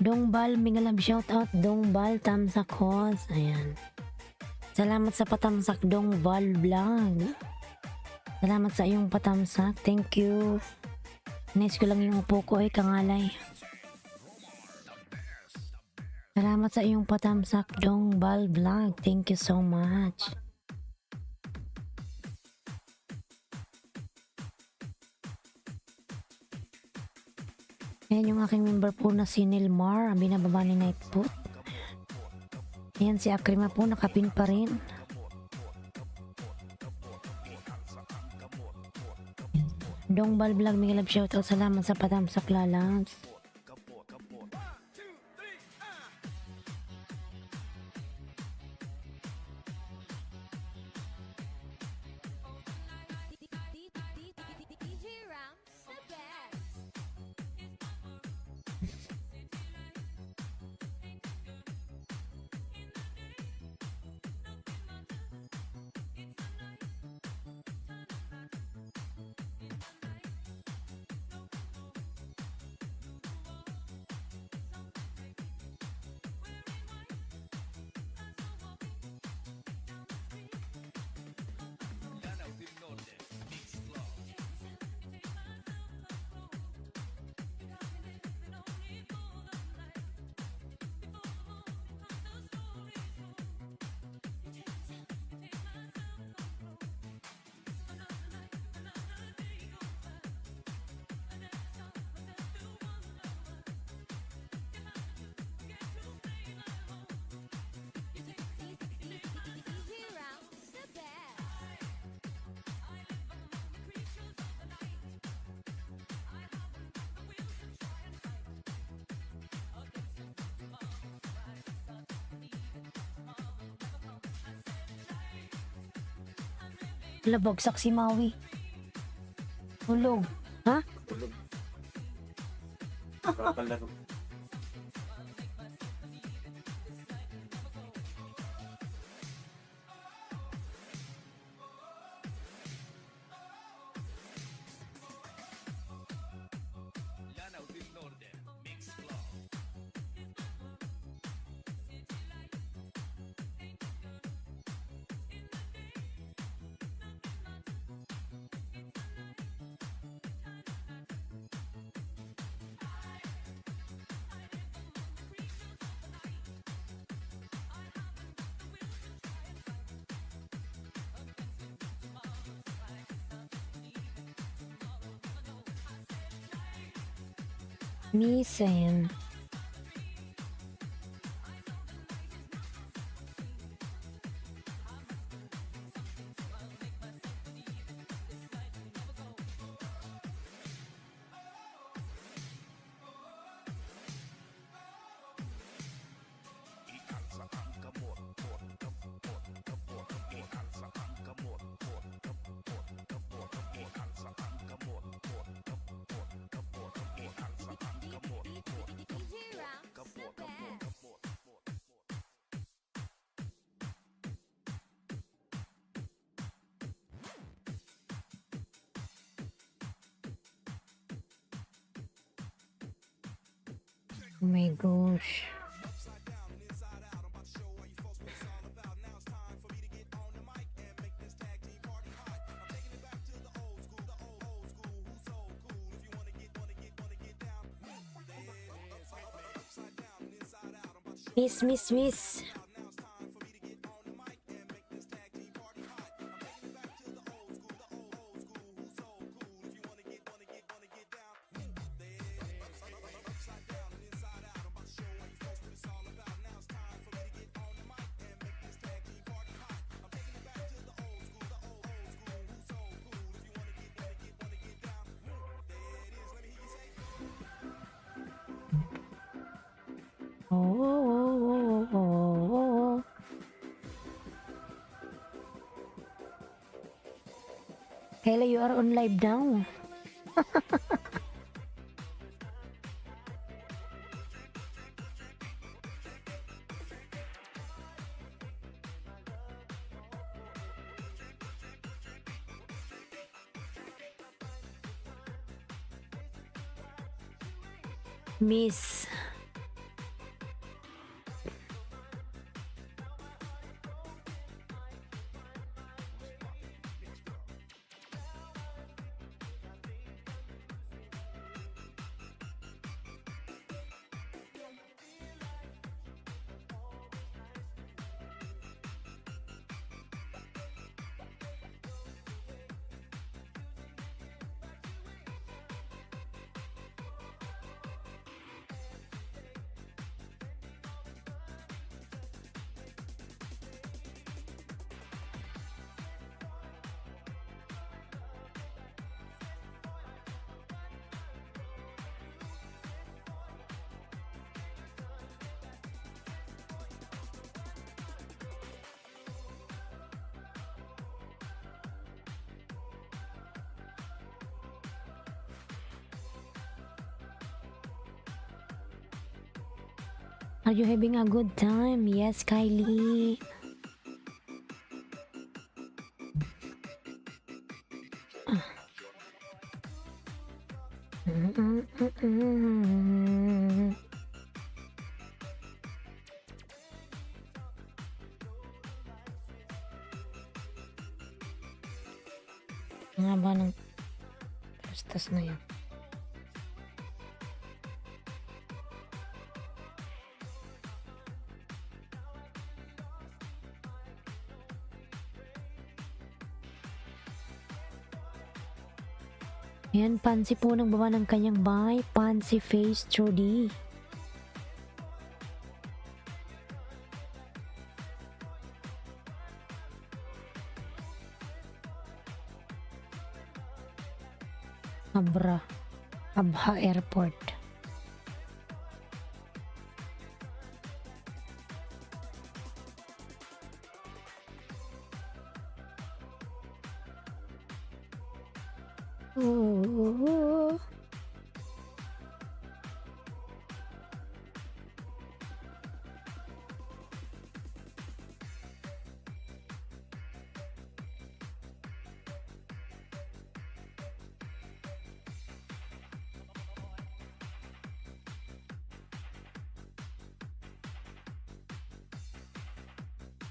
Dongbal, mingalab shoutout. Dongbal, tamsak host. Ayan. Salamat sa patamsak, Dongbal Vlog. Salamat sa iyong patamsak. Thank you. Nice ko lang yung upo ko ay kangalay. Salamat sa iyong patamsak, Dongbal Vlog. Thank you so much. Ayan yung aking member po na si Nilmar, ang binababa ni Nightfoot. Ayan si Akrima po, nakapin pa rin. Dongbal Vlog, may love shoutout. Salamat sa patamsak, lalabs. DJ Rams, the best. DJ Rams, the best. Labagsak si Maui. Hulog. Ha? Tulog. Papalaro. Misen. DJ Rams, the best. Oh my gosh. Miss. Oh. Kayla, you are on live now. Miss. Are you having a good time? Yes, Kylie. Ah. Ang haba ng pastas na yan. Ayan, Pansy po nagbaba ng kanyang bahay. Pansy Face Trudy. Abha Airport. Oh.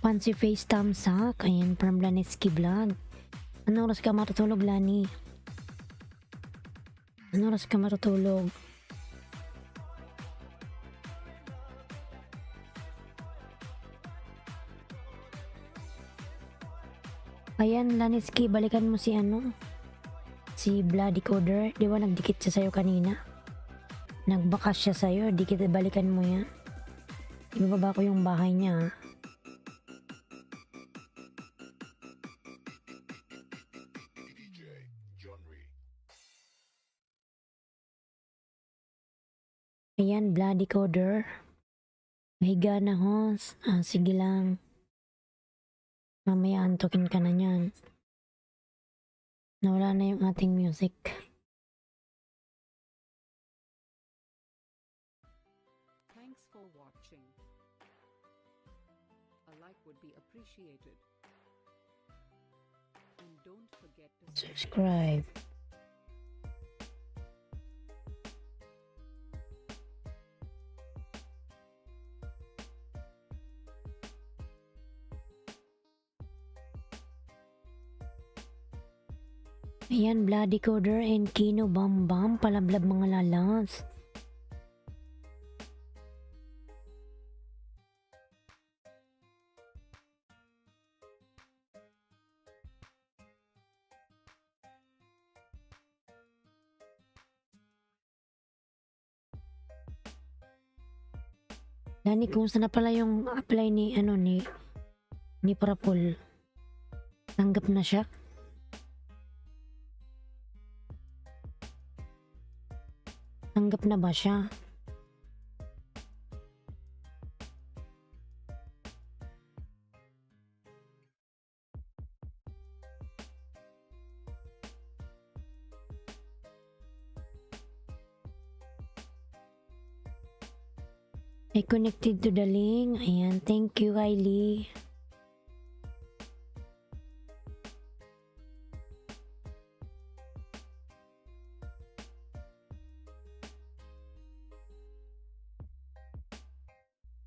Fancy face thumbs up. Ayan, from Laneski Vlog. Anong oras ka matutulog, Lani? Anong oras ka matutulog? Ayan, Laneski, balikan mo si si Bloody Coder. Di ba nagdikit siya sa'yo kanina? Nagbakas siya sa'yo, dikit, balikan mo yan. Ibababa ko yung bahay niya. Ayan, Bloody Coder. Mahiga na, hos. Sige lang. Mamaya antokin ka na niyan. Nawala na yung ating music. Thanks for watching. A like would be appreciated. And don't forget to Subscribe. Ayan, Bloody Coder and Kino Bam Bam, palablab mga lalas. Lani, kumusta na pala yung apply ni ni Prapol? Tanggap na siya? Tanggap na ba siya? I connected to the link. Ayan, thank you, Kylie.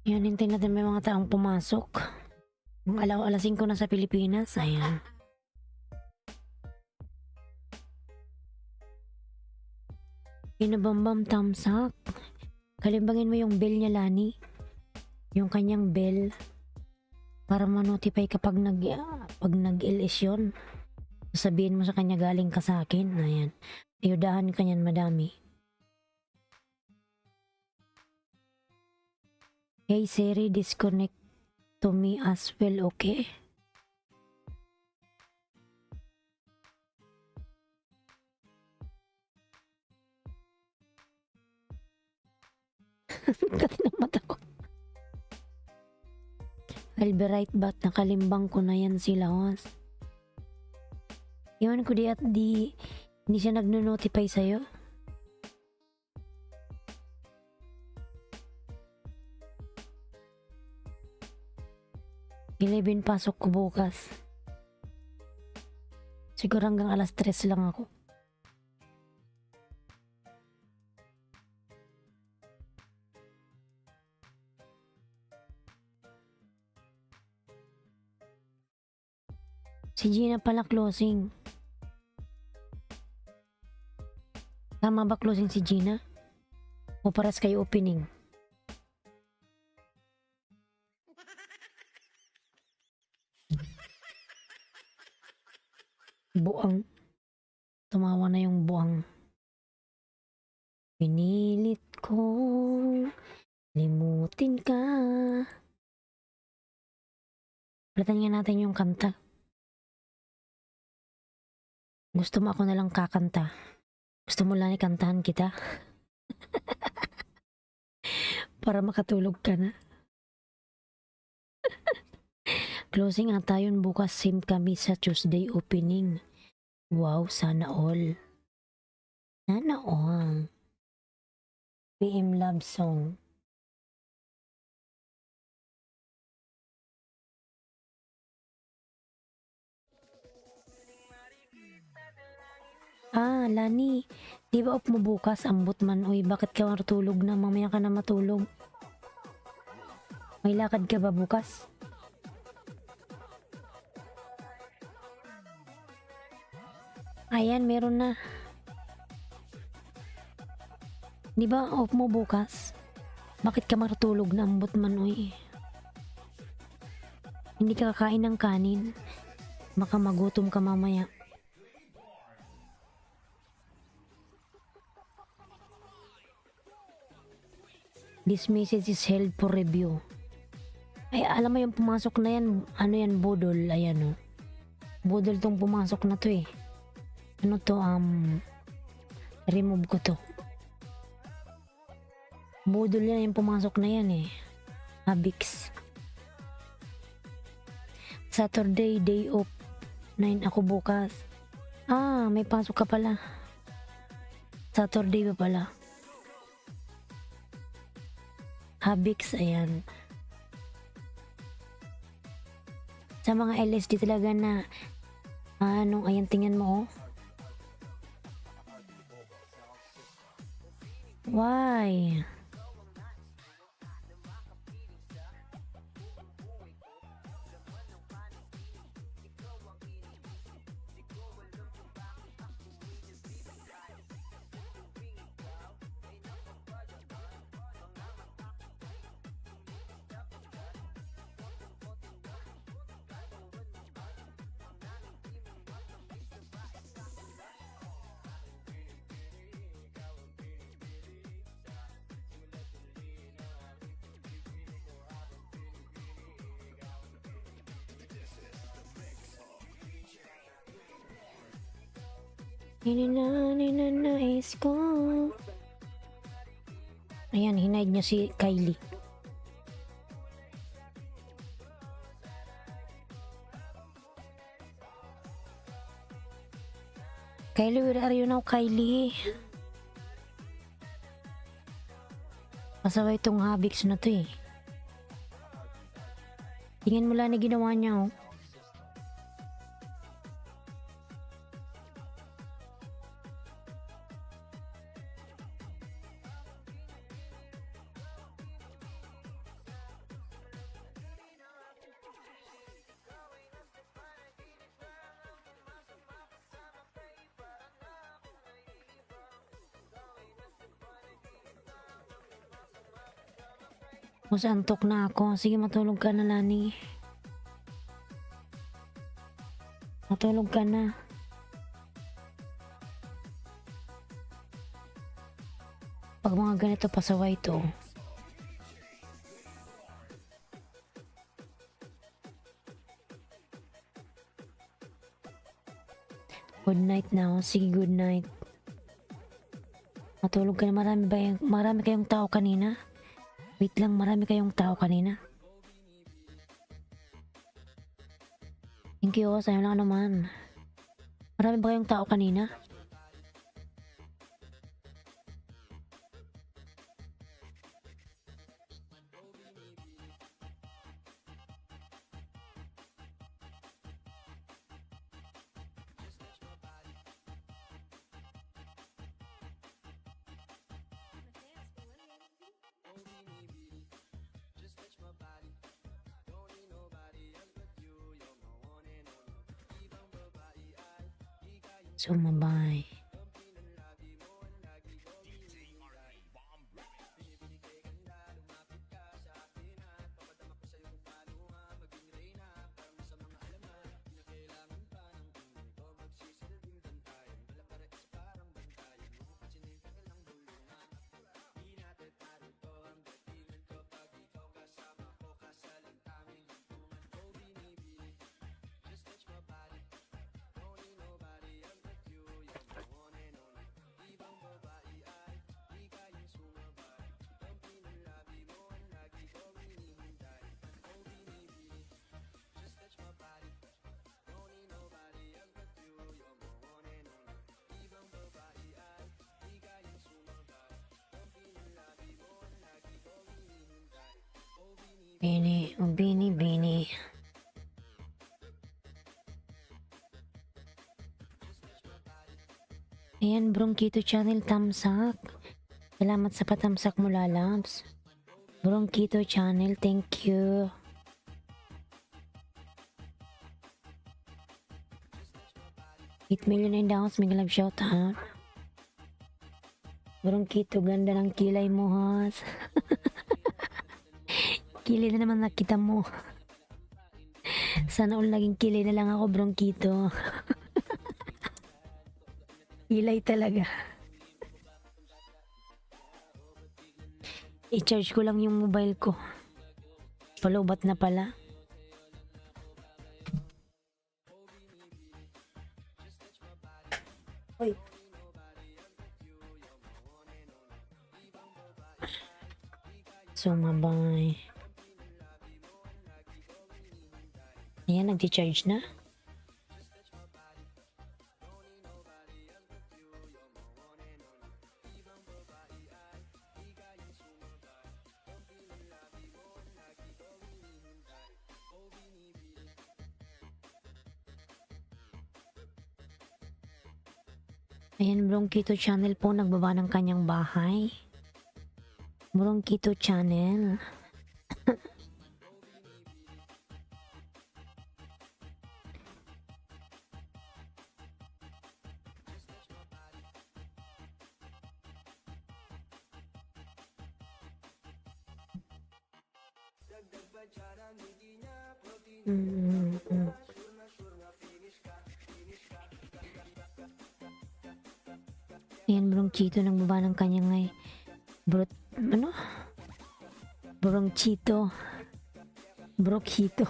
Yan, hintay natin may mga taong pumasok. Alas 5 na sa Pilipinas. Ayan. Pinabambam tamsak. Kalimbangin mo yung bell niya, Lani. Yung kanyang bell. Para ma-notify kapag pag nag-LS yun. Sabihin mo sa kanya galing ka sa akin. Ayan. Ayudahan ka niyan, madami. Hey Siri, disconnect to me as well, okay? Kati ng mata ko. I'll be right back. Nakalimbang ko na yan sila, Hoss. Iwan ko di at hindi siya nagno-notify sa'yo. Ilibin pasok ko bukas. Siguro hanggang alas 3 lang ako. Si Gina pala closing. Tama ba closing si Gina? O paras kayo opening? Buang. Tumawa na yung buang. Pinilit ko limutin ka. Palitan nga natin yung kanta. Gusto mo ako nalang kakanta? Gusto mo lang ikantahan kita? Para makatulog ka na. Closing ata yun bukas. Same kami sa Tuesday opening. Wow, sana all. Sana all. PM love song. Ah, Lani, di ba off mo bukas? Ambot man, oy, bakit ka matulog na? Mamaya ka na matulog. May lakad ka ba bukas? Ayan, meron na. Di ba off mo bukas? Bakit ka matulog na? Ambot man, oy. Hindi ka kakain ng kanin. Baka magutom ka mamaya. This message is held for review. Ay, alam mo yung pumasok na yan, ano yan, budol, ayan o. Budol tong pumasok na to eh. Ano to, remove ko to. Budol yan yung pumasok na yan eh. Abix. Saturday, day off. 9 ako bukas. Ah, may pasok ka pala. Saturday ba pala? Habix, ayan. Sa mga LSD talaga na ayan, tingnan mo oh. Why? Ninanais ko. Ayan, hinaid niya si Kylie. Kylie, where are you now, Kylie? Pasaway tong Habix na to eh. Tingnan mo lang na ginawa niya oh. Mas antok na ako. Sige, matulog ka na, Lani. Matulog ka na. Pag mga ganito, pasaway to. Good night now. Sige, good night. Matulog ka na. Marami kayong tao kanina? Wait lang, marami kayong tao kanina? Thank you, sa'yo lang naman. Marami ba kayong tao kanina? Sumabay. Bini, oh Bini, Bini. Ayan, Bronchito Channel, tamsak. Salamat sa patamsak mo, lalabs. Bronchito Channel, thank you. $8 million in downs, mega love shout out. Bronchito, ganda ng kilay mo, has. Kilay na naman nakita mo. Sana all naging kilay na lang ako, Bronchito. Kilay talaga. I-charge ko lang yung mobile ko. Palubat na pala. Oy. Sumabay. Ayan, nag-charge na. Ayan, Bronchito Channel po, nagbaba ng kanyang bahay. Bronchito Channel. Ayan, Bronchito, nagbaba ng kanyang Bronchito. Bronchito.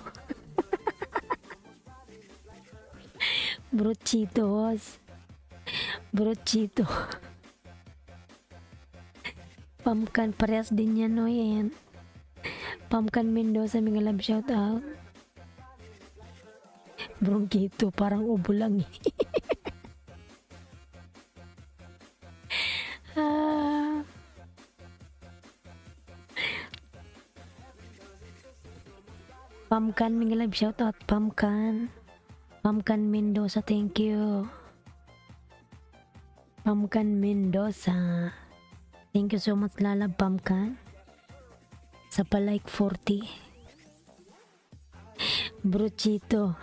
Brochitos. Brochito. Pamkan, parehas din yan, no? Yan. Pamkan Mendoza, mga love shout out. Bronchito, parang ubo lang eh. Pamkan, mga love shout out. Pamkan. Pamkan Mendoza, thank you. Pamkan Mendoza. Thank you so much, lalab Pamkan. Sa palike 40. Brochito.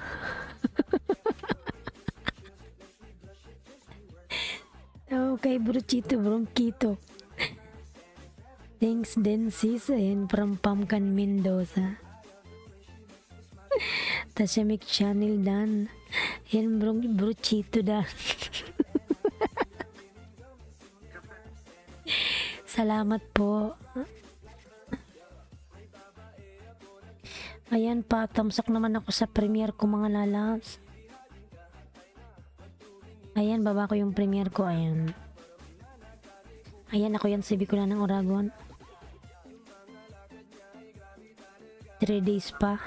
Okay, Brochito, Bronchito. Thanks din sis. Ayan, from Pamkan Mendoza. Tashamik channel dan. Ayan bro Chito dan. Salamat po. Ayan pa, tamsak naman ako sa premiere ko mga lalas. Ayan, baba ko yung premiere ko. Ayan. Ayan, ako yan si Bicolan ng Oragon. 3 days pa.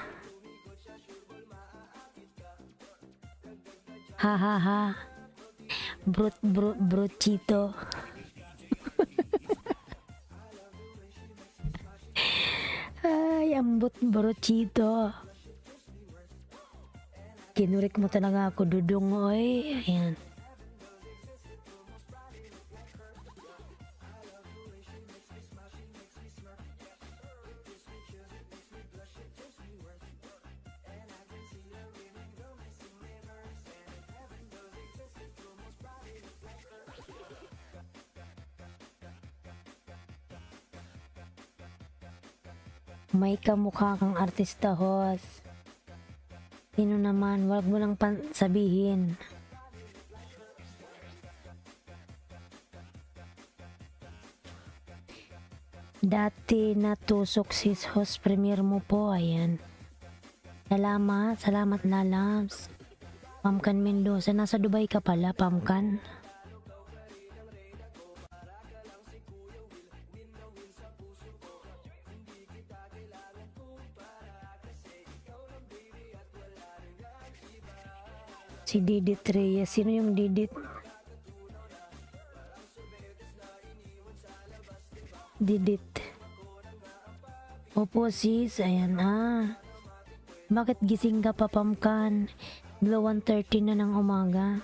Ha ha ha. Bro Chito. Ay, ambot bro Chito. Kinurik mo talaga ako, Dudong, oy. Ayan. May kamukha kang artista, host. Sino naman? Wag mo lang sabihin. Dati natusok sis host premiere mo po. Ayan. Salamat lalabs. Pamkan Mendoza. Nasa Dubai ka pala, Pamkan. Si Didit Reyes. Sino yung Didit? Didit. Opo sis. Ayan Bakit gising ka pa, Pamkan? 1:30 na ng umaga.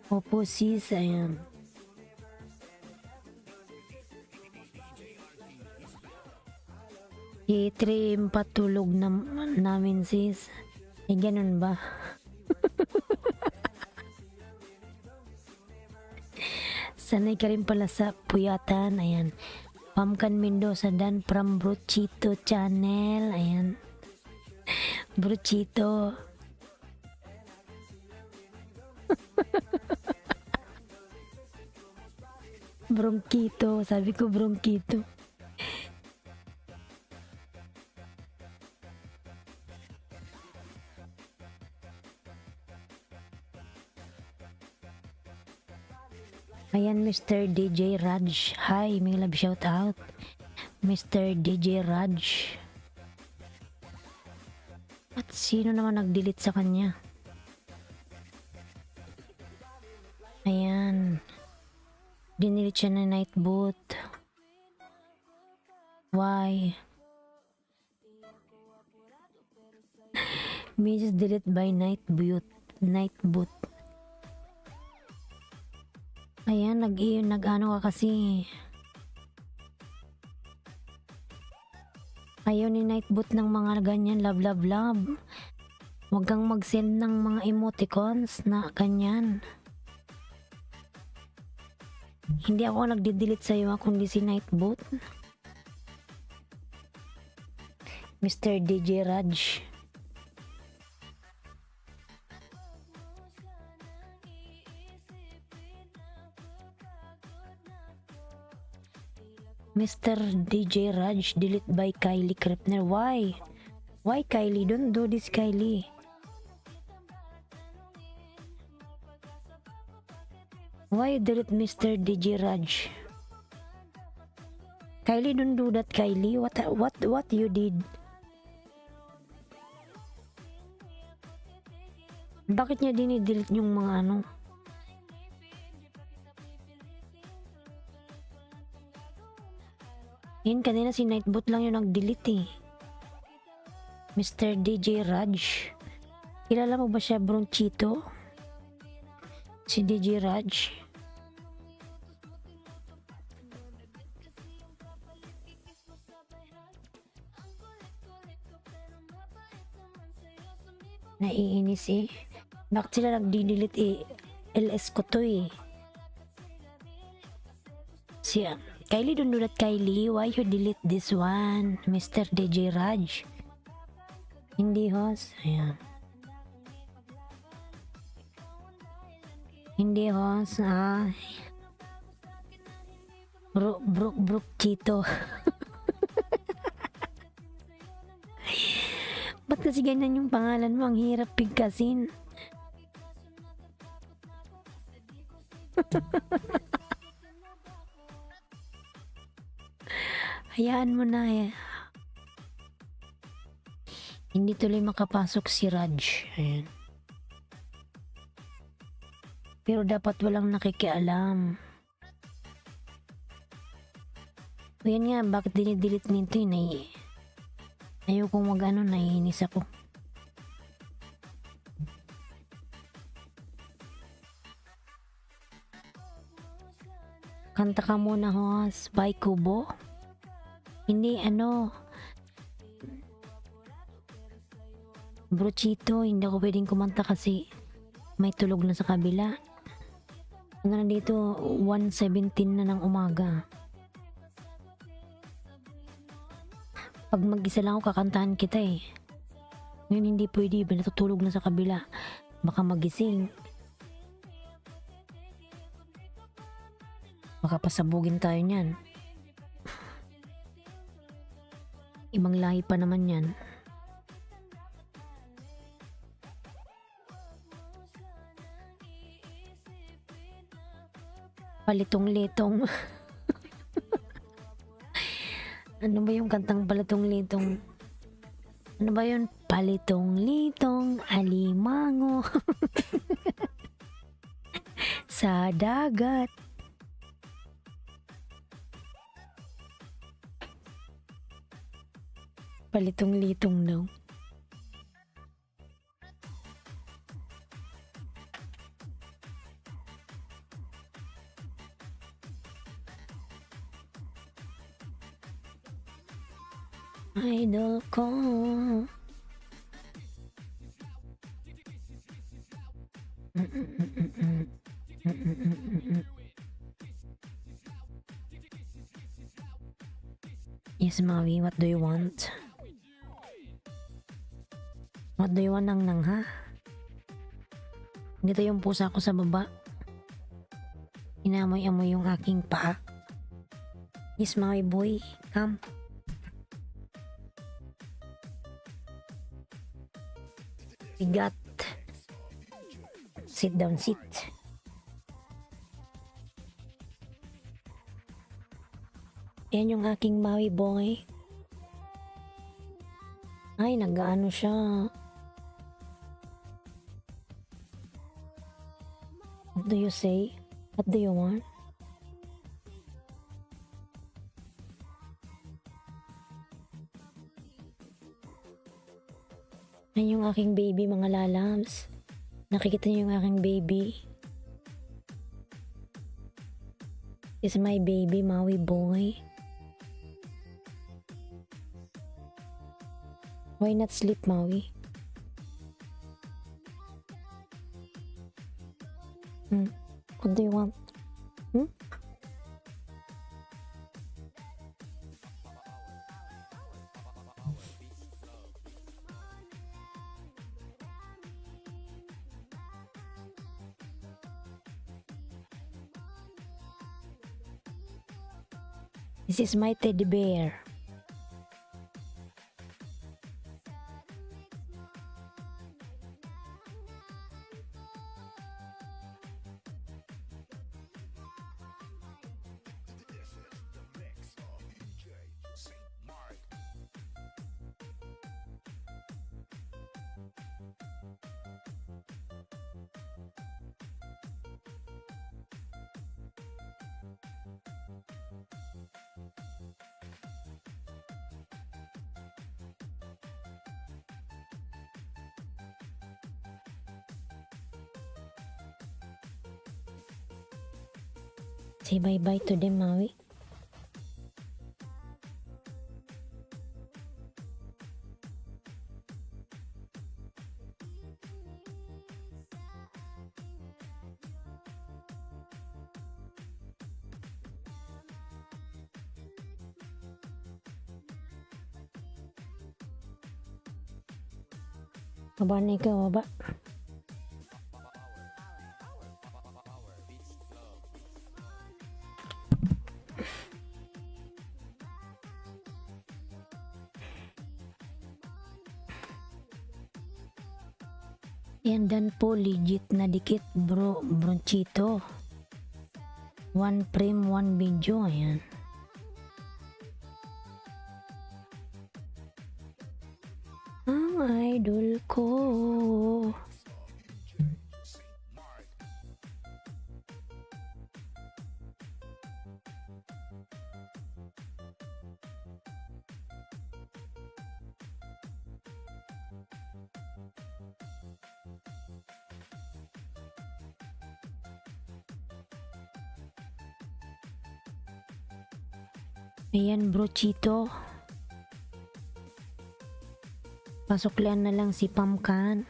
Opo sis, ayan. I-3 patulog namin sis. Ganun ba? Sanay ka rin pala sa puyatan. Ayan. Pamkan Mendoza dan from Bro Chito channel. Ayan. Bro Chito. Bronquito, sabi ko bronquito. Ayan, Mr. DJ Raj. Hi, may love shout out. Mr. DJ Raj. At sino naman nag-delete sa kanya? Ayan. Dinilit siya na Nightbot. Why? Message delete by Nightbot. Ayan, nag-ano ka kasi. Ayaw ni Nightbot ng mga ganyan, love. Huwag kang mag-send ng mga emoticons na ganyan. Hindi ako nagde-delete sa'yo kundi si Nightbot. Mr. DJ Raj. Mr. DJ Raj, delete by Kylie Krepner. Why? Why Kylie? Don't do this, Kylie. Why you delete Mr. DJ Raj? Kylie, don't do that, Kylie. What you did? Bakit niya dinidelete yung mga ano? Yan, kanina si Nightbot lang yung nag-delete eh. Mr. DJ Raj. Kilala mo ba siya, Bronchito? Si DJ Raj. Naiinis eh. Bakit sila nagdi-delete eh? LS ko to eh. Siya. Kylie, don't do that, Kylie. Why you delete this one? Mr. DJ Raj. Hindi, host. Ayan. Hindi, host. Brook Chito. Ba't kasi ganyan yung pangalan mo? Ang hirap bigkasin. Hayaan mo na eh. Hindi tuloy makapasok si Raj. Ayan. Pero dapat walang nakikialam. O yan nga, bakit dinidelete nito yun eh. Ayokong mag-ano, naiinis ako. Kanta ka muna, host. By Kubo. Hindi, Brochito, hindi ako pwedeng kumanta kasi may tulog na sa kabila. Ano na dito, 1:17 na ng umaga. Pag mag-isa lang ako, kakantahan kita eh. Ngayon hindi pwede, natutulog na sa kabila. Baka magising. Baka pasabugin tayo niyan. Ibang lahi pa naman yan. Palitong-litong. Ano ba yung kantang palitong-litong? Ano ba yun? Palitong-litong, alimango. Sa dagat. Palitong-litong daw. Idol ko. Yes, Maui, what do you want? What do you want, nang ha? Dito yung pusa ko sa baba. Inamoy-amoy yung aking paa. Yes, Maui boy, come. Bigat. Sit down, sit. Yan yung aking Maui boy. Ay, nag-ano siya. What do you say? What do you want? Yan yung aking baby, mga lalams. Nakikita niyo yung aking baby. This is my baby, Maui boy. Why not sleep, Maui? What do you want? This is my teddy bear. Say bye-bye to them, Maui. Aba na ikaw, aba. Yan dan po legit na dikit bro, bronchito. One frame, one video, ayan. Ang idol ko. Ayan bro Chito. Pasuklan na lang si Pamkan.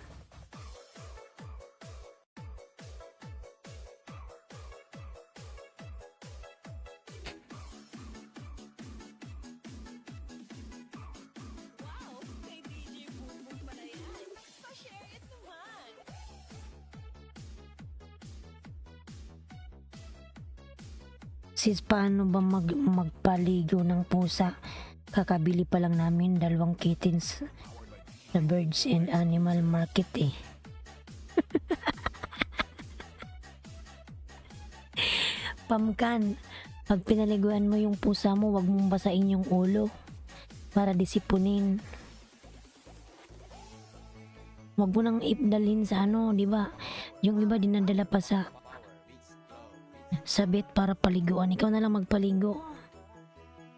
Sis, paano ba magpaligo ng pusa? Kakabili pa lang namin 2 kittens sa Birds and Animal Market eh. Pamkan, pag pinaliguan mo yung pusa mo, wag mong basain yung ulo para disipunin. Wag mo nang ipdalhin sa di ba? Yung iba dinadala pa sa bed para paliguan. Ikaw na lang magpaligo.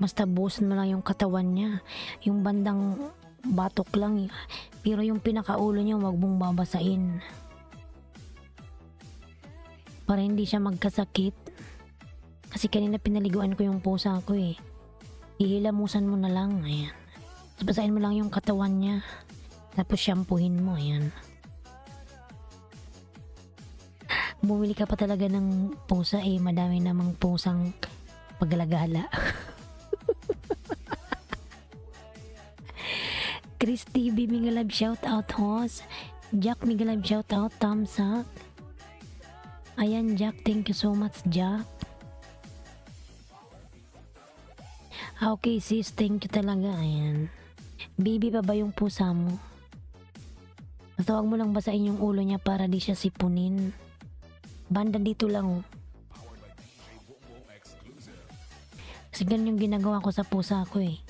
Basta buusan mo lang yung katawan niya. Yung bandang batok lang. Pero yung pinakaulo niya, wag mong babasain. Para hindi siya magkasakit. Kasi kanina pinaliguan ko yung pusa ko eh. Ihilamusan mo na lang. Ayan. Tapos basahin mo lang yung katawan niya. Tapos shampoohin mo. Ayan. Bumili ka pa talaga ng pusa eh. Madami namang pusang paglagala. Chris TV, mega live shout out host. Jack, mega live shout out, thumbs up. Ayan Jack, thank you so much Jack. Okay sis, thank you talaga. Ayan. Baby pa ba yung pusa mo? Basta wag mo lang basain yung ulo niya para di siya sipunin. Banda dito lang. Kasi ganun yung ginagawa ko sa pusa ko eh.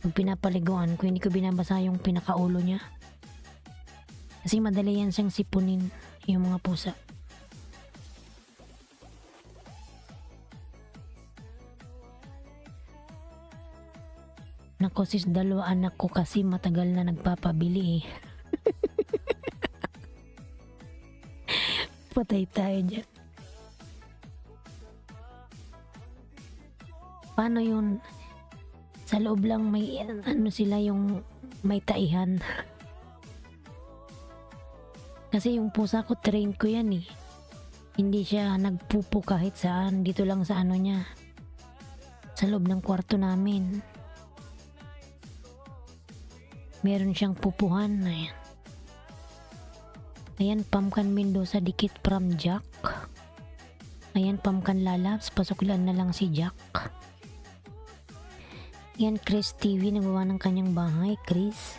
Pag pinapaliguan ko, hindi ko binabasa yung pinakaulo niya. Kasi madali yan siyang sipunin, yung mga pusa. Nako sis, 2 anak ko kasi matagal na nagpapabili eh. Patay tayo dyan. Paano yun? Sa loob lang may sila yung may taihan. Kasi yung pusa ko, train ko yan eh. Hindi siya nagpupo kahit saan. Dito lang sa niya. Sa loob ng kwarto namin. Meron siyang pupuhan. Ayan. Ayan, Pamkan Mendoza, dikit from Jack. Ayan, Pamkan Lalabs, pasuklan na lang si Jack. Ayan, Chris TV, nagawa ng kanyang bahay, Chris.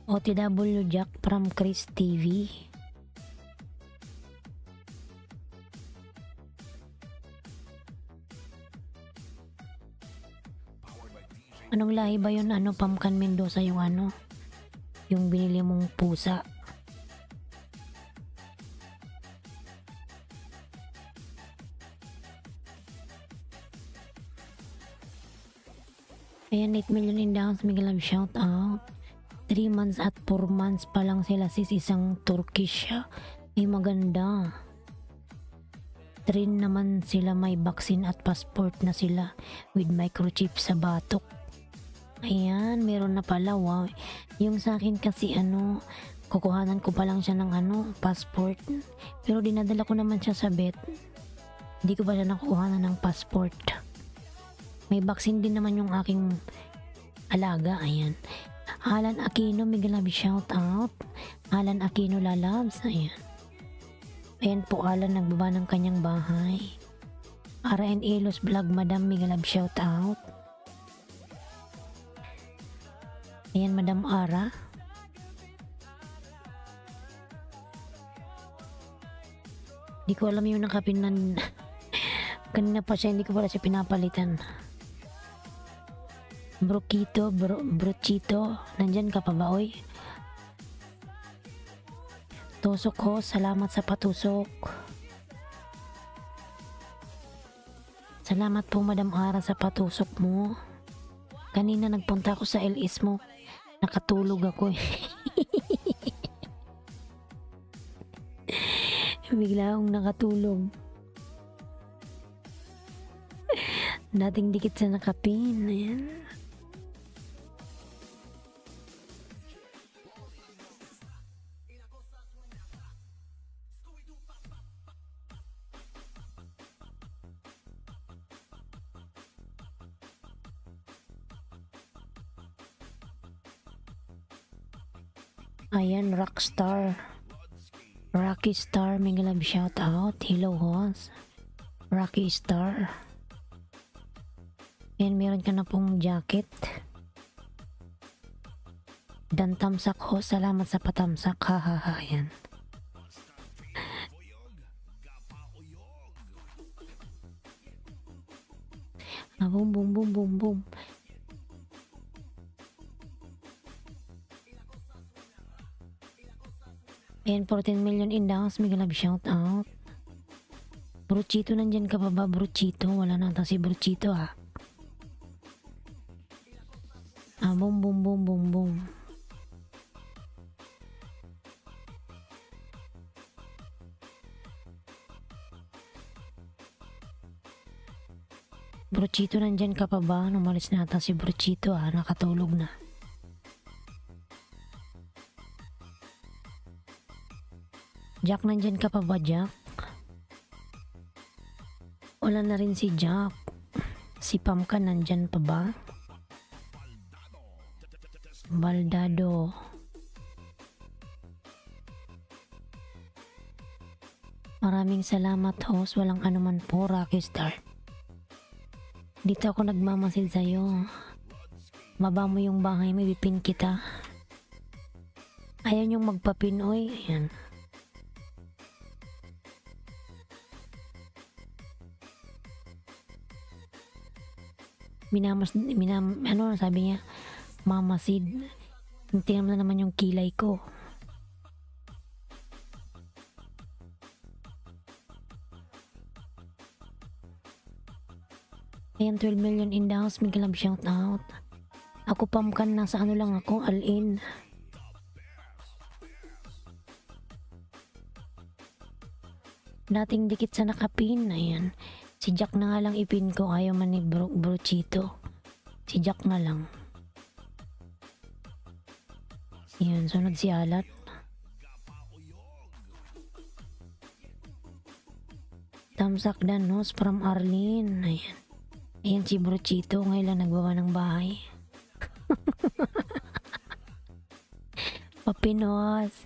OTW Jack from Chris TV. Anong lahi ba yun? Pamkan Mendoza yung yung binili mong pusa. Ayan, 8 million in downs, mega love shout out. 3 months at 4 months pa lang sila sis, isang Turkish siya. Ay maganda. Train naman sila, may vaccine at passport na sila with microchip sa batok. Ayan, meron na pala, wow. Yung sa akin kasi kukuhanan ko pa lang siya ng passport. Pero dinadala ko naman siya sa vet. Hindi ko pa siya nakukuhanan ng passport. May vaccine din naman yung aking alaga. Ayan. Alan Aquino, mega love shout out. Alan Aquino lalabs. Ayan. Ayan po Alan, nagbaba ng kanyang bahay. RN Elos Vlog, Madam, mega love shout out. Ayan, Madam Ara. Di ko alam yung nakapinan. Kanina pa siya, hindi ko pala siya pinapalitan. Brochito, nandyan ka pa ba, oy? Tusok ko, salamat sa patusok. Salamat po Madam Ara sa patusok mo. Kanina nagpunta ako sa LS mo. Nakatulog ako eh. Bigla akong nakatulog. Dating dikit sa nakapin. Ayan. Ayan, Rockstar. Rocky Star, mega love shout out. Hello, host. Rocky Star. Ayan, meron ka na pong jacket. Dan tamsak ho, salamat sa patamsak. Hahaha, ayan. Boom, boom, boom, boom, boom. Ayan, 14 million in the house. Mega love shout out. Brochito, nandyan ka pa ba? Brochito, wala na ata si Brochito ha. Boom, boom, boom, boom, boom. Brochito, nandyan ka pa ba? Numalis na ata si Brochito ha. Nakatulog na. Jack, nandyan ka pa ba, Jack? Wala na rin si Jack. Si Pamka, nandyan pa ba? Baldado. Maraming salamat, host. Walang anuman po, Rocky Star. Dito ako nagmamasid sa'yo. Maba mo yung bahay, may bipin kita. Ayan yung magpapinoy. Ayan. Ano sabi niya, mamasid. Tingnan mo na naman yung kilay ko. Ayan, 12 million in the house. Mega love shout out. Ako Pamkan, nasa ano lang ako, all-in. Dating dikit sa nakapin. Ayan. Si Jack na nga lang ipin ko. Ayaw man ni Brochito. Si Jack na lang. Ayan, sunod si Alat. Tamsak dan host from Arlene. Ayan. Ayan si Brochito. Ngayon lang nagbawa ng bahay. Papinos.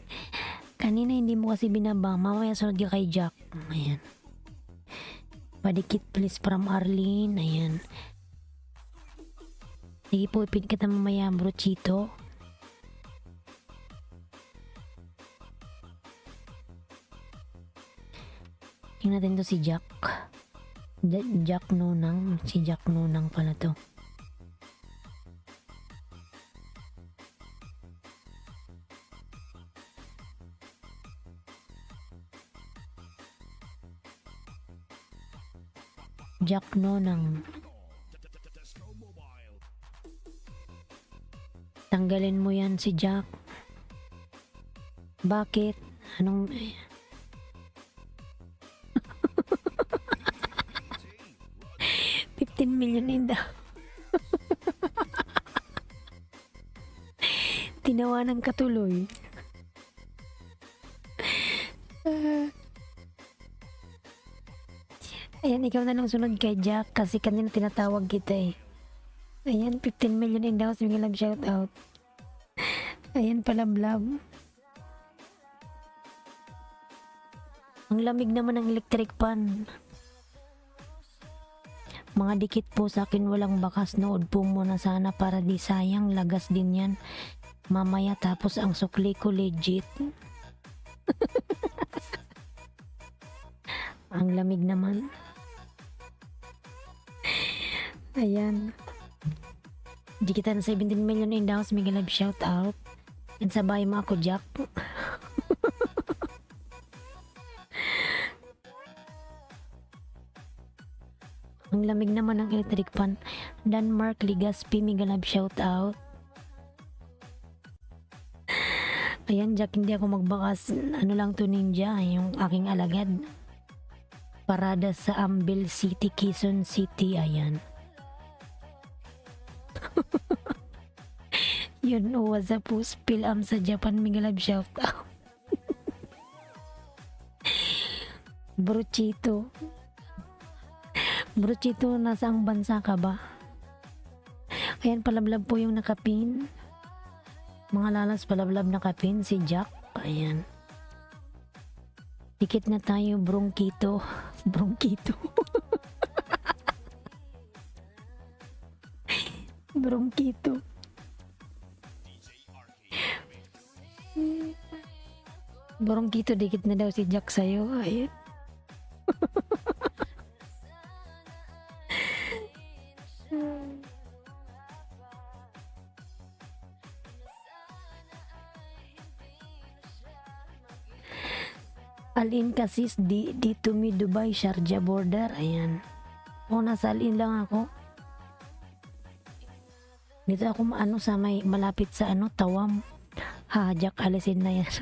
Kanina hindi mo kasi binaba. Mamaya sunod ka kay Jack. Ayan. Padikit please from Arlene. Ayan. Sige po, ipin kita mamaya, Brochito. Tingnan natin to si Jack. Jack Nunang. Si Jack Nunang pala to. Jack Nonang. Tanggalin mo yan si Jack. Bakit? Anong... 15 million in daw. Tinawanan ka tuloy. Ayan, ikaw na lang sunod kay Jack kasi kanina tinatawag kita eh. Ayan, 15 million in daw. Sige lang, shout out. Ayan pala, vlog. Ang lamig naman ng electric fan. Mga dikit po sa akin walang bakas. Nood po muna sana para di sayang. Lagas din yan. Mamaya tapos ang sukli ko legit. Ang lamig naman. Ayan. Di kita na 17 million in daw. Mega live shout out. And sabay mo ako, Jack. Ang lamig naman ng electric fan. Denmark Ligaspi, mega love shout out. Ayan, Jack, hindi ako magbakas. Ano lang to, ninja, yung aking alagad. Parada sa Ambil City, Quezon City. Ayan. Yun, what's up po, spill sa Japan, mega love shout out. Brochito. Brochito, nasa ang bansa ka ba? Ayan, palablab po yung nakapin. Mga lalas, palablab nakapin, si Jack. Ayan. Dikit na tayo, bronchito. Bronchito. Bronchito. Bronchito, dikit na daw si Jack sa'yo. Ayan. Alin kasi dito mi Dubai, Sharjah border. Ayan. O, nasa Alin lang ako. Dito ako sa may malapit sa Tawam. Ha, Jack, alisin na yan.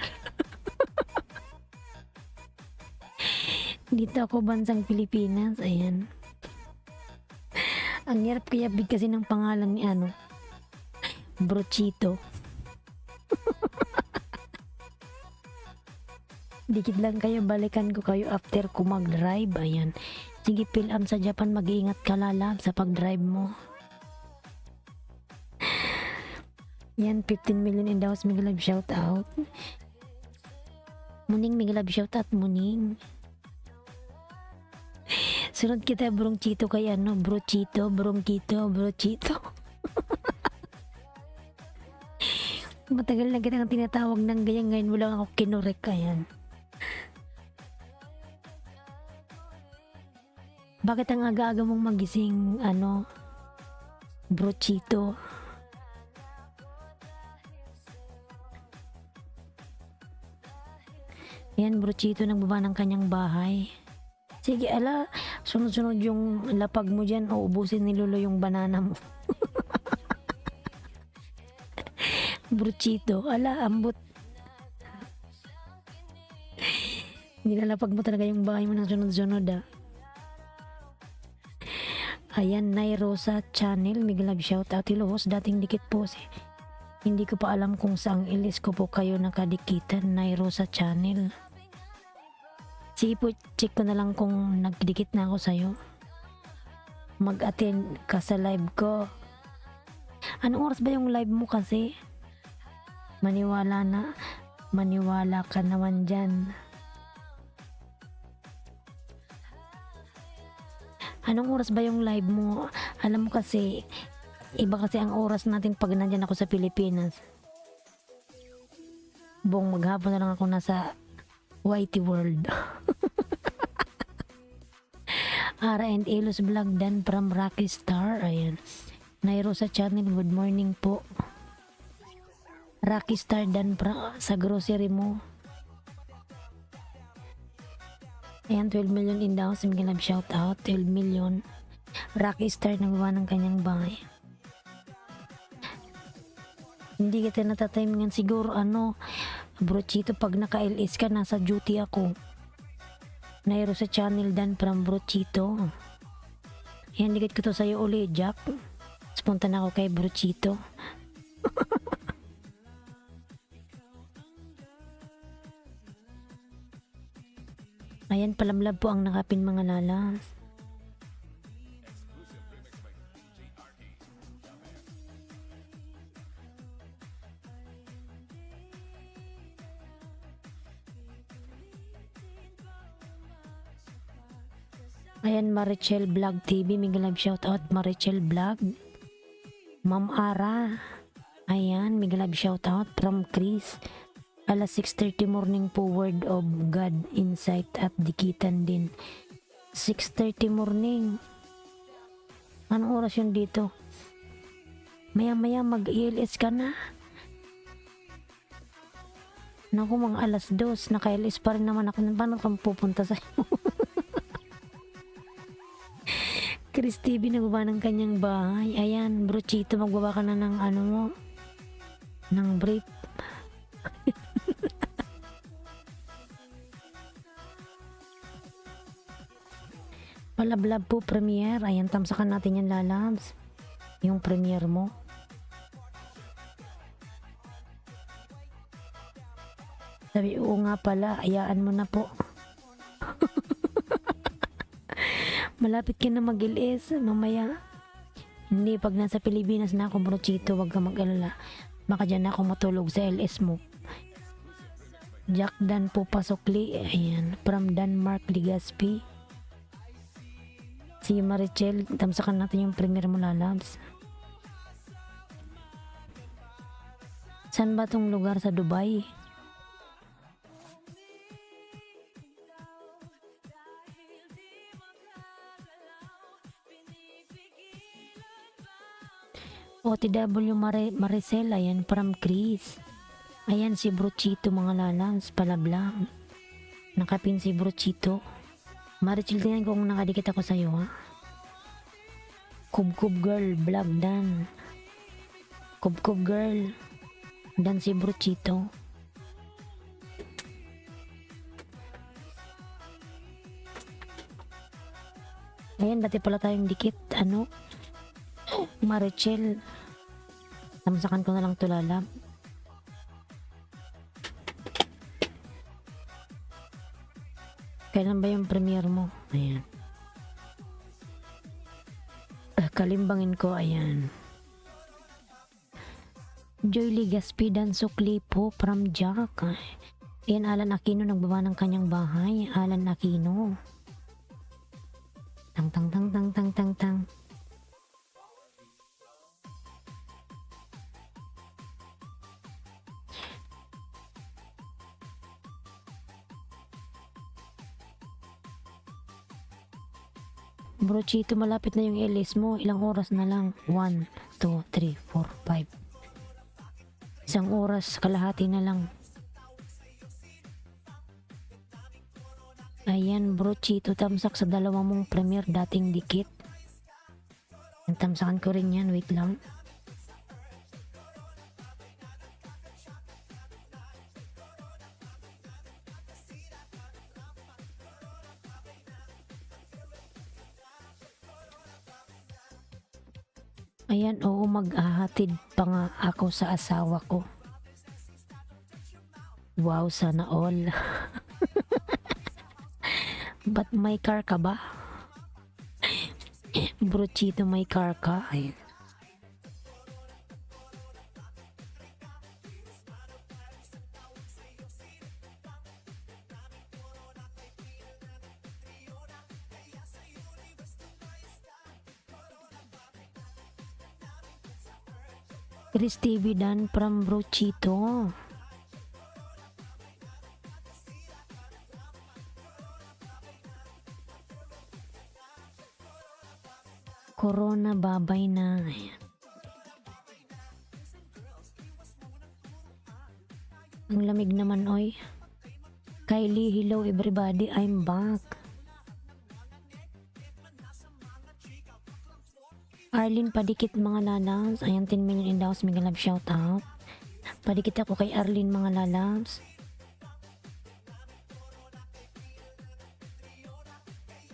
Dito ako bansang Pilipinas. Ayan. Ang hirap kaya big kasi ng pangalan ni Brochito. Dikit lang kayo, balikan ko kayo after ko mag-drive. Ayan. Sige, Pilam sa Japan, mag-iingat ka lalab sa pag-drive mo. Yan, 15 million in daws, mega love shout out. Muning, mega love shout out, Muning. Sunod kita, Bronchito kay Brochito, Bronchito, Brochito. Matagal na kitang tinatawag ng ganyan, ngayon mo lang ako kinurek. Ayan. Bakit ang aga-aga mong magising, Brochito? Yan, Brochito nagbaba ng kanyang bahay. Sige, ala, sunod-sunod yung lapag mo dyan o ubusin ni Lolo yung banana mo. Brochito, ala, ambot. Nilalapag mo talaga yung bahay mo ng sunod-sunod, ah. Ayan, Nay Rosa Channel, mega love shout out. Hello, host, dating dikit po hindi ko pa alam kung saang ilis ko po kayo nakadikitan. Nay Rosa Channel. Sige po, check ko na lang kung nagdikit na ako sa'yo. Mag-attend ka sa live ko. Anong oras ba yung live mo kasi? Maniwala ka naman dyan. Anong oras ba yung live mo? Alam mo kasi, iba kasi ang oras natin pag nandyan ako sa Pilipinas. Buong maghapon na lang ako nasa YT World. Ara and Elos Vlog Dan from Rocky Star. Ayan. Nairo sa channel, good morning po. Rocky Star Dan sa grocery mo. Ayan, 12 million in daw. Sige lang, shout out. 12 million. Rocky Star nagawa ng kanyang bahay. Hindi kita natatimingan siguro Brochito, pag naka-LS ka, nasa duty ako. Nairo sa channel Dan from Brochito. Ayan, dikit ko to sa'yo uli, Jack. Punta na ako kay Brochito. Ayan, palamlab po ang nakapin mga lalas. Ayan, Marichel Vlog TV. Mega love shoutout, Marichel Vlog. Ma'am Ara. Ayan, mega love shoutout from Chris. Alas 6:30 morning po, Word of God Insight at dikitan din. 6:30 morning. Anong oras yun dito? Maya-maya mag-ILS ka na. Naku, mga alas 2. Naka-ILS pa rin naman ako. Paano kang pupunta sa'yo? Chris TV nagbaba ng kanyang bahay. Ayan, Bro Chito, magbaba ka na ng ano mo. Ng brief. Palablab po premiere. Ayan, tamsakan natin yan, lalabs. Yung premiere mo. Sabi, oo nga pala, hayaan mo na po. Malapit ka na mag-LS, mamaya. Hindi, pag nasa Pilipinas na ako, Bro Chito, wag ka mag-alala. Baka dyan na ako matulog sa LS mo. Jack Dan po pasokli. Ayan, from Denmark, Ligaspi. Si Marichel, tamsakan natin yung premiere mo, lalabs. Saan ba tong lugar sa Dubai? OTW Maricel, ayan, from Chris. Ayan, si Bro Chito, mga lalabs, palablang. Nakapin si Bro Chito. Marichel, tingnan ko kung nakadikit ako sa'yo, ha? Kubkub girl, vlog dan. Kubkub girl. Dan si Bro Chito. Ayan, dati pala tayong dikit. Ano? Marichel. Tamsakan ko na lang to, lalab. Kailan ba yung premiere mo? Ayan. Kalimbangin ko, ayan. Joy Ligaspi dan Sukli po from Jack. Ayan, Alan Aquino nagbaba ng kanyang bahay. Alan Aquino. Tang tang tang tang tang tang tang. Bro Chito, malapit na yung LS mo. Ilang oras na lang? 1, 2, 3, 4, 5. Isang oras, kalahati na lang. Ayan, Bro Chito, tamsak sa dalawa mong premiere, dating dikit. Tamsakan ko rin yan, wait lang. Ayan, oo, maghahatid pa nga ako sa asawa ko. Wow, sana all. But may car ka ba? Bro Chito, may car ka? Ay. Chris TV dan from Bro Chito. Corona, babay na. Ayan. Ang lamig naman, oy. Kylie, hello everybody, I'm back. Arlene, padikit mga lalabs. Ayan, 10 million in the house. Mega love shout out. Padikit ako kay Arlene mga lalabs.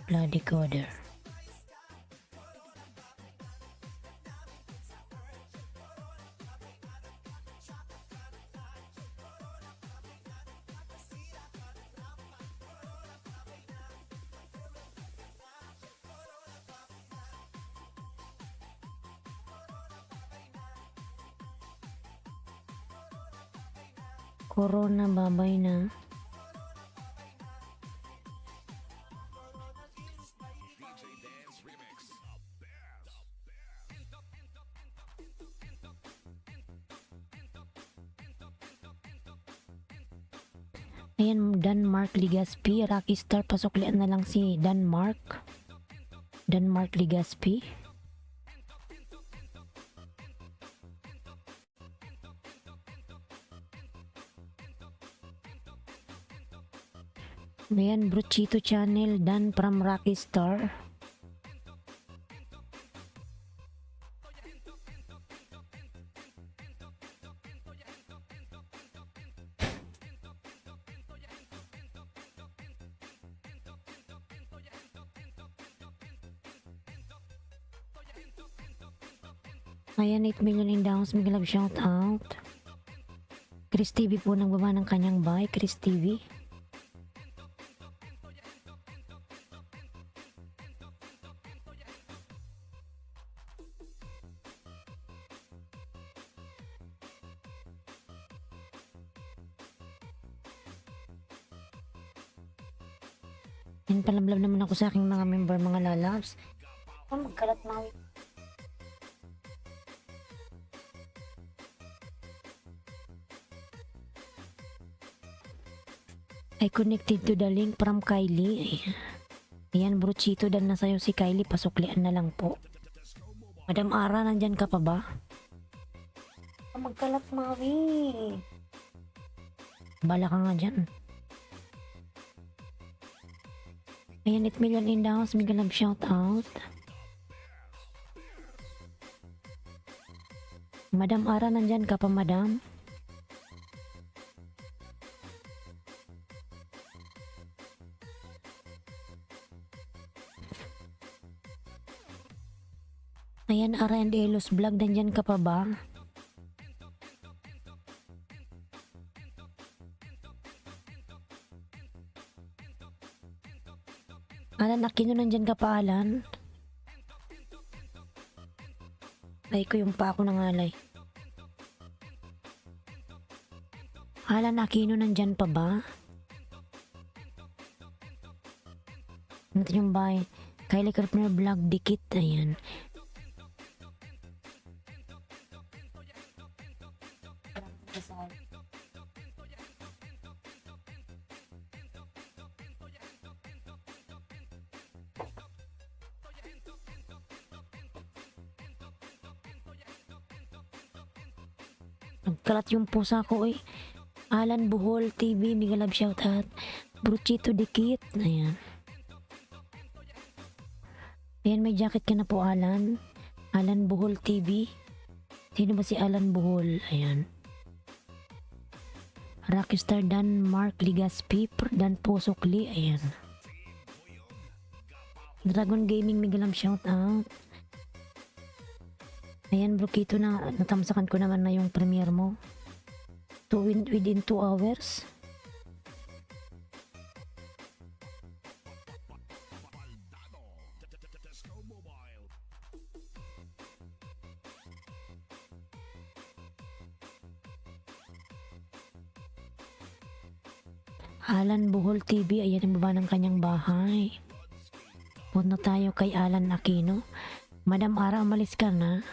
Bloody coder. Corona, babay na. Ayan, Denmark Ligaspi. Rocky Star, pasuklian na lang si Denmark. Denmark Ligaspi. Ayan, Bruchito Channel, Dan from Rocky Star. Ayan, 8 million in downs. Miguel Love shout out. Chris TV po nagbaba ng kanyang buy. Chris TV. Yan, palamlab naman ako sa aking mga member, mga lalabs. Oh, magkalat mawi. I connected to the link from Kylie. Ayan, Bruchito, dan na sa'yo si Kylie. Pasuklian na lang po. Madam Ara, nandyan ka pa ba? Oh, magkalat mawi. Bala ka nga dyan. Ayan, 8 million in the house. Miguel Love shout out. Madam Ara, nandyan ka pa, madam? Ayan, Ara and Elos Vlog, nandyan ka pa ba? Alan Aquino, nandyan ka pa, Alan? Ay ko yung pa ako nangalay. Alan Aquino, nandyan pa ba? Natin yung bahay. Kylie Carpenter Vlog, dikit. Ayan. Nagkalat yung pusa ko eh. Alan Buhol TV, Miguel Love shoutout. Bruchito dikit. Ayan. Ayan, may jacket ka na po, Alan. Alan Buhol TV. Sino ba si Alan Buhol? Ayan. Rockstar Dan Mark Ligaspi. Dan Posokli. Ayan. Dragon Gaming, Miguel Love shoutout. Ayan, Bruchito, na natamsakan ko naman na yung premiere mo. Within 2 hours. Alan Buhol TV, ayan ang baba ng kanyang bahay. Punta tayo kay Alan Aquino. Madam Ara, umalis ka na.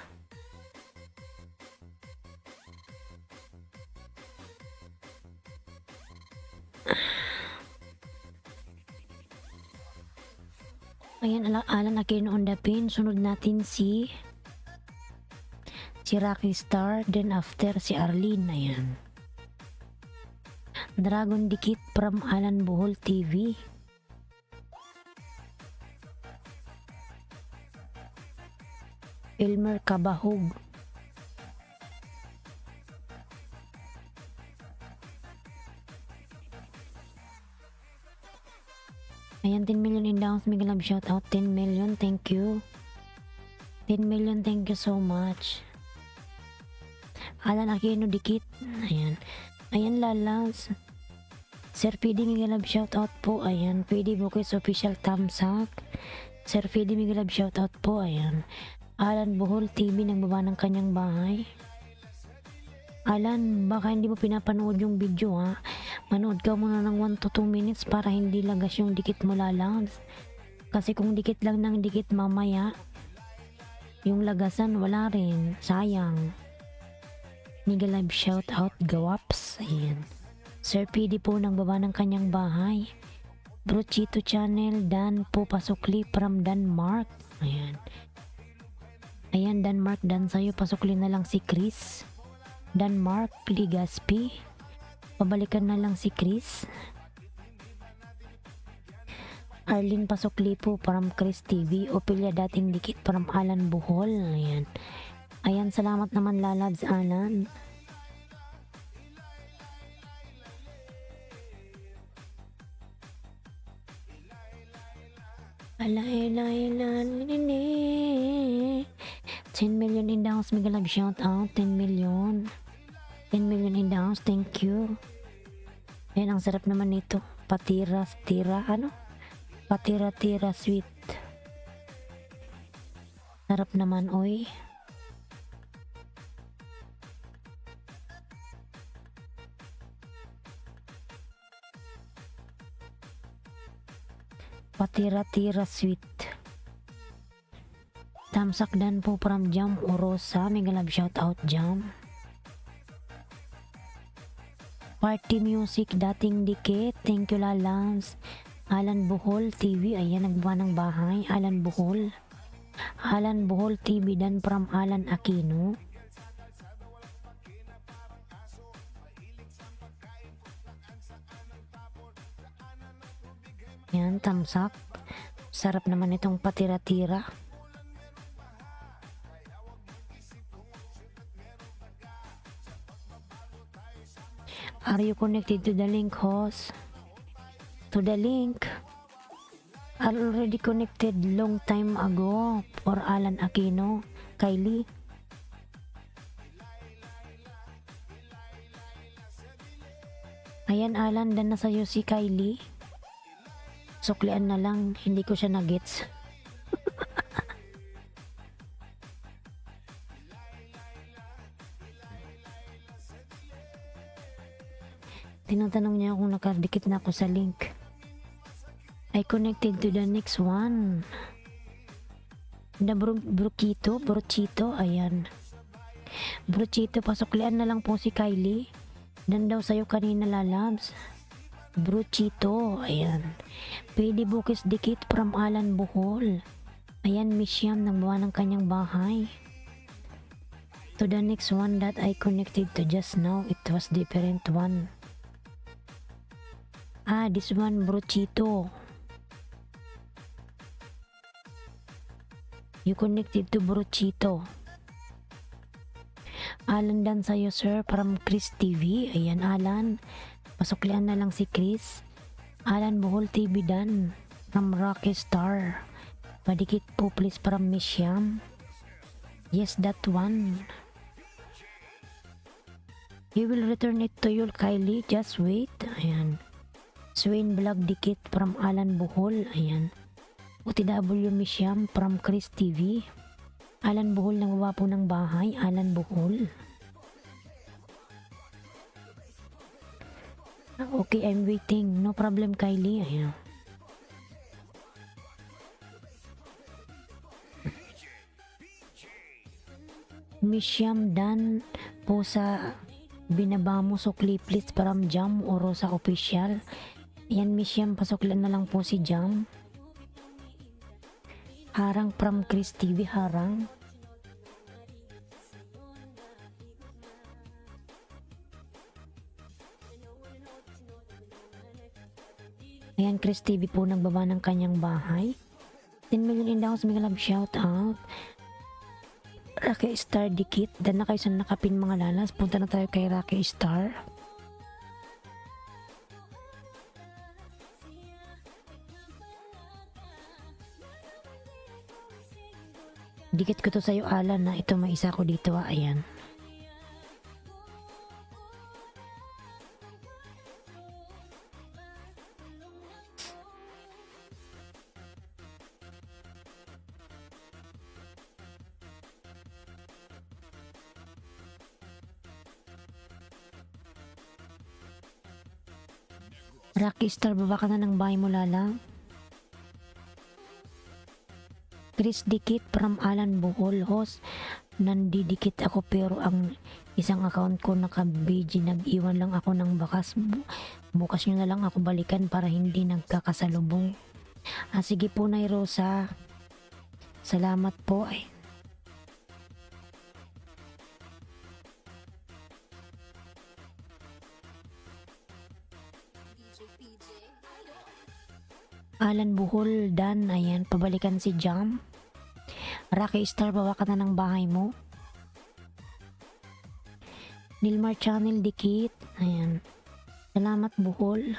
Ayan, Alan Aquino on the pin. Sunod natin si Rocky Star. Then after si Arlene. Ayan. Dragon Dikit from Alan Buhol TV. Elmer Kabahog. Ayan, 10 million in downs. Miguel Love shout out. 10 million, thank you. 10 million, thank you so much. Alan Aquino dikit. Ayan. Ayan, lalas. Sir PD, Miguel Love shout out po. Ayan. PD Bukis official thumbs up. Sir PD, Miguel Love shout out po. Ayan. Alan Buhol TV, nagbaba ng kanyang bahay. Alan, baka hindi mo pinapanood yung video ha. Manood ka muna ng 1 to 2 minutes para hindi lagas yung dikit mo, lalabs. Kasi kung dikit lang ng dikit mamaya, yung lagasan wala rin. Sayang. Miguel Love shout out, gawaps. Ayan. Sir PD po ng baba ng kanyang bahay. Brochito Channel, Dan po pasukli from Denmark. Ayan. Ayan, Denmark, Dan sa'yo. Pasukli na lang si Chris. Denmark, Ligaspi. Pabalikan na lang si Chris. Arlene pasukli po from Chris TV. Ophelia dating dikit from Alan Bohol. Ayan. Ayan, salamat naman Lalabs Alan. Alay, lay, lalini. 10 million in the house, mega love shout out. 10 million. 10 million in the house, thank you. Ayan, ang sarap naman nito. Patira, ano? Patira, sweet. Sarap naman, oy. Patira sweet. Tamsak Dan po from Jam Orosa. Mega love shout out Jam. Party music dating dikit. Thank you Lalams. Alan Bohol TV. Ayan, nagbuha ng bahay. Alan Bohol. Alan Bohol TV Dan from Alan Aquino. Yan, tamsak. Sarap naman itong patira-tira. Are you connected to the link, host? To the link. Are already connected long time ago for Alan Aquino. Kylie. Ayan, Alan, dan na sa'yo si Kylie. Suklian na lang, hindi ko siya na-gets. Tinatanong niya kung nakadikit na ako sa link. I connected to the next one. The Brochito, ayan. Brochito, pasuklian na lang po si Kylie. Dan daw sa'yo kanina Lalabs. Brochito, ayan. PD Bukis dikit from Alan Bohol. Ayan, Miss Yam ng buwan ng kanyang bahay. To the next one that I connected to just now, it was different one. Ah, this one Brochito. You connected to Brochito. Alan Dan sa'yo sir from Chris TV. Ayan Alan. Pasuklian na lang si Chris. Alan Bohol TV Dan from Rocky Star. Padikit po please from Miss Yam. Yes, that one. He will return it to you Kylie. Just wait. Ayan. Swain Vlog dikit from Alan Bohol. Ayan. OTW Miss Yam from Chris TV. Alan Bohol ng wapo ng bahay. Alan Bohol. Okay, I'm waiting. No problem, Kylie. Ayan. Miss Yam Dan po sa binaba mo sukli please from Jam Orosa Official. Ayan, Miss Yam, pasuklan na lang po si Jam. Harang from Chris TV, harang. Ayan, Chris TV po nagbaba ng kanyang bahay. 10 million in the house, mega love shout out. Rocky Star dikit. Dan na kayo sa nakapin mga lalas. Punta na tayo kay Rocky Star. Dikit ko to sa'yo Alan na ito may isa ko dito ayan. Rocky Star, baba ka na ng bahay mo lala. Chris dikit from Alan Bohol, host. Nandidikit ako pero ang isang account ko naka-BG, nag-iwan lang ako ng bakas. Bukas nyo na lang ako balikan para hindi nagkakasalubong. Sige po, Nay Rosa. Salamat po. Ay, Alan Buhol, Dan, ayan, pabalikan si Jam. Rocky Star, bawa ka na ng bahay mo. Nilmar Channel, dikit. Ayan. Salamat, Buhol.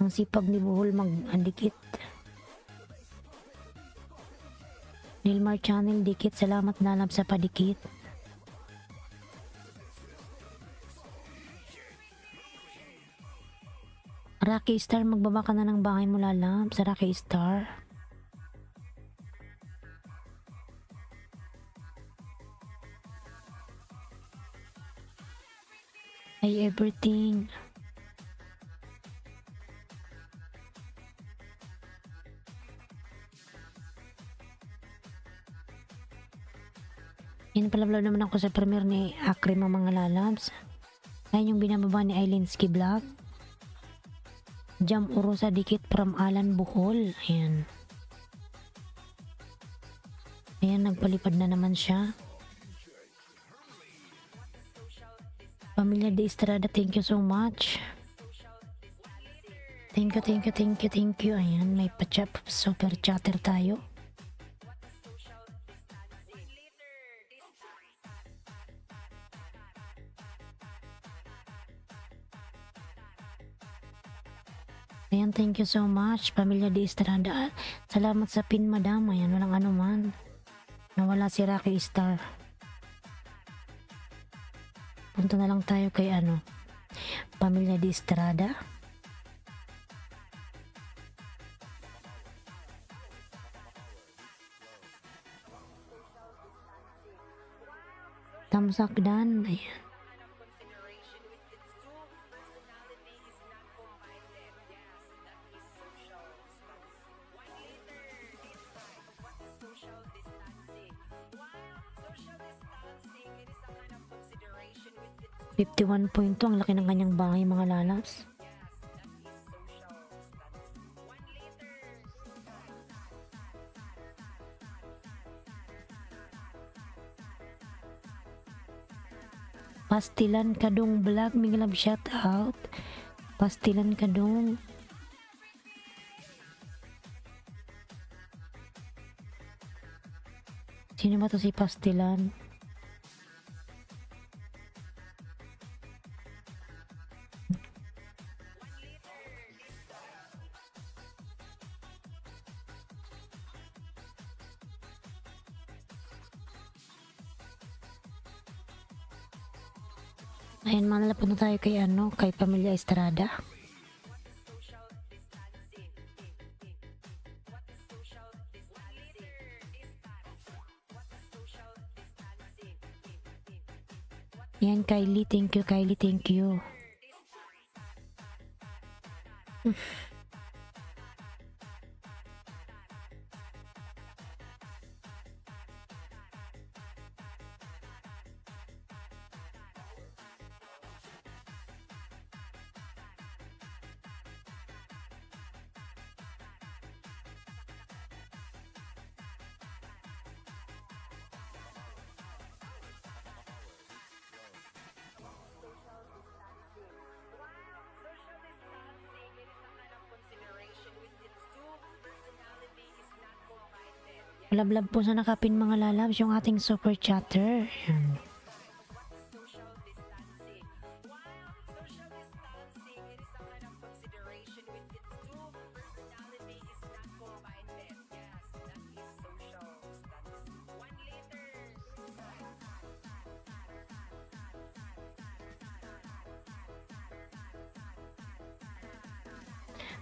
Ang sipag ni Buhol mag-dikit. Nilmar Channel, dikit. Salamat, Nalab, sa padikit. Rocky Star, magbaba ka na ng bahay mo, Lalab, sa Rocky Star. Ay, everything. Yan, palablab naman ako sa premiere ni Akrim, mga Lalabs. Ayan yung binababa ni Ailinski Vlog. Jam Urusa dikit from Alan Buhol. Ayan. Ayan, nagpalipad na naman siya. Pamilya de Estrada, thank you so much. Thank you. Ayan, may pa-chat, super chatter tayo. Ayan, thank you so much, Pamilya de Estrada. Salamat sa pin, madam. Ayan, walang anuman. Nawala si Rocky Star. Punta na lang tayo kay Pamilya de Estrada. Tamsakdan. Ayan. .2, ang laki ng kanyang bahay, mga Lalabs. Pastilan Kadong Vlog, Minglab, shout out. Pastilan Kadong. Sino ba to si Pastilan? Ayan, malapit na tayo kay Pamilya Estrada. Ayan, Kylie, thank you. Lablab po sa nakapin, mga Lalabs, yung ating super chatter. Ayan.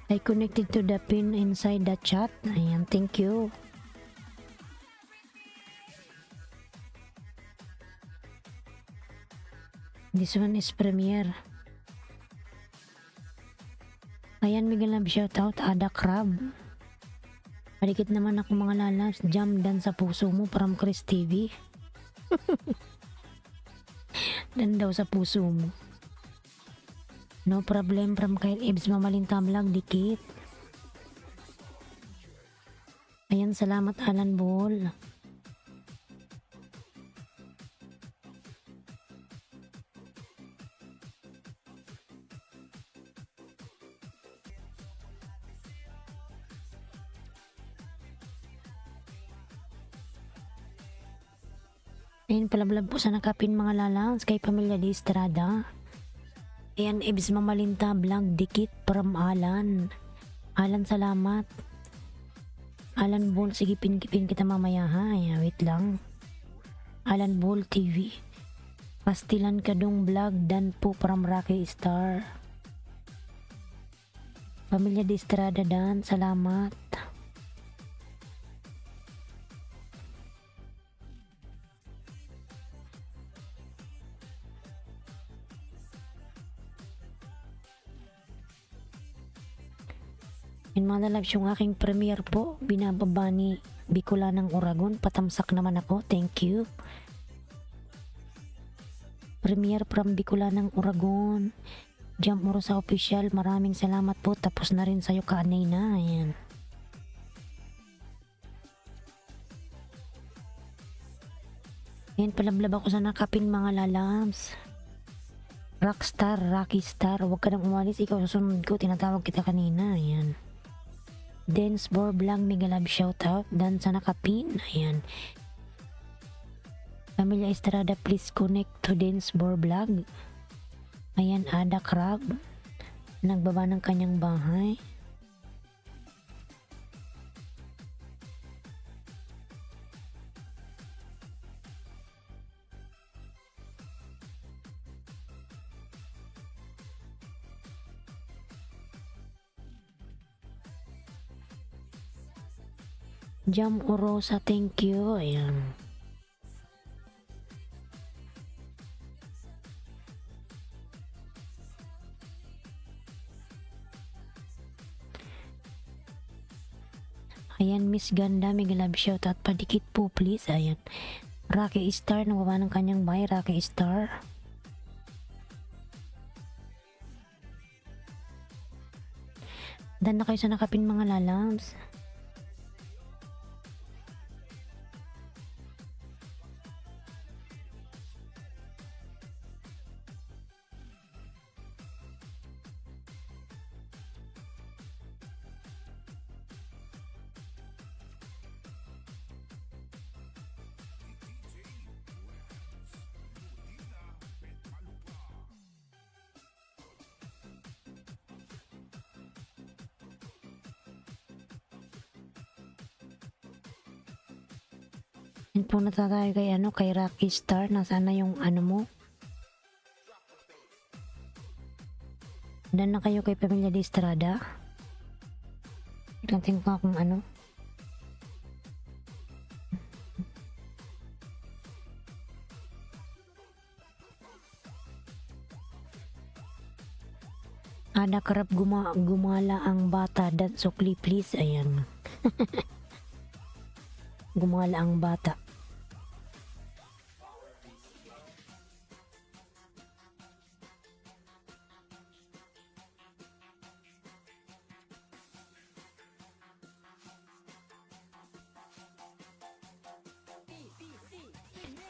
I connected to the pin inside the chat. Ayan, thank you. This one is premiere. Ayan, Miguel Lab, shoutout. Ada Crab. Marikit naman ako, mga Lalabs. Jam Dan sa puso mo from Chris TV. Dan daw sa puso mo. No problem from Kyle Ibs Mamalinta Vlog, dikit. Ayan, salamat Alan Ball. Ayan, palablab po sa nakapin mga lalans kay Pamilya de Estrada. Ayan, Ibs Mamalinta Vlog, dikit from Alan. Alan, salamat. Alan Ball, sige pinkipin kita mamaya ha. Ayan, wait lang. Alan Ball TV. Pastilan Kadong Vlog, dan po from Rocky Star. Pamilya de Estrada dan, salamat. Yun mga lalabs, yung aking premiere po, binababa ni Bicolanang Uragon. Patamsak naman ako, thank you. Premiere from Bicolanang Uragon. Jam Oro sa official, maraming salamat po. Tapos na rin sa'yo kaanay na, ayan. Ayan, palablab ako sa nakapin mga lalabs. Rockstar, Rocky Star, huwag ka nang umalis, ikaw susunod ko, tinatawag kita kanina, ayan. Dance Bob lang, mega love shoutout dan sa nakapin, ayan. Pamilya Estrada, please connect to Dance Bob Vlog. Ayan, Ada Crab nagbaba ng kanyang bahay. Jam Orosa, thank you. Ayan. Ayan, Miss Ganda, mega love shoutout, padikit po please. Ayan. Rocky Star, nagbaba ng kanyang bahay, Rocky Star. Dan na kayo sa nakapin mga lalams. Yan po na tayo kay kay Rocky Star. Nasaan na yung ano mo? Dan na kayo kay Pamilya de Estrada. Tingnan ko kung ano. Ada karap gumala ang bata dan sukli please. Ayan. Gumala ang bata.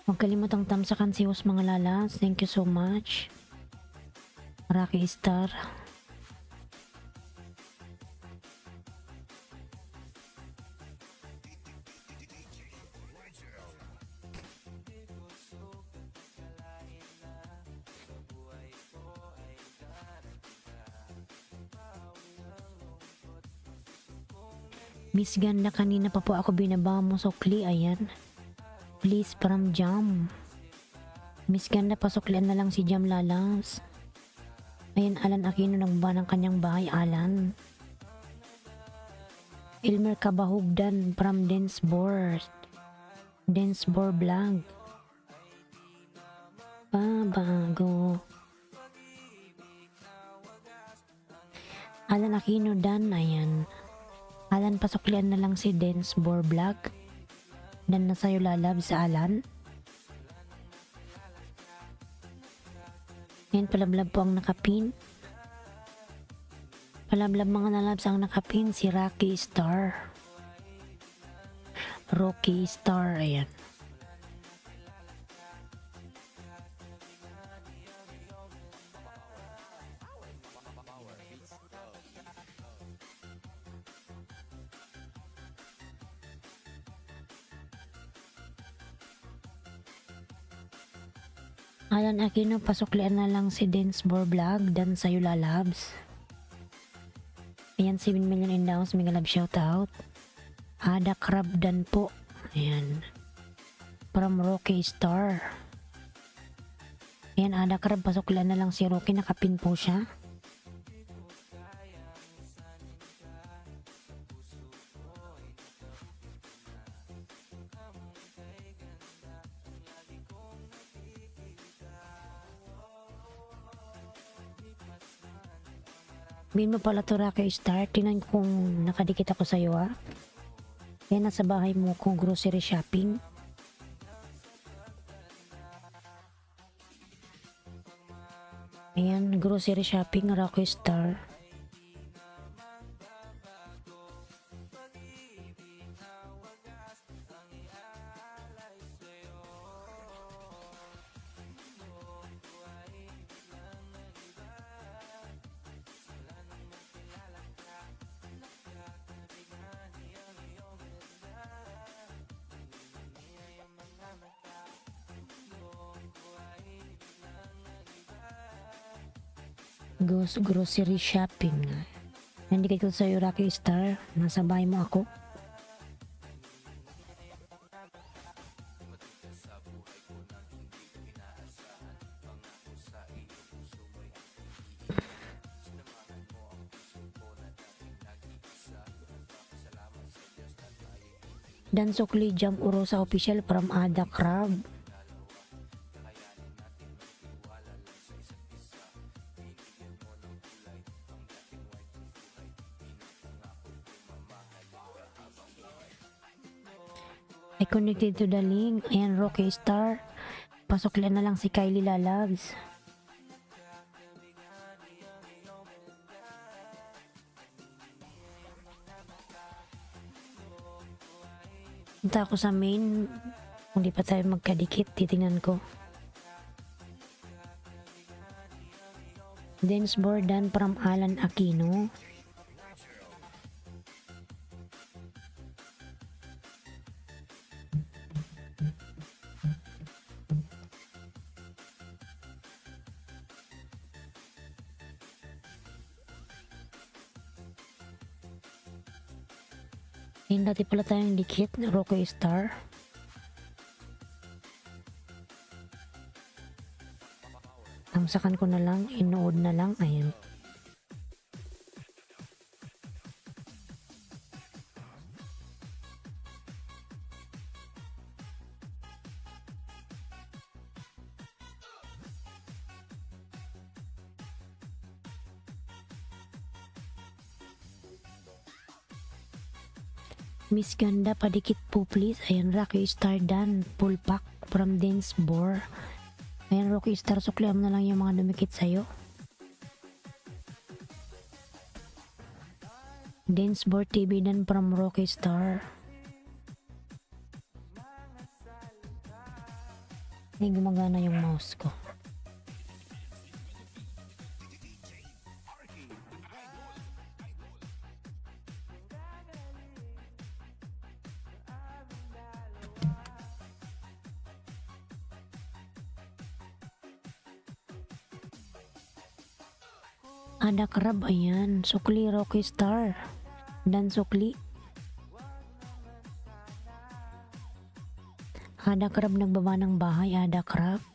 Huwag kalimutang tamsakan si Hus mga lalas. Thank you so much. Rocky Star. Miss Ganda, kanina pa po ako binaba mo sukli. Ayan. Please from Jam. Miss Ganda, pasuklian na lang si Jam lalas. Ayan, Alan Aquino nagbaba ng kanyang bahay, Alan. Elmer Kabahugdan from Dance Board Vlog. Pabago. Alan Aquino dan, ayan. Alan, pasuklian na lang si Dance Board Vlog. Dan na sa'yo lalab sa Alan. Ayan, palablab po ang nakapin. Palablab mga nalabs ang nakapin, si Rocky Star. Rocky Star, ayan. Alan Aquino, pasuklian na lang si Densbor Vlog dan sa Yula Labs. Ayan, 7 million in downs, mega love shoutout. Ada Crab dan po. Ayan. From Rocky Star. Ayan, Ada Crab, pasuklian na lang si Rocky, nakapin po siya. Bin mo pala to Rocky Star. Tinan ko kung nakadikit ako sa'yo ha. Yan, nasa bahay mo kung grocery shopping. Ayan, grocery shopping, Rocky Star. Grocery shopping. Nandikit ko sa'yo Rocky Star. Nasa bahay mo ako. Dan Sukli Jam Urosa official from Ada Crab. I connected to the link. Ayan, Rocky Star. Pasuklian na lang si Kylie Lalabs. Punta ako sa main. Kung di pa tayo magkadikit, titingnan ko. Dance Bordan from Alan Aquino. Ayun, dati pala tayong dikit na Rocky Star. Tamsakan ko na lang, inood na lang, ayun. Miss Ganda, padikit po please. Ayan, Rocky Star Dan, full pack from Densbor. Ayan, Rocky Star, suklihan mo na lang yung mga dumikit sa'yo. Densbor TV Dan from Rocky Star. Hindi gumagana yung mouse ko. Ada Crab, ayan. Sukli Rocky Star. Dan Sukli. Ada Crab, nagbaba ng bahay. Ada Crab.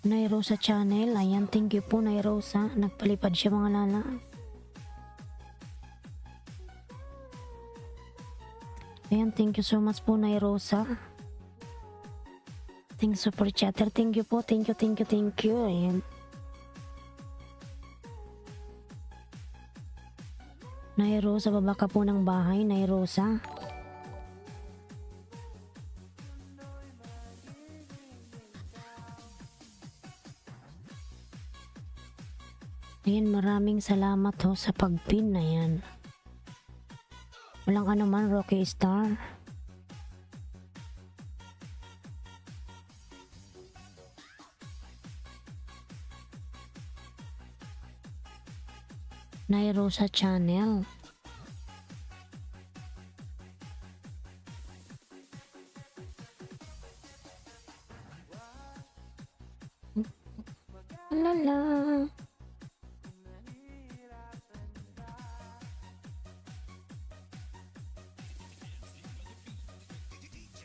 Nairosa channel. Ayan, thank you po Nairosa. Nagpalipad siya mga lala. Ayan, thank you so much po Nairosa. Thanks super chatter. Thank you po. Thank you. Ayan. Nay Rosa, baba ka po ng bahay, Nay Rosa. Ayan, maraming salamat ho sa pagpin na yan. Walang anuman, Rocky Star. Nay Rosa Channel. Lala.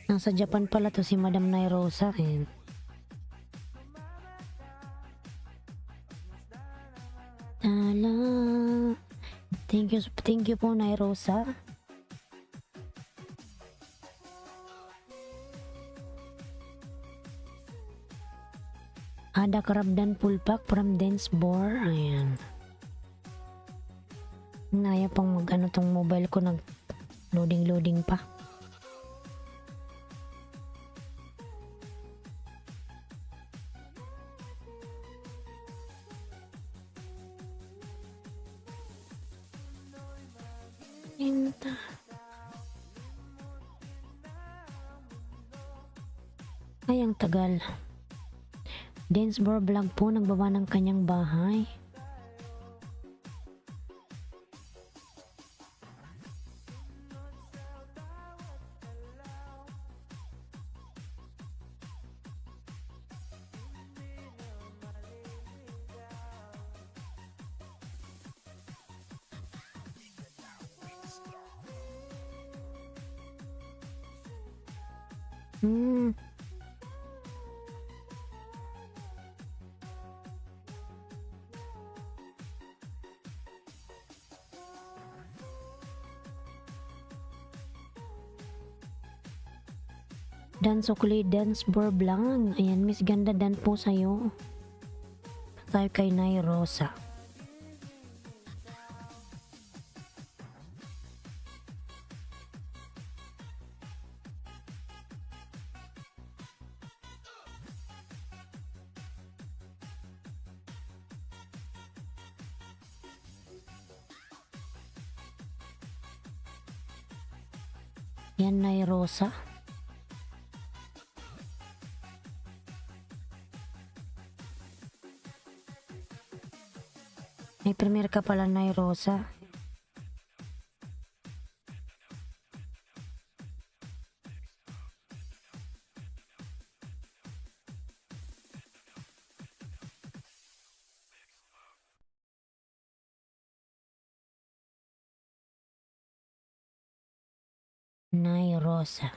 Nasa Japan pala to si Madam Nay Rosa eh. Ala. Thank you po Nay Rosa. Ada Karabdan Pulpak from Densbor. Ayan. Naya pang mag ano tong mobile ko, nag loading pa. Inta. Ay, ang tagal. Densbor Vlog po nagbaba ng kanyang bahay. Dan Sukli Densbor Vlog. Ayan, Miss Ganda dan po sa'yo. Tayo kay Nay Rosa. Yan, Nay Rosa. May premier ka pala, Nay Rosa. Nay Rosa.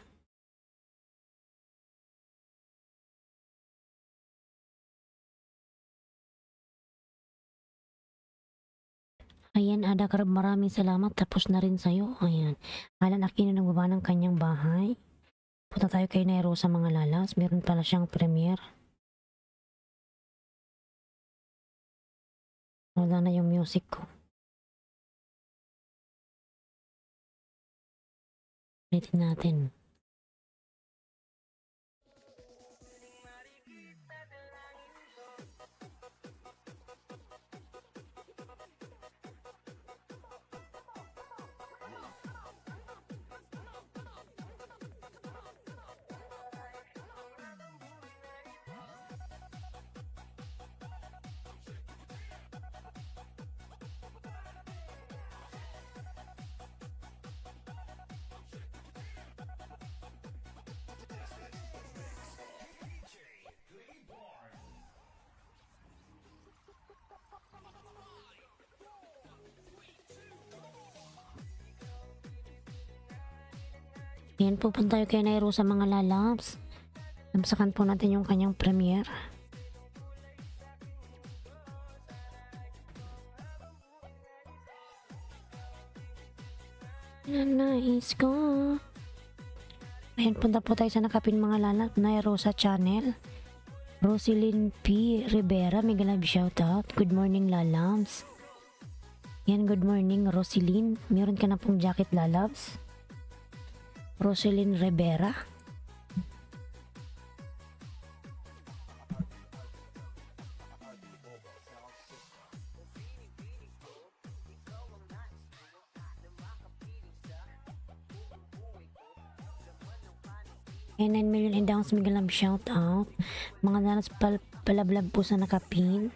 Ayan, Ada Karab, maraming salamat. Tapos na rin sa'yo. Ayan. Alan Aquino nagbaba ng kanyang bahay. Punta tayo kay Nay Rosa mga lalas. Meron pala siyang premiere. Wala na yung music ko. Ulitin natin. Ayan, pupunta tayo kay Nay Rosa mga lalabs. Namsakan po natin yung kanyang premiere. Nais ko. Ayan, punta po tayo sa nakapin mga lalabs. Nay Rosa Channel. Roselyn P. Rivera, mega live shoutout. Good morning lalabs. Yan, good morning, Roselyn. Meron ka na pong jacket, lalabs? Roselyn Rivera. And 9 million in downs, Miguel Lab, shout out. Mga nanas palablab po sa nakapin.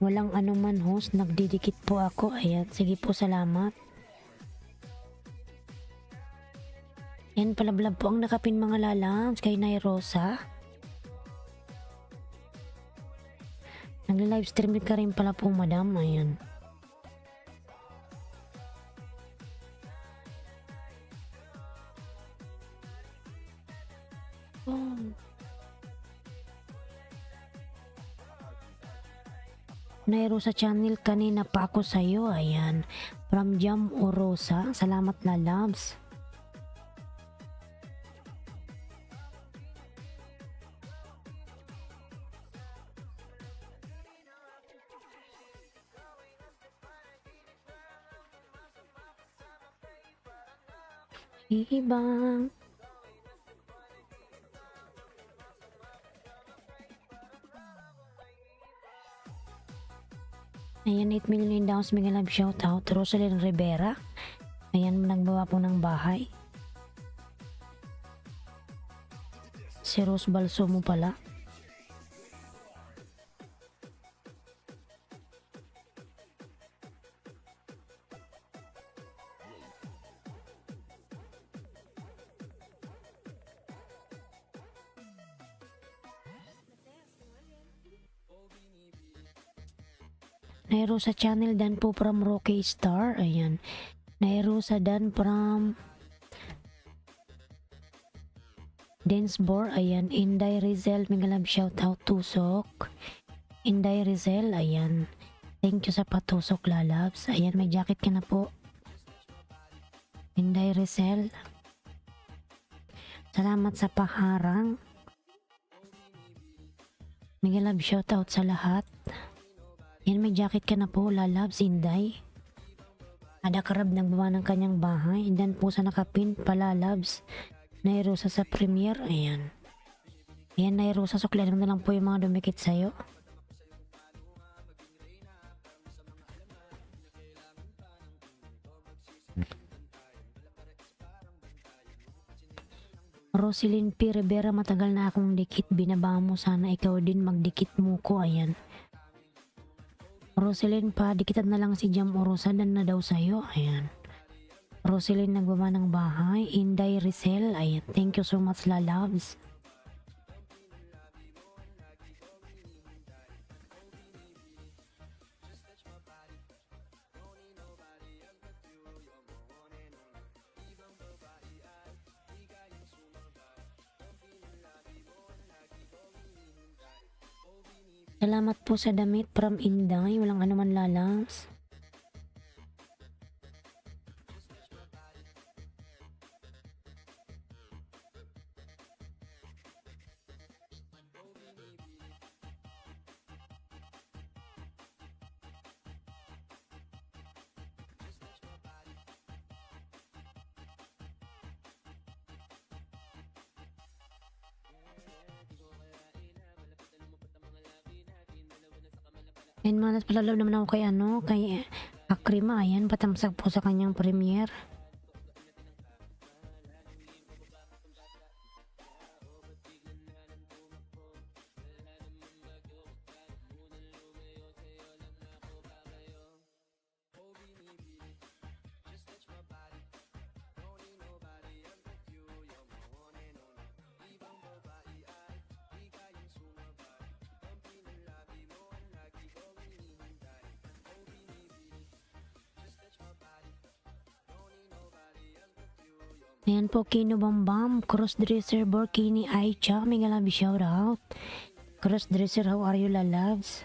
Walang anuman, host, nagdidikit po ako. Ayan, sige po, salamat. Yan, palablab po ang nakapin mga lalams kay Nay Rosa. Nag-livestream ka rin pala po, madam. Ayan. Oh. Nay Rosa channel, kanina pa ako sa'yo. Ayan. From Jam o Rosa. Salamat, lalabs. Ibang ayan, 8 million down, Miguel Lab, shout out. Roselyn Rivera. Ayan, nagbawa po ng bahay. Si Rose Balso mo pala. Nairo sa channel dan po from Rocky Star. Ayan. Nairo sa dan from Densbor. Ayan. Inday Rizel, Mingalab, shout out. Tusok. Inday Rizel. Ayan. Thank you sa patusok, lalabs. Ayan, may jacket ka na po. Inday Rizel. Salamat sa paharang. Mingalab, shout out sa lahat. Yan, may jacket ka na po, lalabs, Inday. Ada karab nagbawa ng kanyang bahay. Dan po sa nakapin, palalabs. Nairo sa premiere. Ayan. Ayan, Nairo sa suklaran na lang po yung mga dumikit sa'yo. Roselyn P. Rivera, matagal na akong dikit. Binaba mo, sana ikaw din magdikit mo ko. Ayan. Roselyn pa, dikitan na lang si Jam Orosadan na daw sa'yo. Ayan. Roselyn nagbaba ng bahay. Inday Rizel. Ayan. Thank you so much, lalabs. Salamat po sa damit from Inday. Walang anuman, lalabs. And manas palalab naman ako kay Akrima. Ayan, patamsak po sa kanyang premiere. Ayan po, Kino Bambam, crossdresser Borkini Aicha, may galabi shout out. Crossdresser, how are you, lalabs?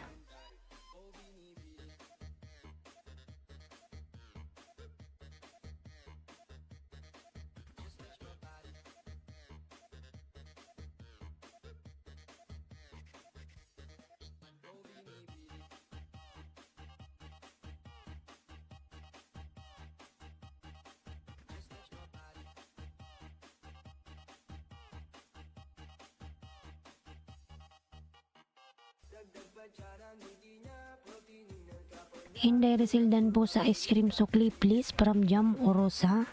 Inday Resildan po sa ice cream sukli please from Jam Orosa.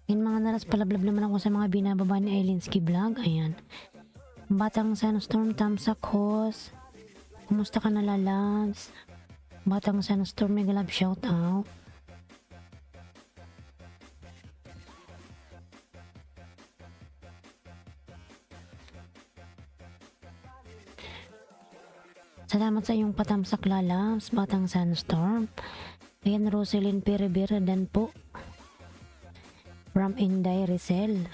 Yan mga naras, palablab naman ako sa mga binababa ni Ailinski Vlog. Ayan. Batang Sunstorm, Tamsak Hos. Kumusta ka na, lalabs? Batang Sunstorm, mega love shout out. Salamat sa iyong patamsak, lalabs, Batang Sunstorm. Ayan, Roselyn Perevera dan po. From Inday Rizal.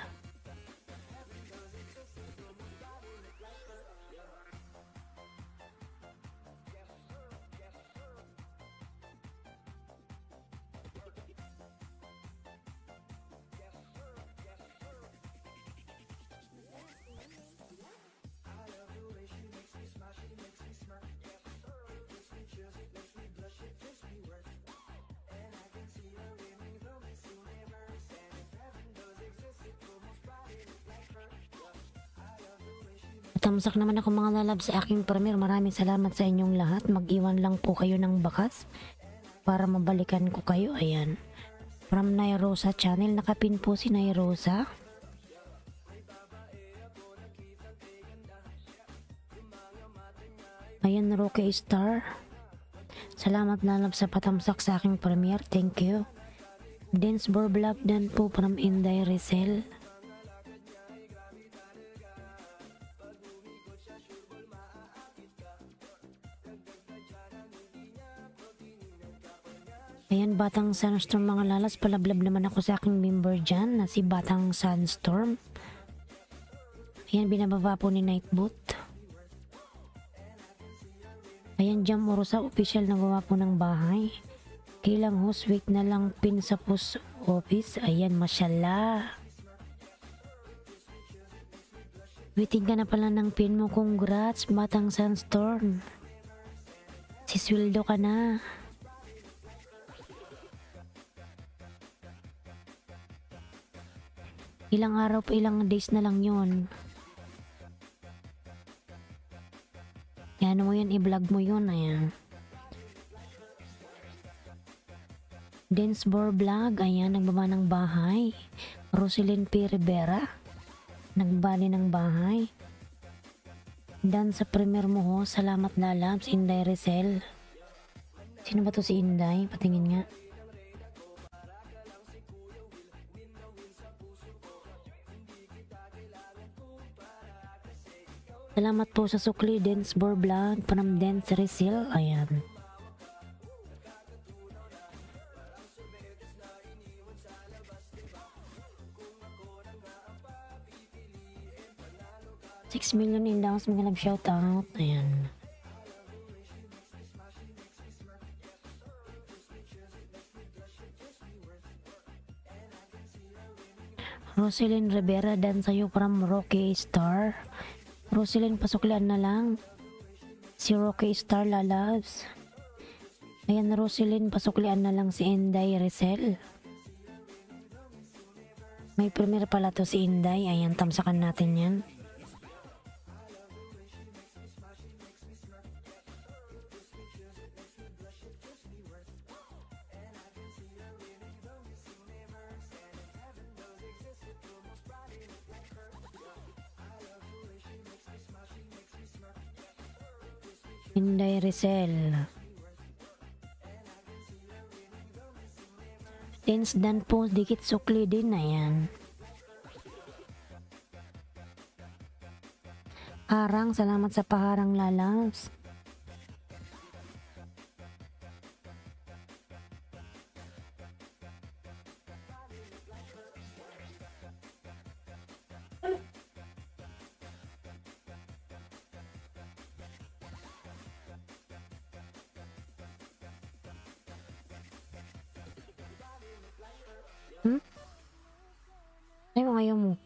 Tamsak naman ako mga lalab sa aking premier. Maraming salamat sa inyong lahat. Mag-iwan lang po kayo ng bakas para mabalikan ko kayo. Ayan. From Nairosa channel. Nakapin po si Nairosa. Ayan, Rocky Star. Salamat lalab sa patamsak sa aking premier. Thank you. Dance Bar Vlog dan po from Inday Rizal. Ayan, Batang Sunstorm mga lalas, palablab naman ako sa aking member dyan na si Batang Sunstorm. Ayan, binababa po ni Nightboot. Ayan, Jam Orosa, official na gawa po ng bahay. Kailang host week na lang pin sa post office. Ayan, mashallah. Waiting ka na pala ng pin mo. Congrats, Batang Sunstorm. Sisweldo ka na. Ilang araw pa, ilang days na lang yun. Yan mo yun, i-vlog mo yun. Ayan. Dance Bar Vlog. Ayan, nagbaba ng bahay. Roselyn P. Rivera. Nagbali ng bahay. Dan sa premier mo ho. Salamat lalabs. Inday Rizal. Sino ba to si Inday? Patingin nga. Salamat po sa sukli, Dance Bar Vlog, from Dance Rizal. Ayan. $6 million inbounds, mga shout out. Ayan. Roselyn Rivera dan sa'yo from Rocky Star. Roselyn, pasuklian na lang. Si Rocky Star lalabs. Ayan, Roselyn, pasuklian na lang si Inday Rizal. May premier pala to si Inday. Ayan, tamsakan natin yan. Inday Rizal. Dance dan po, dikit sukli din. Ayan. Harang, salamat sa paharang lalabs. Ayaw mo.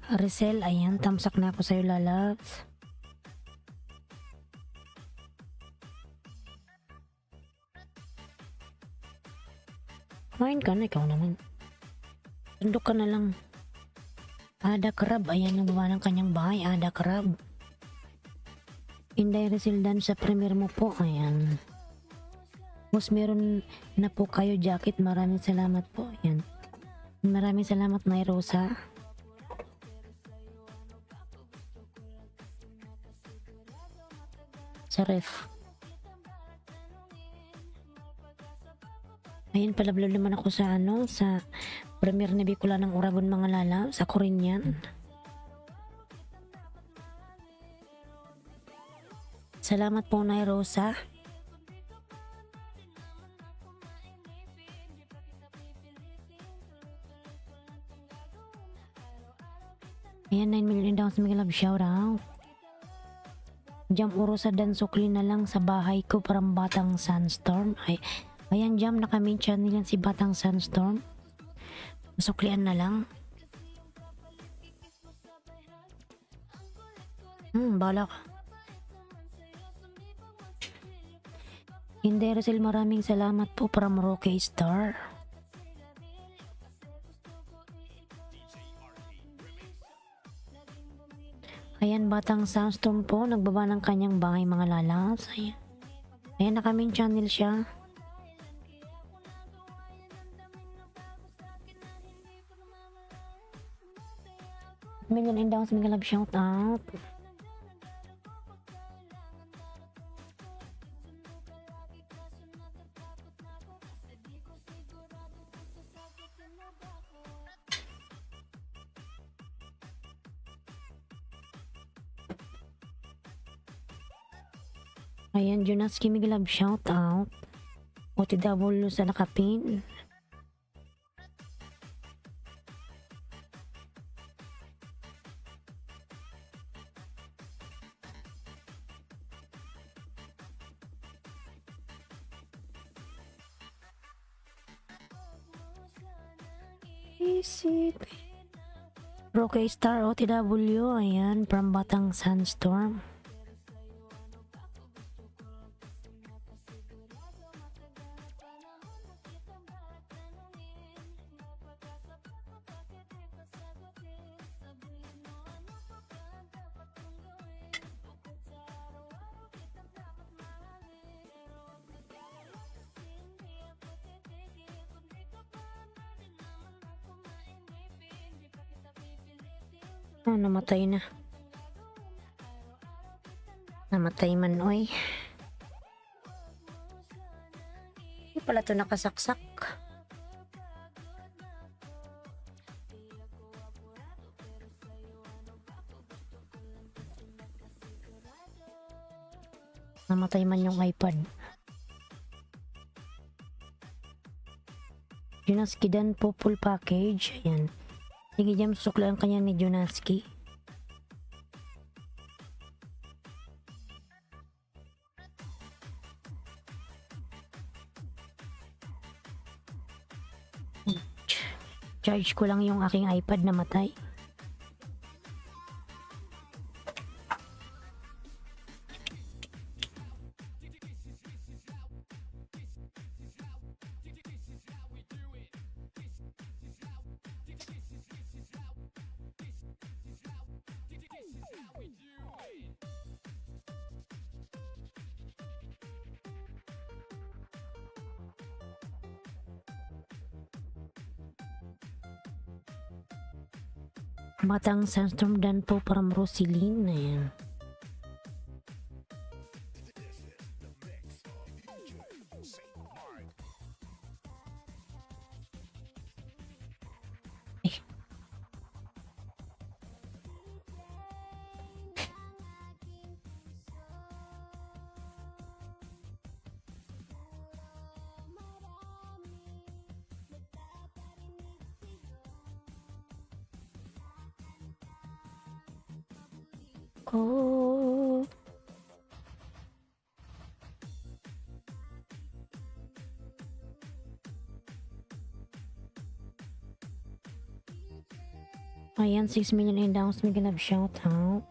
Aricel, ayan, tamsak na ako sa'yo, lalabs. Kumain ka na, ikaw naman. Tundok ka na lang. Ada Crab, ayan yung gawa ng kanyang bahay, Ada Crab. Inday Resildan sa premier mo po, ayan. Boss, meron na po kayo jacket, maraming salamat po, ayan. Maraming salamat, Nay Rosa. Sa ref. Ayan, palablab naman ako sa sa Premier na Bicol ng Uragon mga lala, sa Korean. Salamat po, Nay Rosa. Ayan, 9 million daw sa mga love shoutout. Jam uro sa dansukli na lang sa bahay ko parang Batang Sunstorm. Ay, ayan, Jam, naka-main channel yan si Batang Sunstorm. Masuklian na lang. Bala ka. Hindi, Rosel, maraming salamat po from Rocky Star. Ayan, Batang Sunstorm po, nagbaba ng kanyang bahay mga lalas. Ayan, ayan, naka-main channel siya. Million and down sa mga love shout out. Ayan, Jonaski may love shout out. OTW sa nakapin. Rocky Star OTW, ayan, from Batang Sunstorm. Namatay na. Namatay man, oy. Hindi pala ito nakasaksak. Namatay man yung iPad. Jonaski Dan po full package. Ayan. Sige, Jam, susuklaan kanya ni Jonaski. Charge ko lang yung aking iPad na matay. Batang Sunstorm Dan po from Rosilin. Ayan. Eh. ko. Ayan, 6 million in downs. May ganap shout out.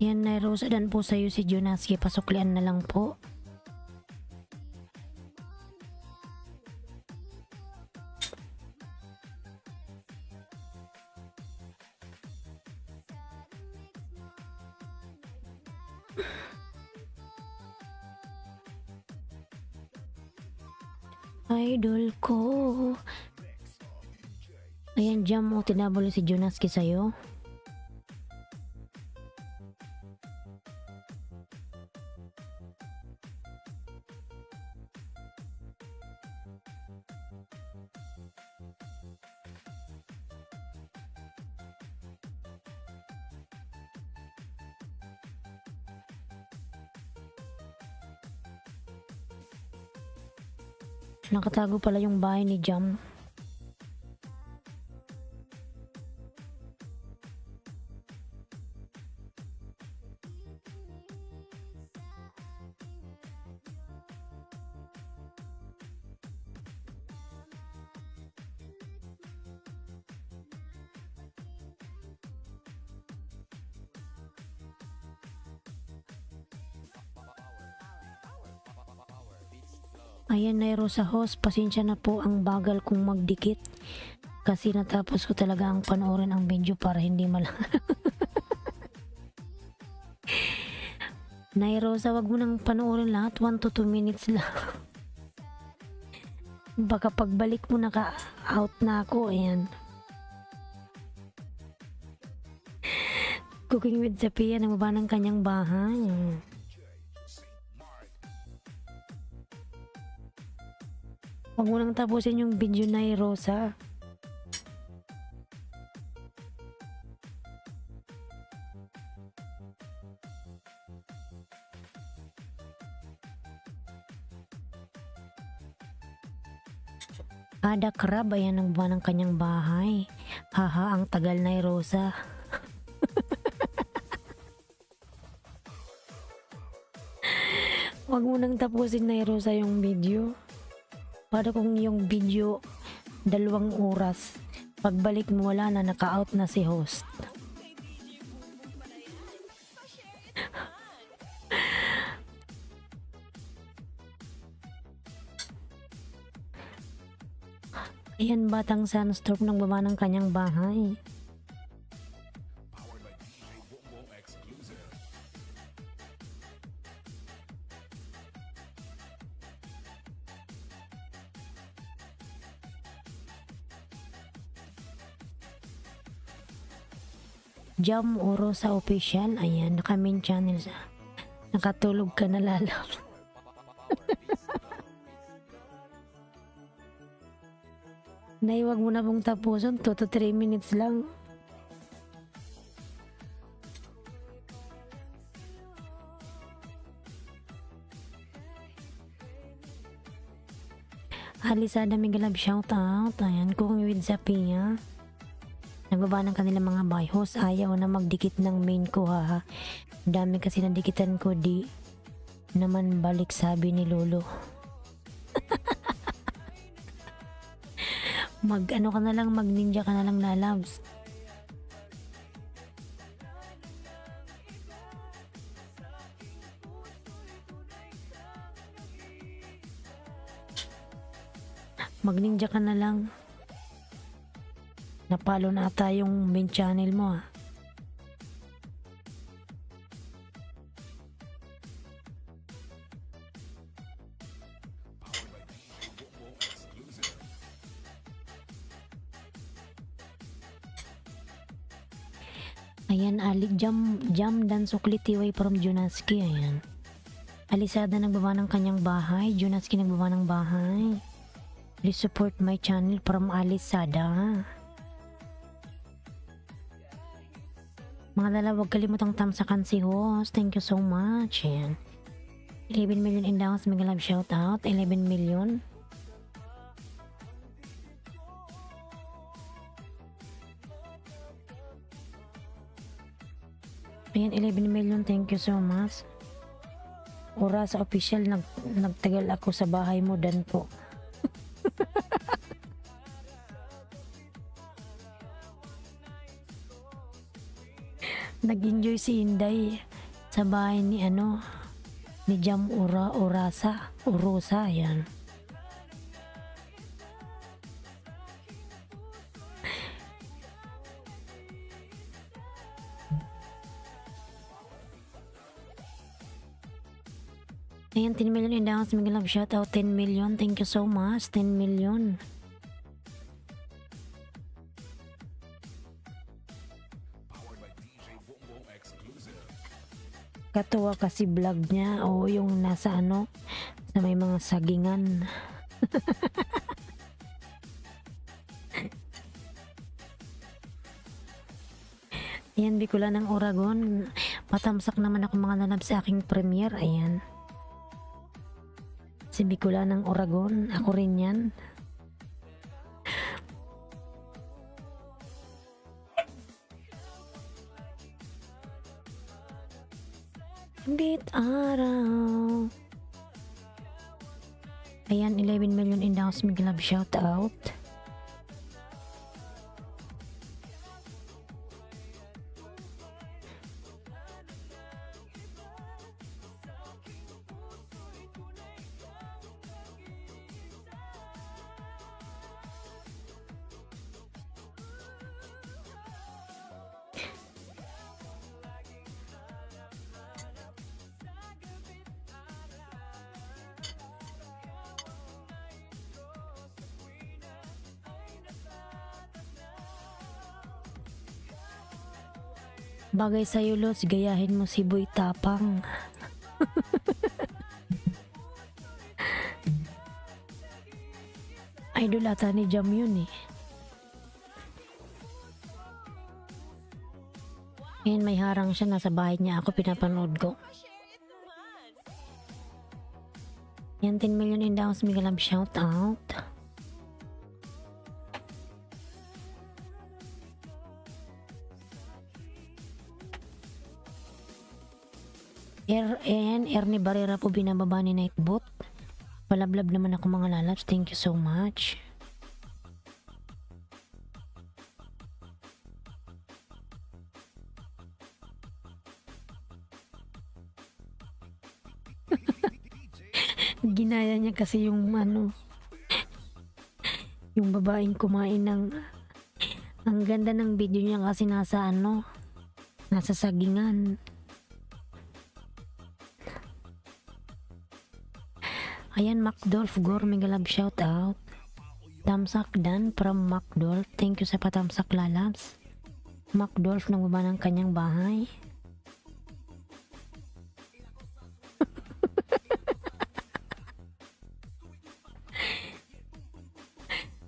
Yan na Rosa dan po sa'yo si Jonaski. Pasuklian na lang po. Idol ko. Ayan, jam mo. Tinabol si Jonaski sa'yo. Nakatago pala yung bahay ni Jam. Ayan na Rosa host, pasensya na po ang bagal kong magdikit kasi natapos ko talaga ang panoorin ang video para hindi malang. Nay Rosa, wag mo nang panoorin lahat, 1 to 2 minutes lang. Baka pagbalik mo naka-out na ako, ayan. Cooking with Sophia, nagbaba ng kanyang bahay. Huwag mo nang tapusin yung video na Rosa. Ada Crab, ayan ang buwan ng kanyang bahay. Haha, ang tagal na Rosa. Huwag mo nang tapusin na Rosa yung video. Para kung yung video 2 oras, pagbalik mo wala na, naka-out na si host. Ayan, batang Sunstorm ng baba ng kanyang bahay. Powered by DJ Bongo exclusive. Jam Oro sa official. Ayan, naka-main channel sa. Nakatulog ka na lalab. Nay, wag mo na pong tapusin. 2 to 3 minutes lang. Alisada Migalab shout out. Ayan, Cooking with Sophia. Nagbaba ng kanilang mga buy host. Ayaw na magdikit ng main ko ha. Dami kasi nadikitan ko, di naman balik, sabi ni Lolo. Mag ano ka na lang, mag ninja ka na lang lalabs. Mag ninja ka na lang. Napalo na ata yung main channel mo ah. Powered by DJ Bongo exclusive. Ayan, jam dan sukli tiway from Jonaski. Ayan. Alisada nagbaba ng kanyang bahay. Jonaski nagbaba ng bahay. Please support my channel from Alisada. Mga lala, huwag kalimutang tamsakan si host. Thank you so much. Ayan. 11 million in the house. Mega love shout out. 11 million. Ayan, 11 million. Thank you so much. Ora sa official, nagtagal ako sa bahay mo dan po. Nag-enjoy si Inday sa bahay ni ni Jam Urosa, yan. Ayan, 10 million in the house. Mega love shout out. 10 million. Thank you so much. 10 million. Powered by DJ Bongbong exclusive. Katuwa kasi vlog niya o yung nasa sa may mga sagingan. Ayan, Bicolan ng Oragon. Patamsak naman ako mga lalab sa aking premiere. Ayan. Si Bicolan ng Oragon. Ako rin yan. Bit araw. Ayan, 11 million in the house. Mega love shout out. Bagay sa'yo, Los, gayahin mo si Boy Tapang. Idol ata ni Jam yun eh. Ngayon may harang siya, nasa bahay niya ako, pinapanood ko. Yan, 10 million in the house. Mega love shout out. Ernie Barrera po binababa ni Nightbot. Palablab naman ako mga lalabs. Thank you so much. Ginaya niya kasi yung yung babaeng kumain ng ang ganda ng video niya kasi nasa nasa sagingan. Ayan, Macdolf Gore, mega love shout out. Tamsak Dan from Macdolf. Thank you sa patamsak lalabs. Macdolf nagbaba ng kanyang bahay.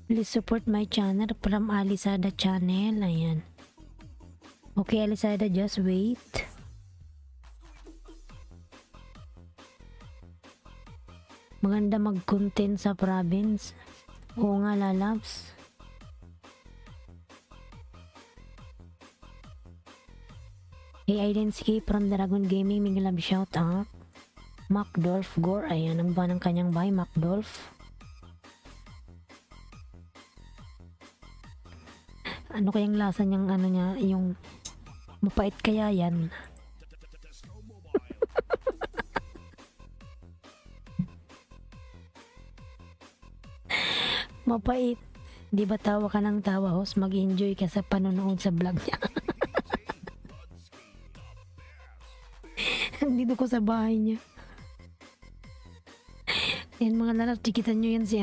Please support my channel from Alisada channel. Ayan. Okay, Alisada, just wait. Maganda mag-content sa province. Oo nga, lalabs. Hey, Identity from Dragon Gaming, mega love shout out. Macdolf Gore, ayan, ang ba ng kanyang bahay, Macdolf. Ano kayang lasa niyang niya, yung mapait kaya yan? Mapait. Di ba tawa ka ng tawa, host? Mag-enjoy ka sa panonood sa vlog niya. Dito ko sa bahay niya. Yan mga lalap, tikitan nyo yan si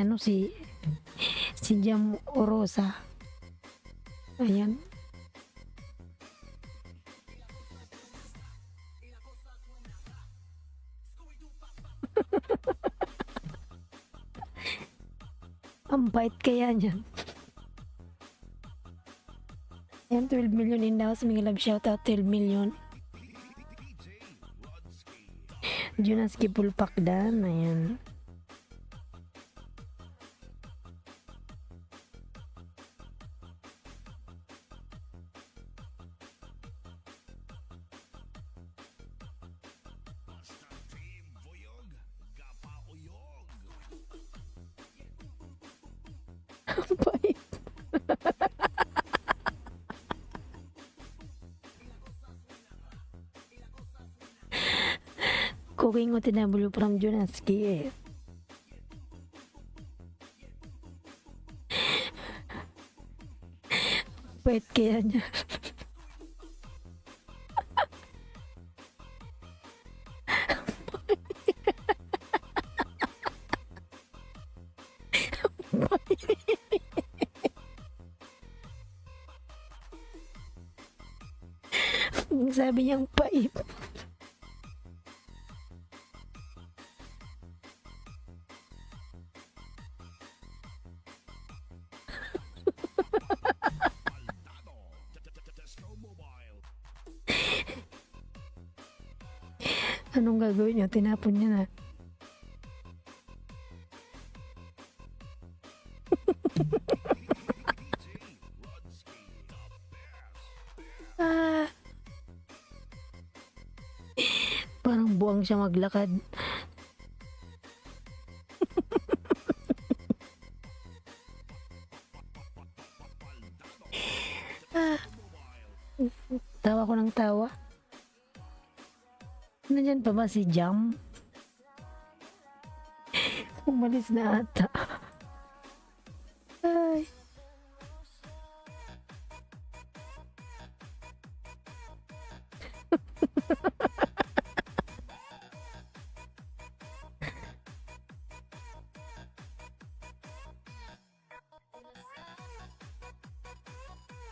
Jam Urosa. Ayan. Ang bait kaya niyan. Ayan, 12 million in the house. Mga love shoutout, 12 million. Junaski Pulpakdan. Ayan. Ang bait. Cooking OTW from Junaski eh. Bait kaya niya. Sabi niyang pait. Anong gagawin niyo? Tinapon niya na. Ah. Parang buwang siya maglakad. Ah. Tawa ko ng tawa. Nandyan pa ba si Jam? Umalis na ata. Ay.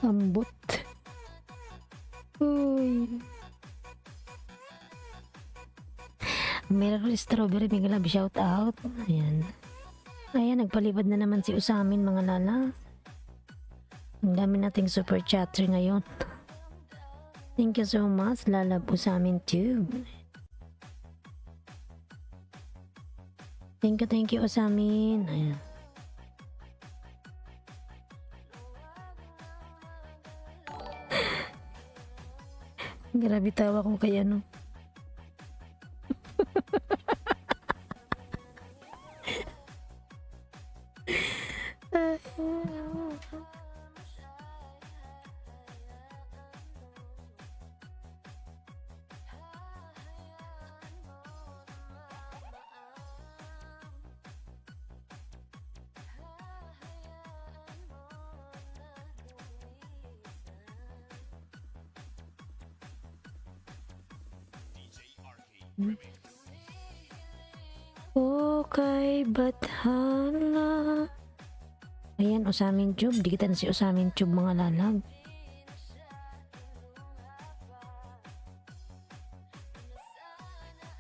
Ambot. Uy. Meron strawberry, may love shout out. Ayan. Ayan, nagpalipad na naman si Usamin mga lala. Ang dami nating super chatter ngayon. Thank you so much, Lala Usamin Tube. Thank you Usamin. Ayan. Grabe tawa ko kay ano. Okay, Bathala. Ayan, Usamin Tube. Dikitan si Usamin Tube mga lalag.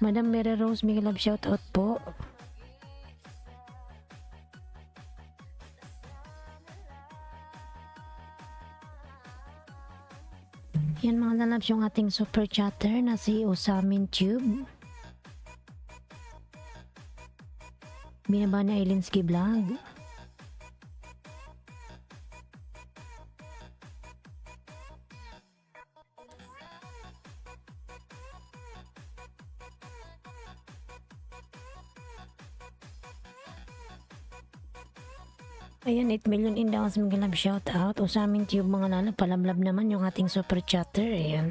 Madam Mary Rose, may love shoutout po. Yan mga lalabs yung ating super chatter na si Usamin Tube. Binaba ni Ailinski Vlog. Ayan, 8 million in daw sa mga love shoutout. Usamin Tube mga lalab, palablab naman yung ating super chatter. Ayan.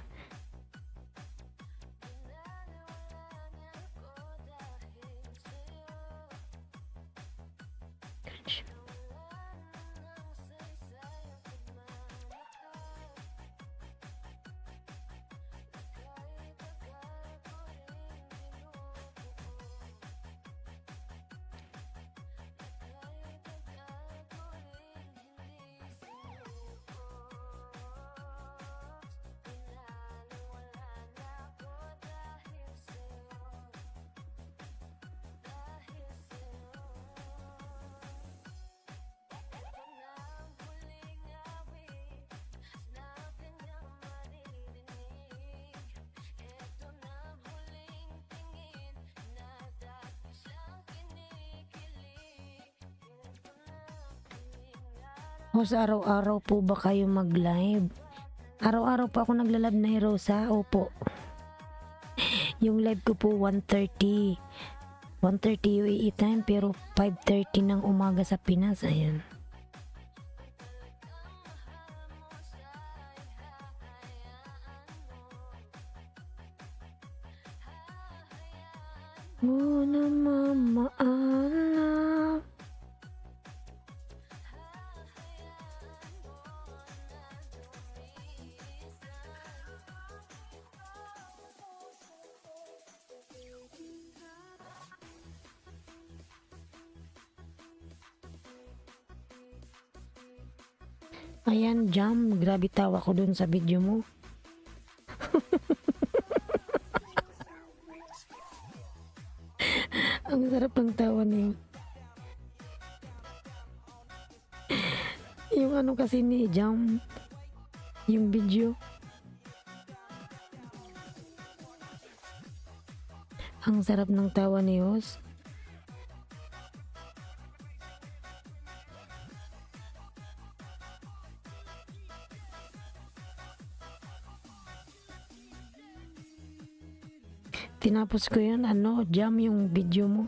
Host, araw-araw po ba kayo mag-live? Araw-araw po ako nagla-live na Rosa. Opo. Yung live ko po 1:30. 1:30 UAE time pero 5:30 ng umaga sa Pinas. Ayan. Muna mamaalam. Ayan, Jam. Grabe tawa ko dun sa video mo. Ang sarap ng tawa niyo. Yung ano kasi ni Jam, yung video. Ang sarap ng tawa ni Host. Tinapos ko yun, Jam, yung video mo.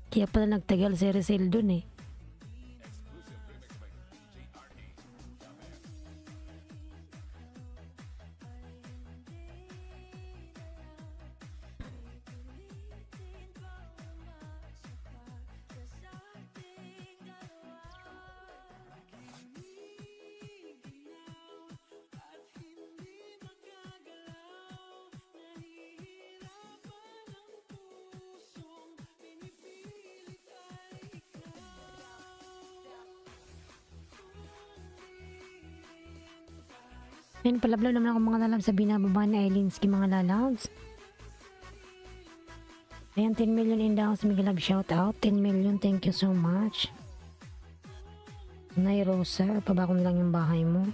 Kaya pala nagtagal si Rizal dun eh. Ayun, palablaw naman ako mga lalabs sa binababa ni Ailinski mga lalabs. Ayan, 10 million in the house, Miguel Love, shout out. 10 million, thank you so much. Nay Rosa, pabako na lang yung bahay mo.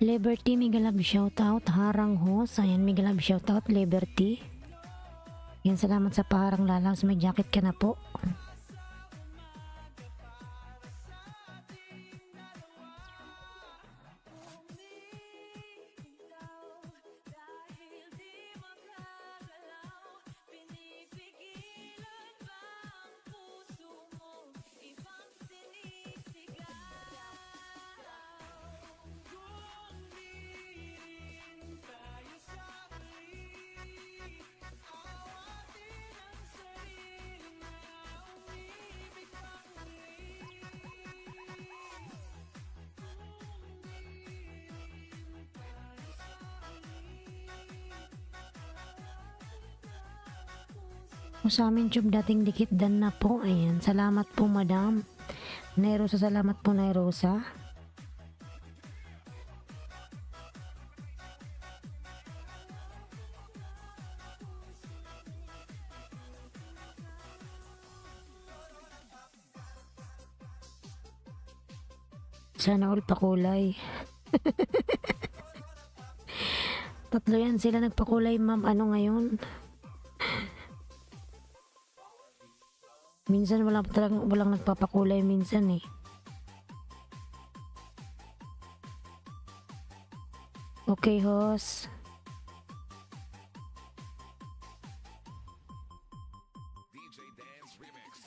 Liberty, Miguel Love, shoutout. Harang Host, ayan, Miguel Love, shoutout. Liberty, yan, salamat sa paharang lalabs. May jacket ka na po. O sa amin tube dating dikit dan na po. Ayan, salamat po madam Nairosa, salamat po Nairosa. Sana all pakulay. Tatlo yan sila nagpakulay ma'am. Ano ngayon? Minsan walang nagpapakulay minsan eh. Okay, host. DJ Dance Remix.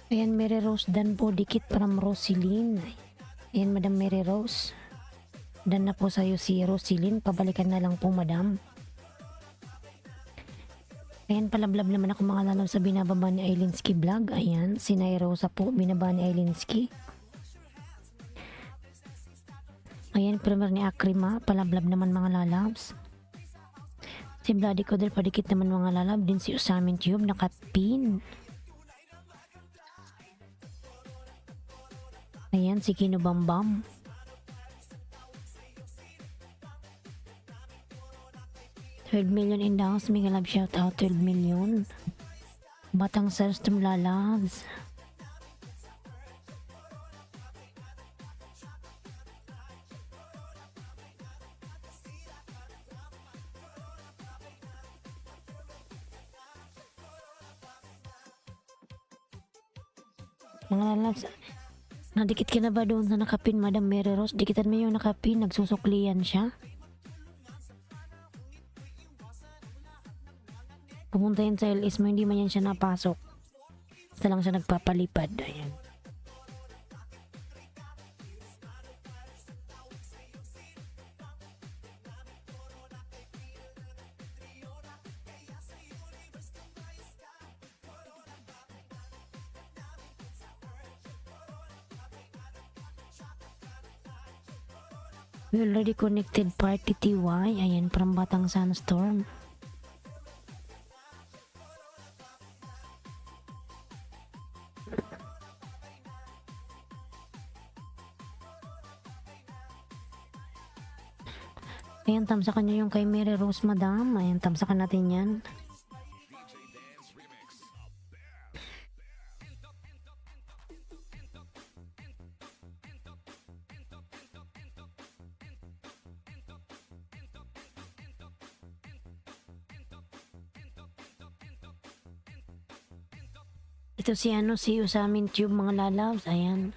Ayan, Mary Rose dan po dikit from Rosilyn. Ayan, Madam Mary Rose. Dan na po sa'yo si Rosilyn. Pabalikan na lang po, Madam. Ayan, palablab naman ako mga lalaw sa binababa ni Ailinski vlog. Ayan, si Nairosa po, binaba ni Ailinski. Ayan, premier ni Akrima, palablab naman mga lalabs. Si Bloody Codel, padikit naman mga lalab. Din si Usamin Tube, nakapin. Ayan, si Kino Bambam. $12 million in the house. Mega love shout out, 12 million. Batang Stars tumlalabs. Mga lalabs, nadikit ka na ba doon sa nakapin, Madam Mary Rose? Dikitan mo yung nakapin, nagsusuklian siya. Pumunta yan sa LS mo, hindi man yan siya napasok. Basta lang siya nagpapalipad. Ayan. We already connected party TY. Ayan, from Batang Sunstorm. Ayan, tamsakan nyo yung kay Mary Rose, Madam. Ayan, tamsakan natin yan. Ito si si Usamin Tube mga lalabs. Ayan.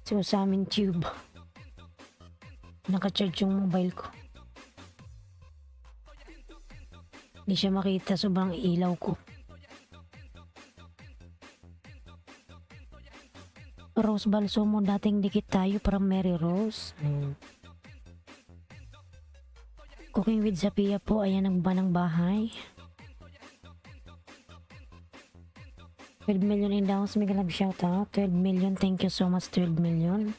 Si Usamin Tube. Naka-charge yung mobile ko. Hindi siya makita, sobrang ilaw ko. Rose Balsomo, dating dikit tayo para Mary Rose. Cooking with Zapia po, ayan nagbaba ng bahay. 12 million in downs, may galab shout out. 12 million, thank you so much, 12 million.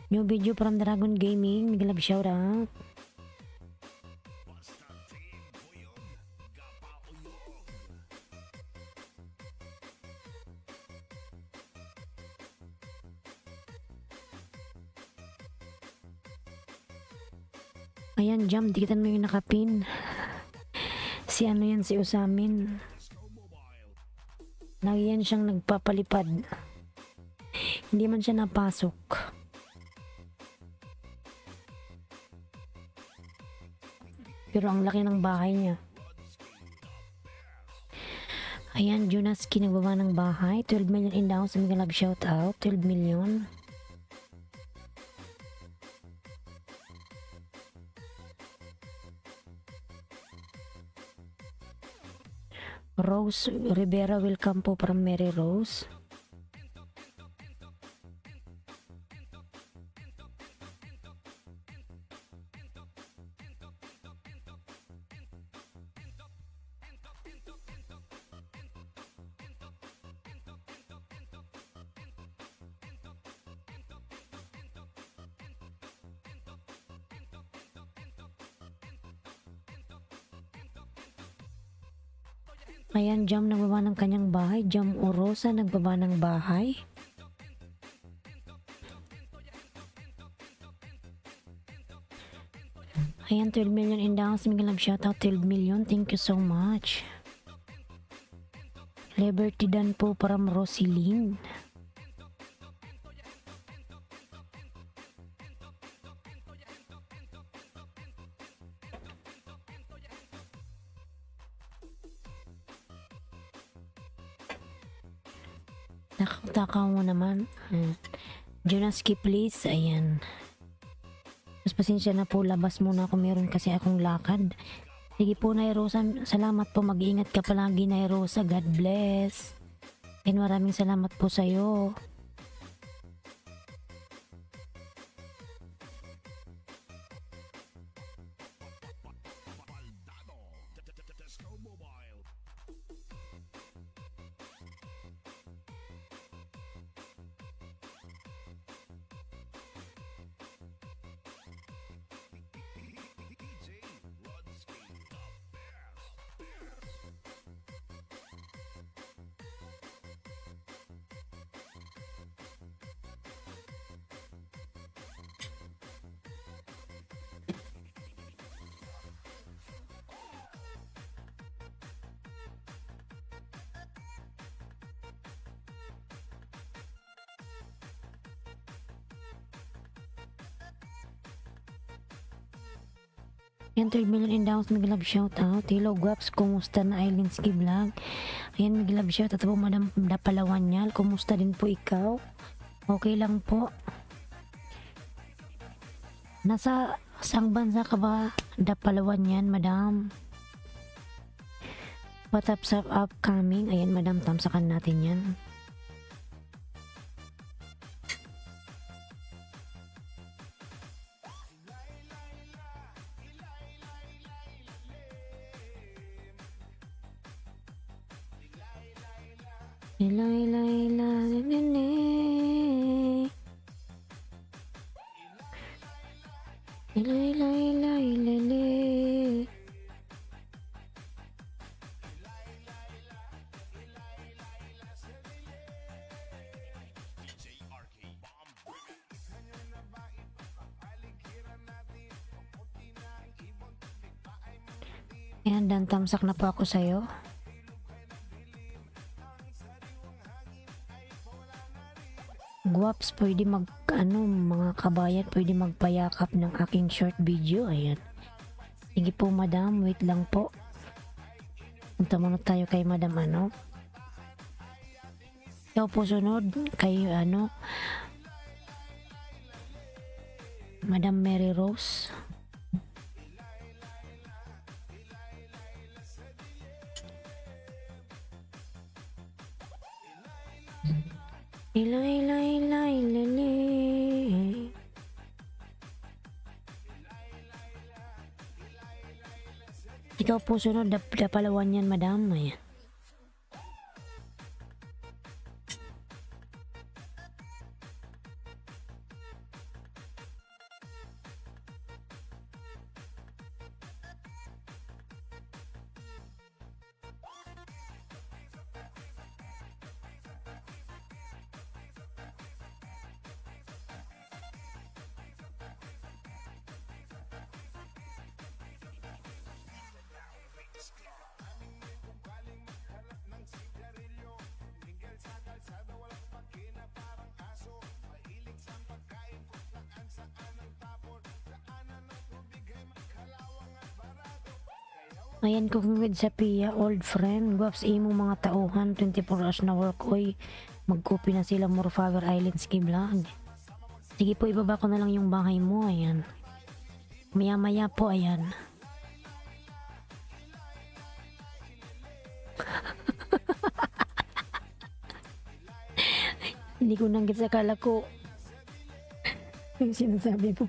New video from Dragon Gaming, may galab shout out. Ayan, jump, dikitan mo yung nakapin. Si yan, si Usamin. Lagi yan siyang nagpapalipad. Hindi man siya napasok. Pero ang laki ng bahay niya. Ayan, Junaski nagbaba ng bahay. 12 million in down sa mga love shout out. 12 million. Rose Rivera, welcome po from Mary Rose. Ayan, Jam nagbaba ng kanyang bahay. Jam Orosa nagbaba ng bahay. Ayan, 12 million in down. May love shoutout, 12 million. Thank you so much. Liberty Dan po from Rosilyn. Nakakataka mo naman. Junaski please. Ayan. Mas pasensya na po. Labas muna ako. Meron kasi akong lakad. Sige po, Nay Rosa. Salamat po. Mag-iingat ka palagi, Nay Rosa. God bless. And maraming salamat po sa'yo. Yan, 3 million in downs, mag love shout out. Hello Guaps, kumusta na Ailinski Vlog? Ayan, mag love shout out po Madam Dapalawanyal. Kumusta din po ikaw? Okay lang po. Nasa sang bansa ka ba, Dapalawanyan, Madam? What up sa upcoming? Ayan, Madam, tamsakan natin yan. Ilay, ilay, ilay, ilay. Ilay, ilay, ilay, ilay. Ayan, dan tamsak na po ako sa'yo. Guwaps, pwede mga kabayan, pwede magpayakap ng aking short video. Ayan. Sige po, Madam, wait lang po. Punta muna tayo kay Madam Ikaw po sunod kay Madam Mary Rose. Ilay, ilay, ilay, ilay. Ikaw po sunod, Dapalawan yan, Madam. Ayan. Ayan, kung with sa Pia, old friend, Guwaps, imo mga tauhan, 24 hours na work, oy, mag-copy na sila Morfaver Islands Vlog. Sige po, ibaba ko na lang yung bahay mo, ayan. Maya maya po, ayan. Hindi ko nang gets, akala ko yung sinasabi mo.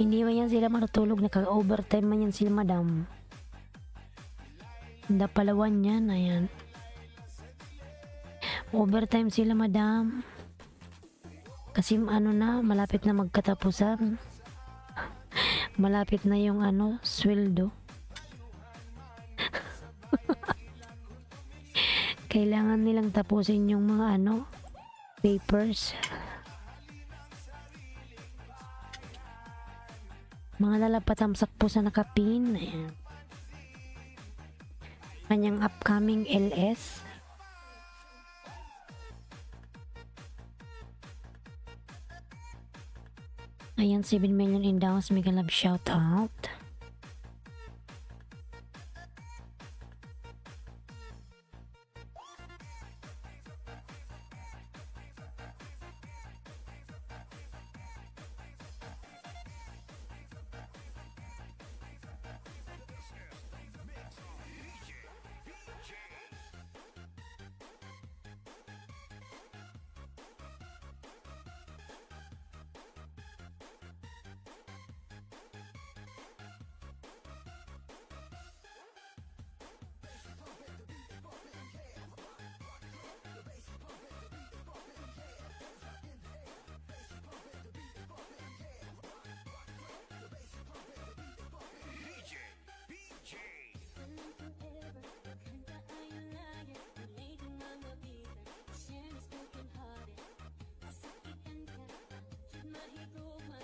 Hindi man yan sila matutulog, naka-overtime man yan sila, Madam. Dapalawan yan, ayan. Overtime sila, Madam. Kasi malapit na magkatapusan. Malapit na yung sweldo. Kailangan nilang tapusin yung mga papers. Mga lalapatamsak po sa nakapin. Ayan. Kanyang upcoming LS. Ayan, 7 million in downs. Mega love shout out.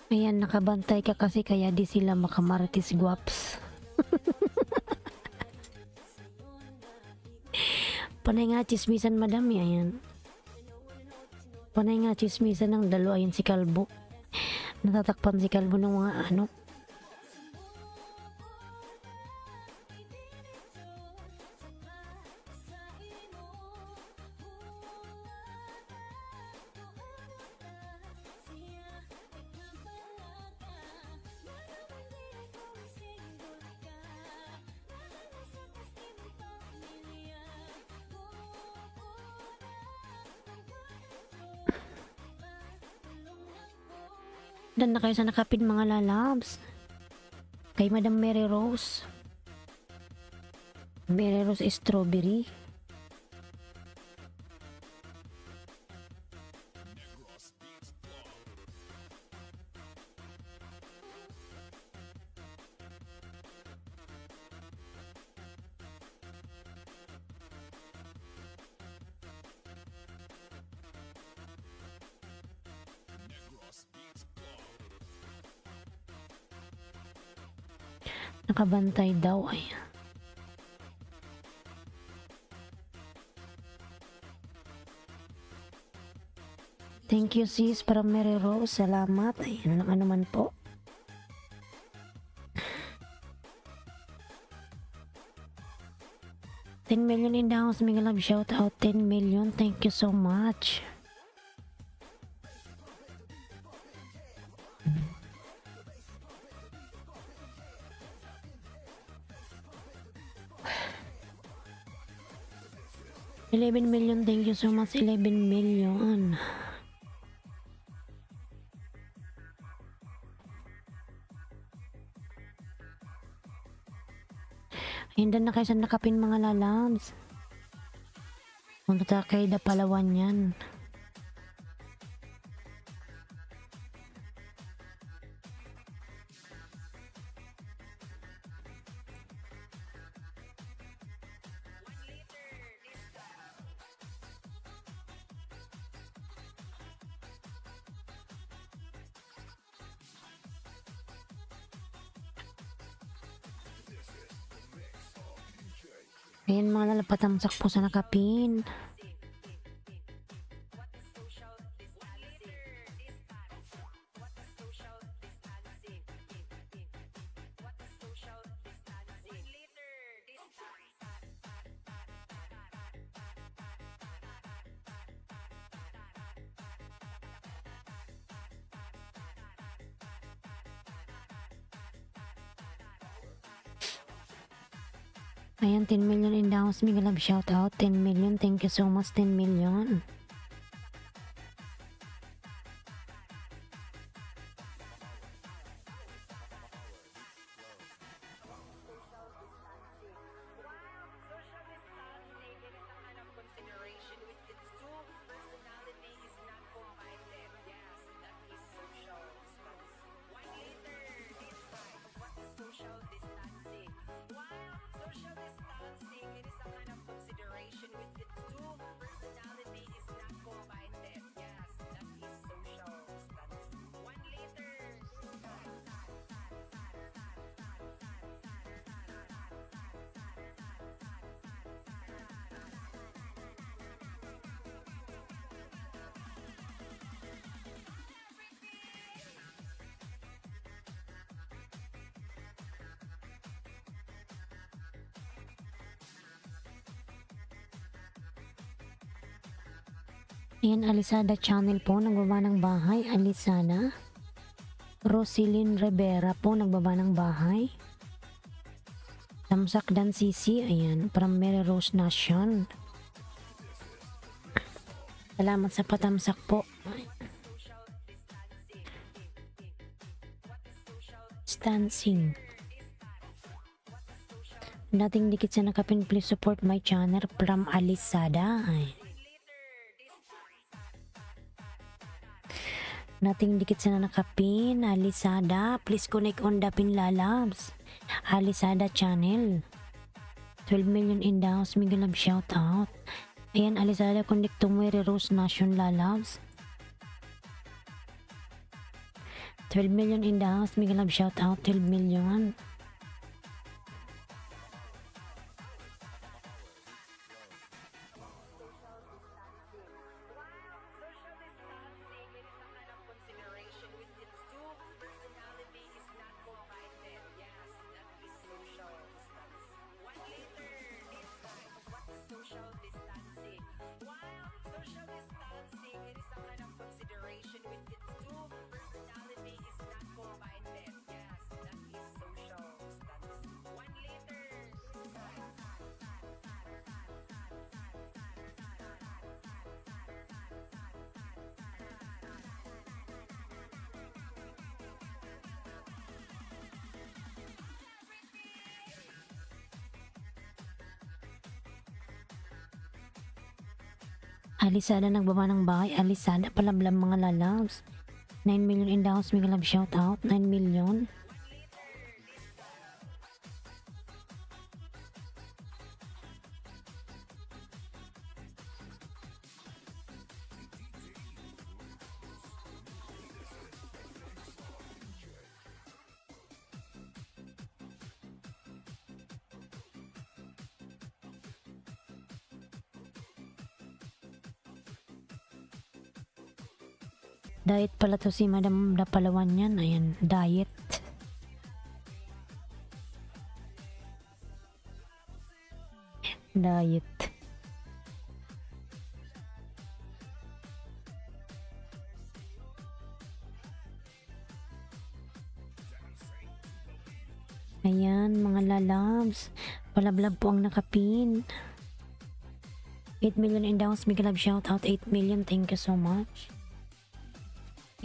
Ayan, nakabantay ka kasi kaya di sila makamarites guwaps. Panay nga chismisan madami, ayan. Panay nga chismisan ng dalo, ayan si Kalbo. Natatakpan si Kalbo ng mga ano. Dan na kayo sa nakapin mga lalabs. Kay Madam Mary Rose. Mary Rose Strawberry. Nakabantay daw ay. Thank you sis para Mary Rose. Salamat. Ayun lang ano man po. $10 million in the house. Mega love shout out. 10 million. Thank you so much. $11 million. Thank you so much. 11 million. Hindan na kayo sa nakapin mga lalabs. Punta kay da Palawan yan. Ayan mga lalapatamsak po sa nakapin. Ayan, 10 million in the house. Mega love shout out. 10 million. Thank you so much. 10 million. Ayan, Alisada channel po, nagbaba ng bahay. Alisada. Rosilyn Rivera po, nagbaba ng bahay. Tamsak Dan Sisi, ayan, from Mary Rose Nation. Salamat sa patamsak po. Stancing. Dating dikit sa nakapin, please support my channel from Alisada. Ay. Nating dikit sa nakapin, Alisada, please connect on the pin lalabs. Alisada channel. 12 million in the house, mega love shout out. Ayan, Alisada, connect to Mary Rose Nation lalabs. 12 million in the house. Mega love shout out 12 million. Alisada nagbaba ng bahay. Alisada palablam mga lalabs. 9 million in the house. Mega love shout out 9 million. Diet pala to si Madam Dapalawan yan. Ayan, diet. Diet. Ayan, mga lalabs. Palablab po ang nakapin. 8 million in the house. Big love shout out 8 million. Thank you so much.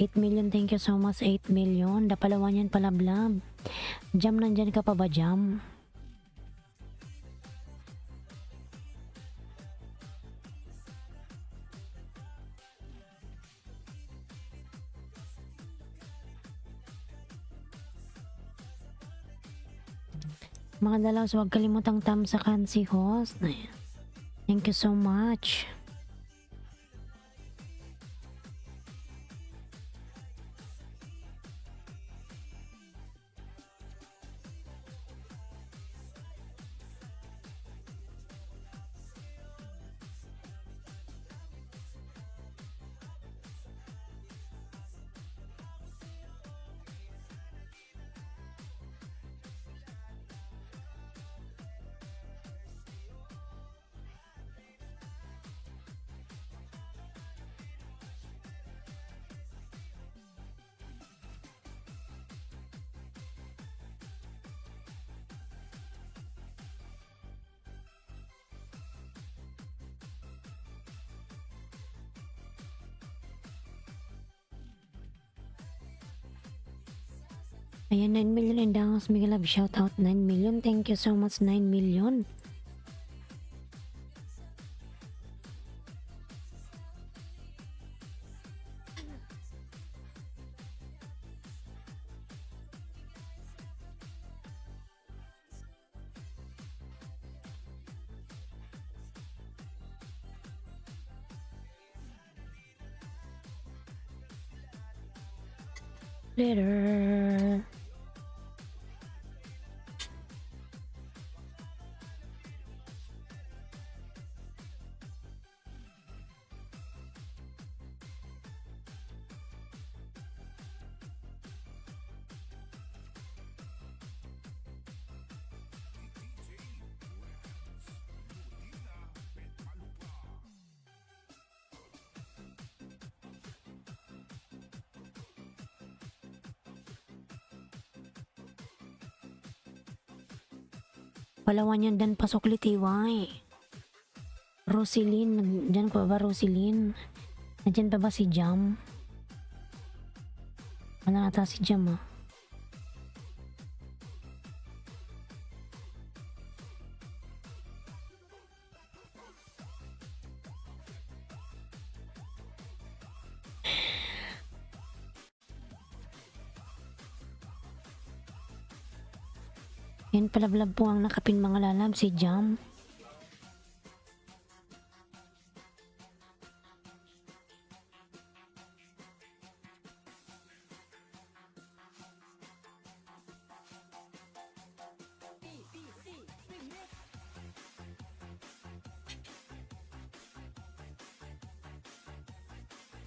8 million, thank you so much. 8 million. Dapalawan yan palablab. Jam, nandyan ka pa ba, Jam? Mga dalaws, huwag kalimutang tamsakan si host. Thank you so much. Ayan, 9 million in the house. Mega love shout out 9 million. Thank you so much, 9 million. Later. Palawan yan dan pasok litiway. Rosilyn, dyan pa ba Rosilyn? Nandyan pa ba si Jam? Wala nata si Jam ah. Yan palablab po ang nakapin mga lalab si Jam.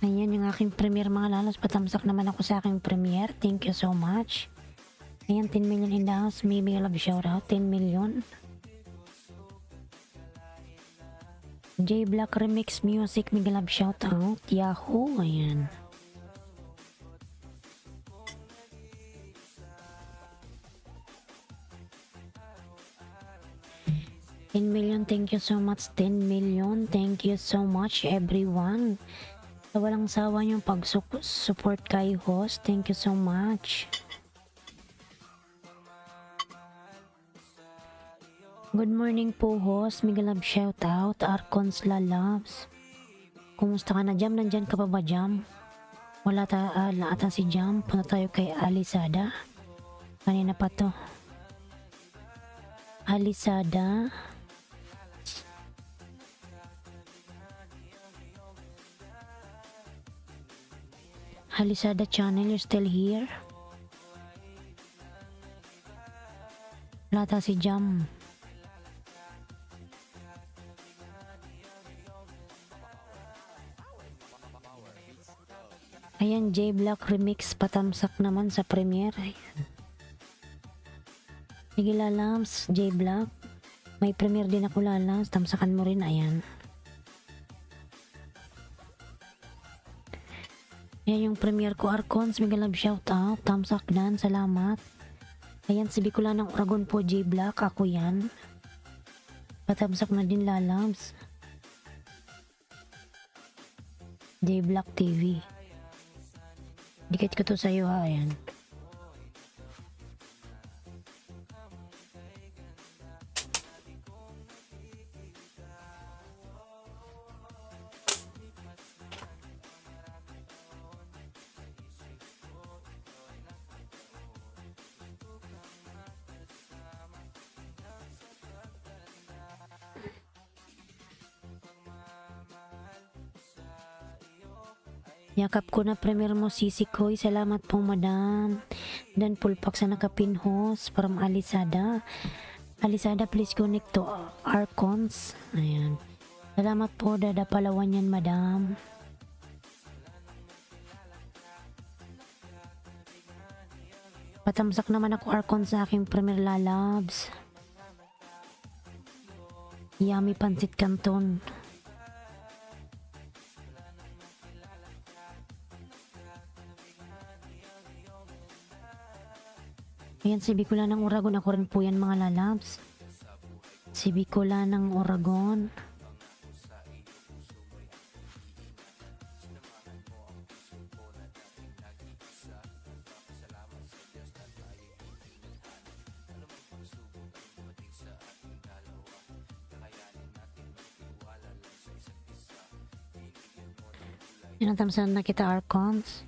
Ayan yung aking premiere mga lalas. Patamsak naman ako sa aking premiere. Thank you so much. Ayan, 10 million in the house. Maybe love shoutout. 10 million. J Black Remix Music. May love shoutout. Yahoo. Ayan. $10 million, thank you so much. 10 million, thank you so much everyone. Sa walang sawa yung pag-support kay host, thank you so much. Good morning po host, mega love shoutout, Arcons La Loves. Kumusta ka na Jam? Nandyan ka pa ba Jam? Wala ata si Jam, punta tayo kay Alisada. Kanina pa to. Alisada. Alisada channel, you're still here? Wala ata si Jam. Ayan, J Black Remix patamsak naman sa premiere. Ayan. Sige lalams, J Black. May premiere din ako lalams, tamsakan mo rin, ayan. Ayan yung premiere ko, Arcons, mega love shoutout, tamsak dan, salamat. Ayan, si Bicolanang Oragon po, J Black, ako yan. Patamsak na din lalams. J Black TV. Dikit ko to sa'yo ha, ayan. Yakap ko na premier mo Sisi Koy. Salamat po madam. Dan pulpak sa nakapinhos from Alisada. Alisada please connect to Arcons. Ayan. Salamat po dada Palawan yan madam. Patamsak naman ako Arcons sa aking premier lalabs. Yummy Pansit Canton. Ayan, si Bicolanang Oragon. Ako rin po yan mga lalabs. Si Bicolanang Oragon. Inatamsan na kita Arcons.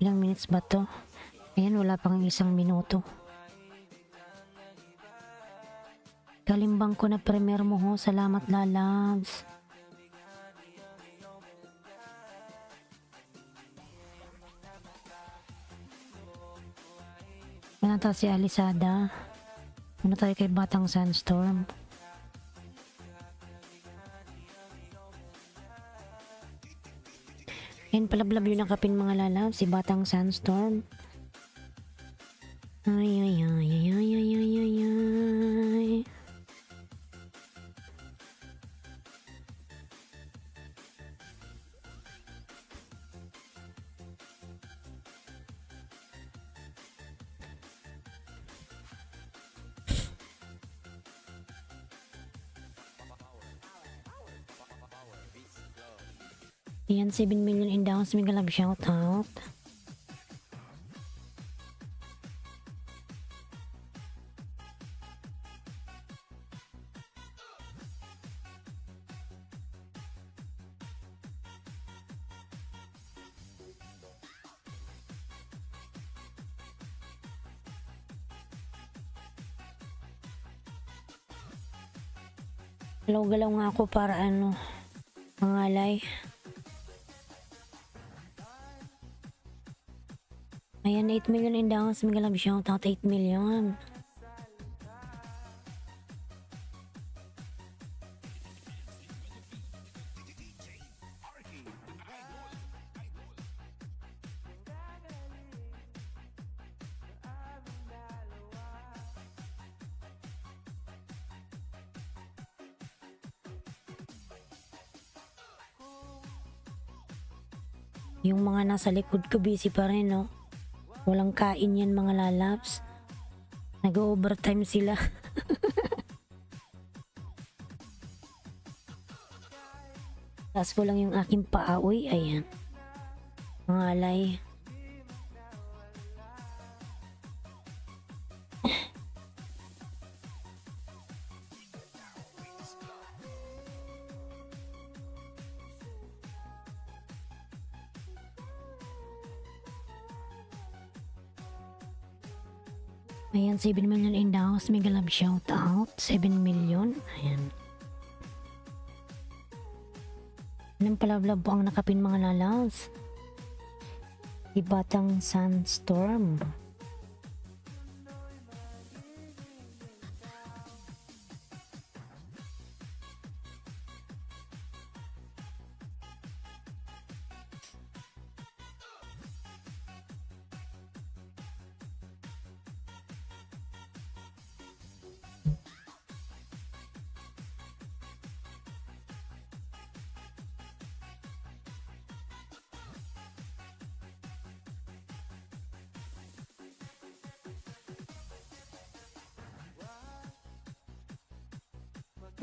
Ilang minutes ba to? Ayan, wala pang 1 minuto. Kalimbang ko na premier mo ho. Salamat lalabs. Yan ata si Alisada. Muna tayo kay Batang Sandstorm. Ayan, palablab yun ang kapin mga lalabs. Si Batang Sandstorm. Ay, ay, ay, ay, ay, ay, ay, ay, ay. Ayan, 7 million in downs. Mega love shoutout. Galaw-galaw nga ako para mangalay. Ayan, 8 million in downs. Mega love shoutout, 8 million. Yung mga nasa likod ko busy pa rin, no? Walang kain yan mga lalabs. Nag-overtime sila. Taas ko lang yung aking paaoy. Ayan. Mga alay. Ayan, 7 million in the house. Mega love shout out. 7 million. Ayan. Anong palablab po ang nakapin mga lalabs? Di Batang Sandstorm.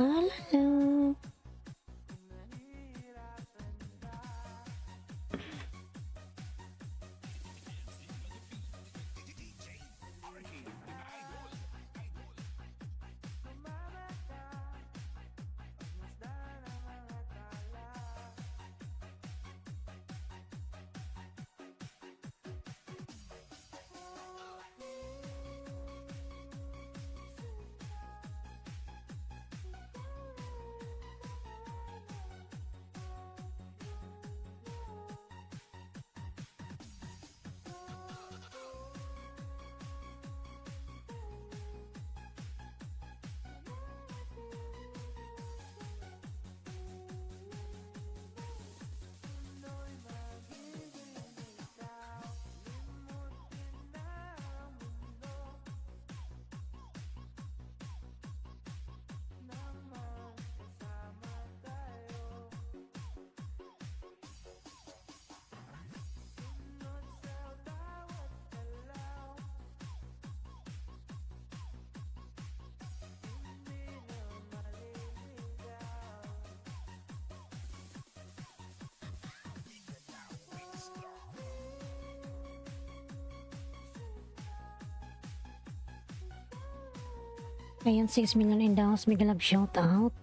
Hello. Ayan, 6 million in the house. Mega love shout out.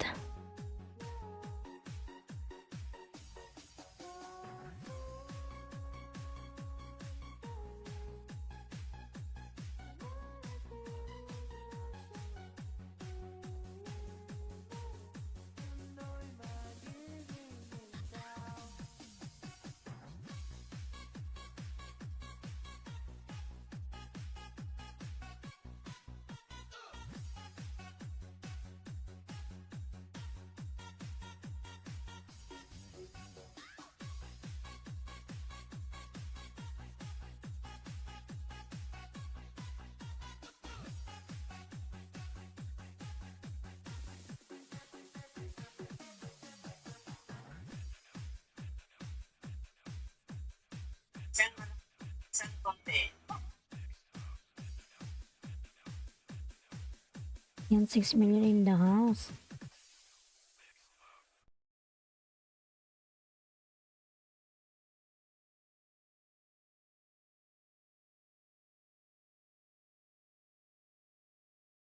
Yan, 6 million in the house.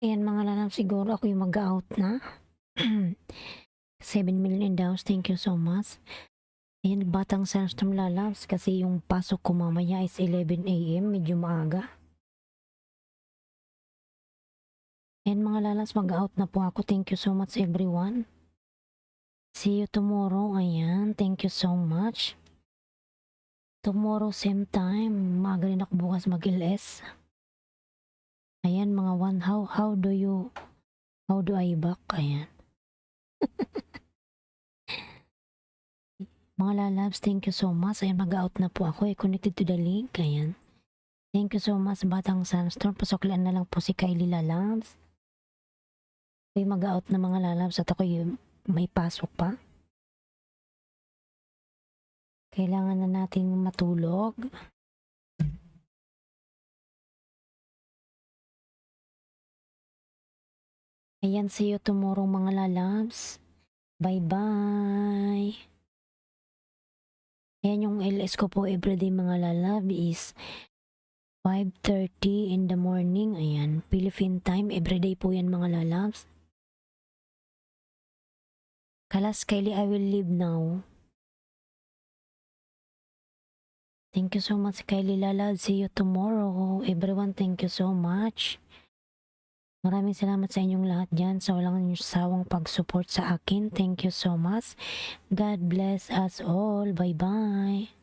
Ayan mga lalab, siguro ako yung mag-out na. 7 million in the house, thank you so much. Ayan, Batang Sandstorm lalabs kasi yung pasok ko mamaya is 11 AM, medyo maaga. Ayan mga lalabs, mag-out na po ako. Thank you so much everyone. See you tomorrow. Ayan, thank you so much. Tomorrow same time, maaga rin ako bukas mag-LS. Ayan mga one, how do I back? Ayan. Mga lalabs, thank you so much. Ayan, mag-out na po ako. Connected to the link. Ayan. Thank you so much, Batang Sandstorm. Pasoklaan na lang po si Kylie lalabs. Ako'y mag-out na mga lalabs at ako yung may pasok pa. Kailangan na nating matulog. Ayan, see you tomorrow mga lalabs. Bye-bye. Ayan yung LS ko po everyday mga lalab is 5:30 in the morning. Ayan, Philippine time. Everyday po yan mga lalabs. Kalas Kylie, I will leave now. Thank you so much Kylie lalab. See you tomorrow. Everyone, thank you so much. Maraming salamat sa inyong lahat dyan sa walang sawang pag-support sa akin. Thank you so much. God bless us all. Bye-bye.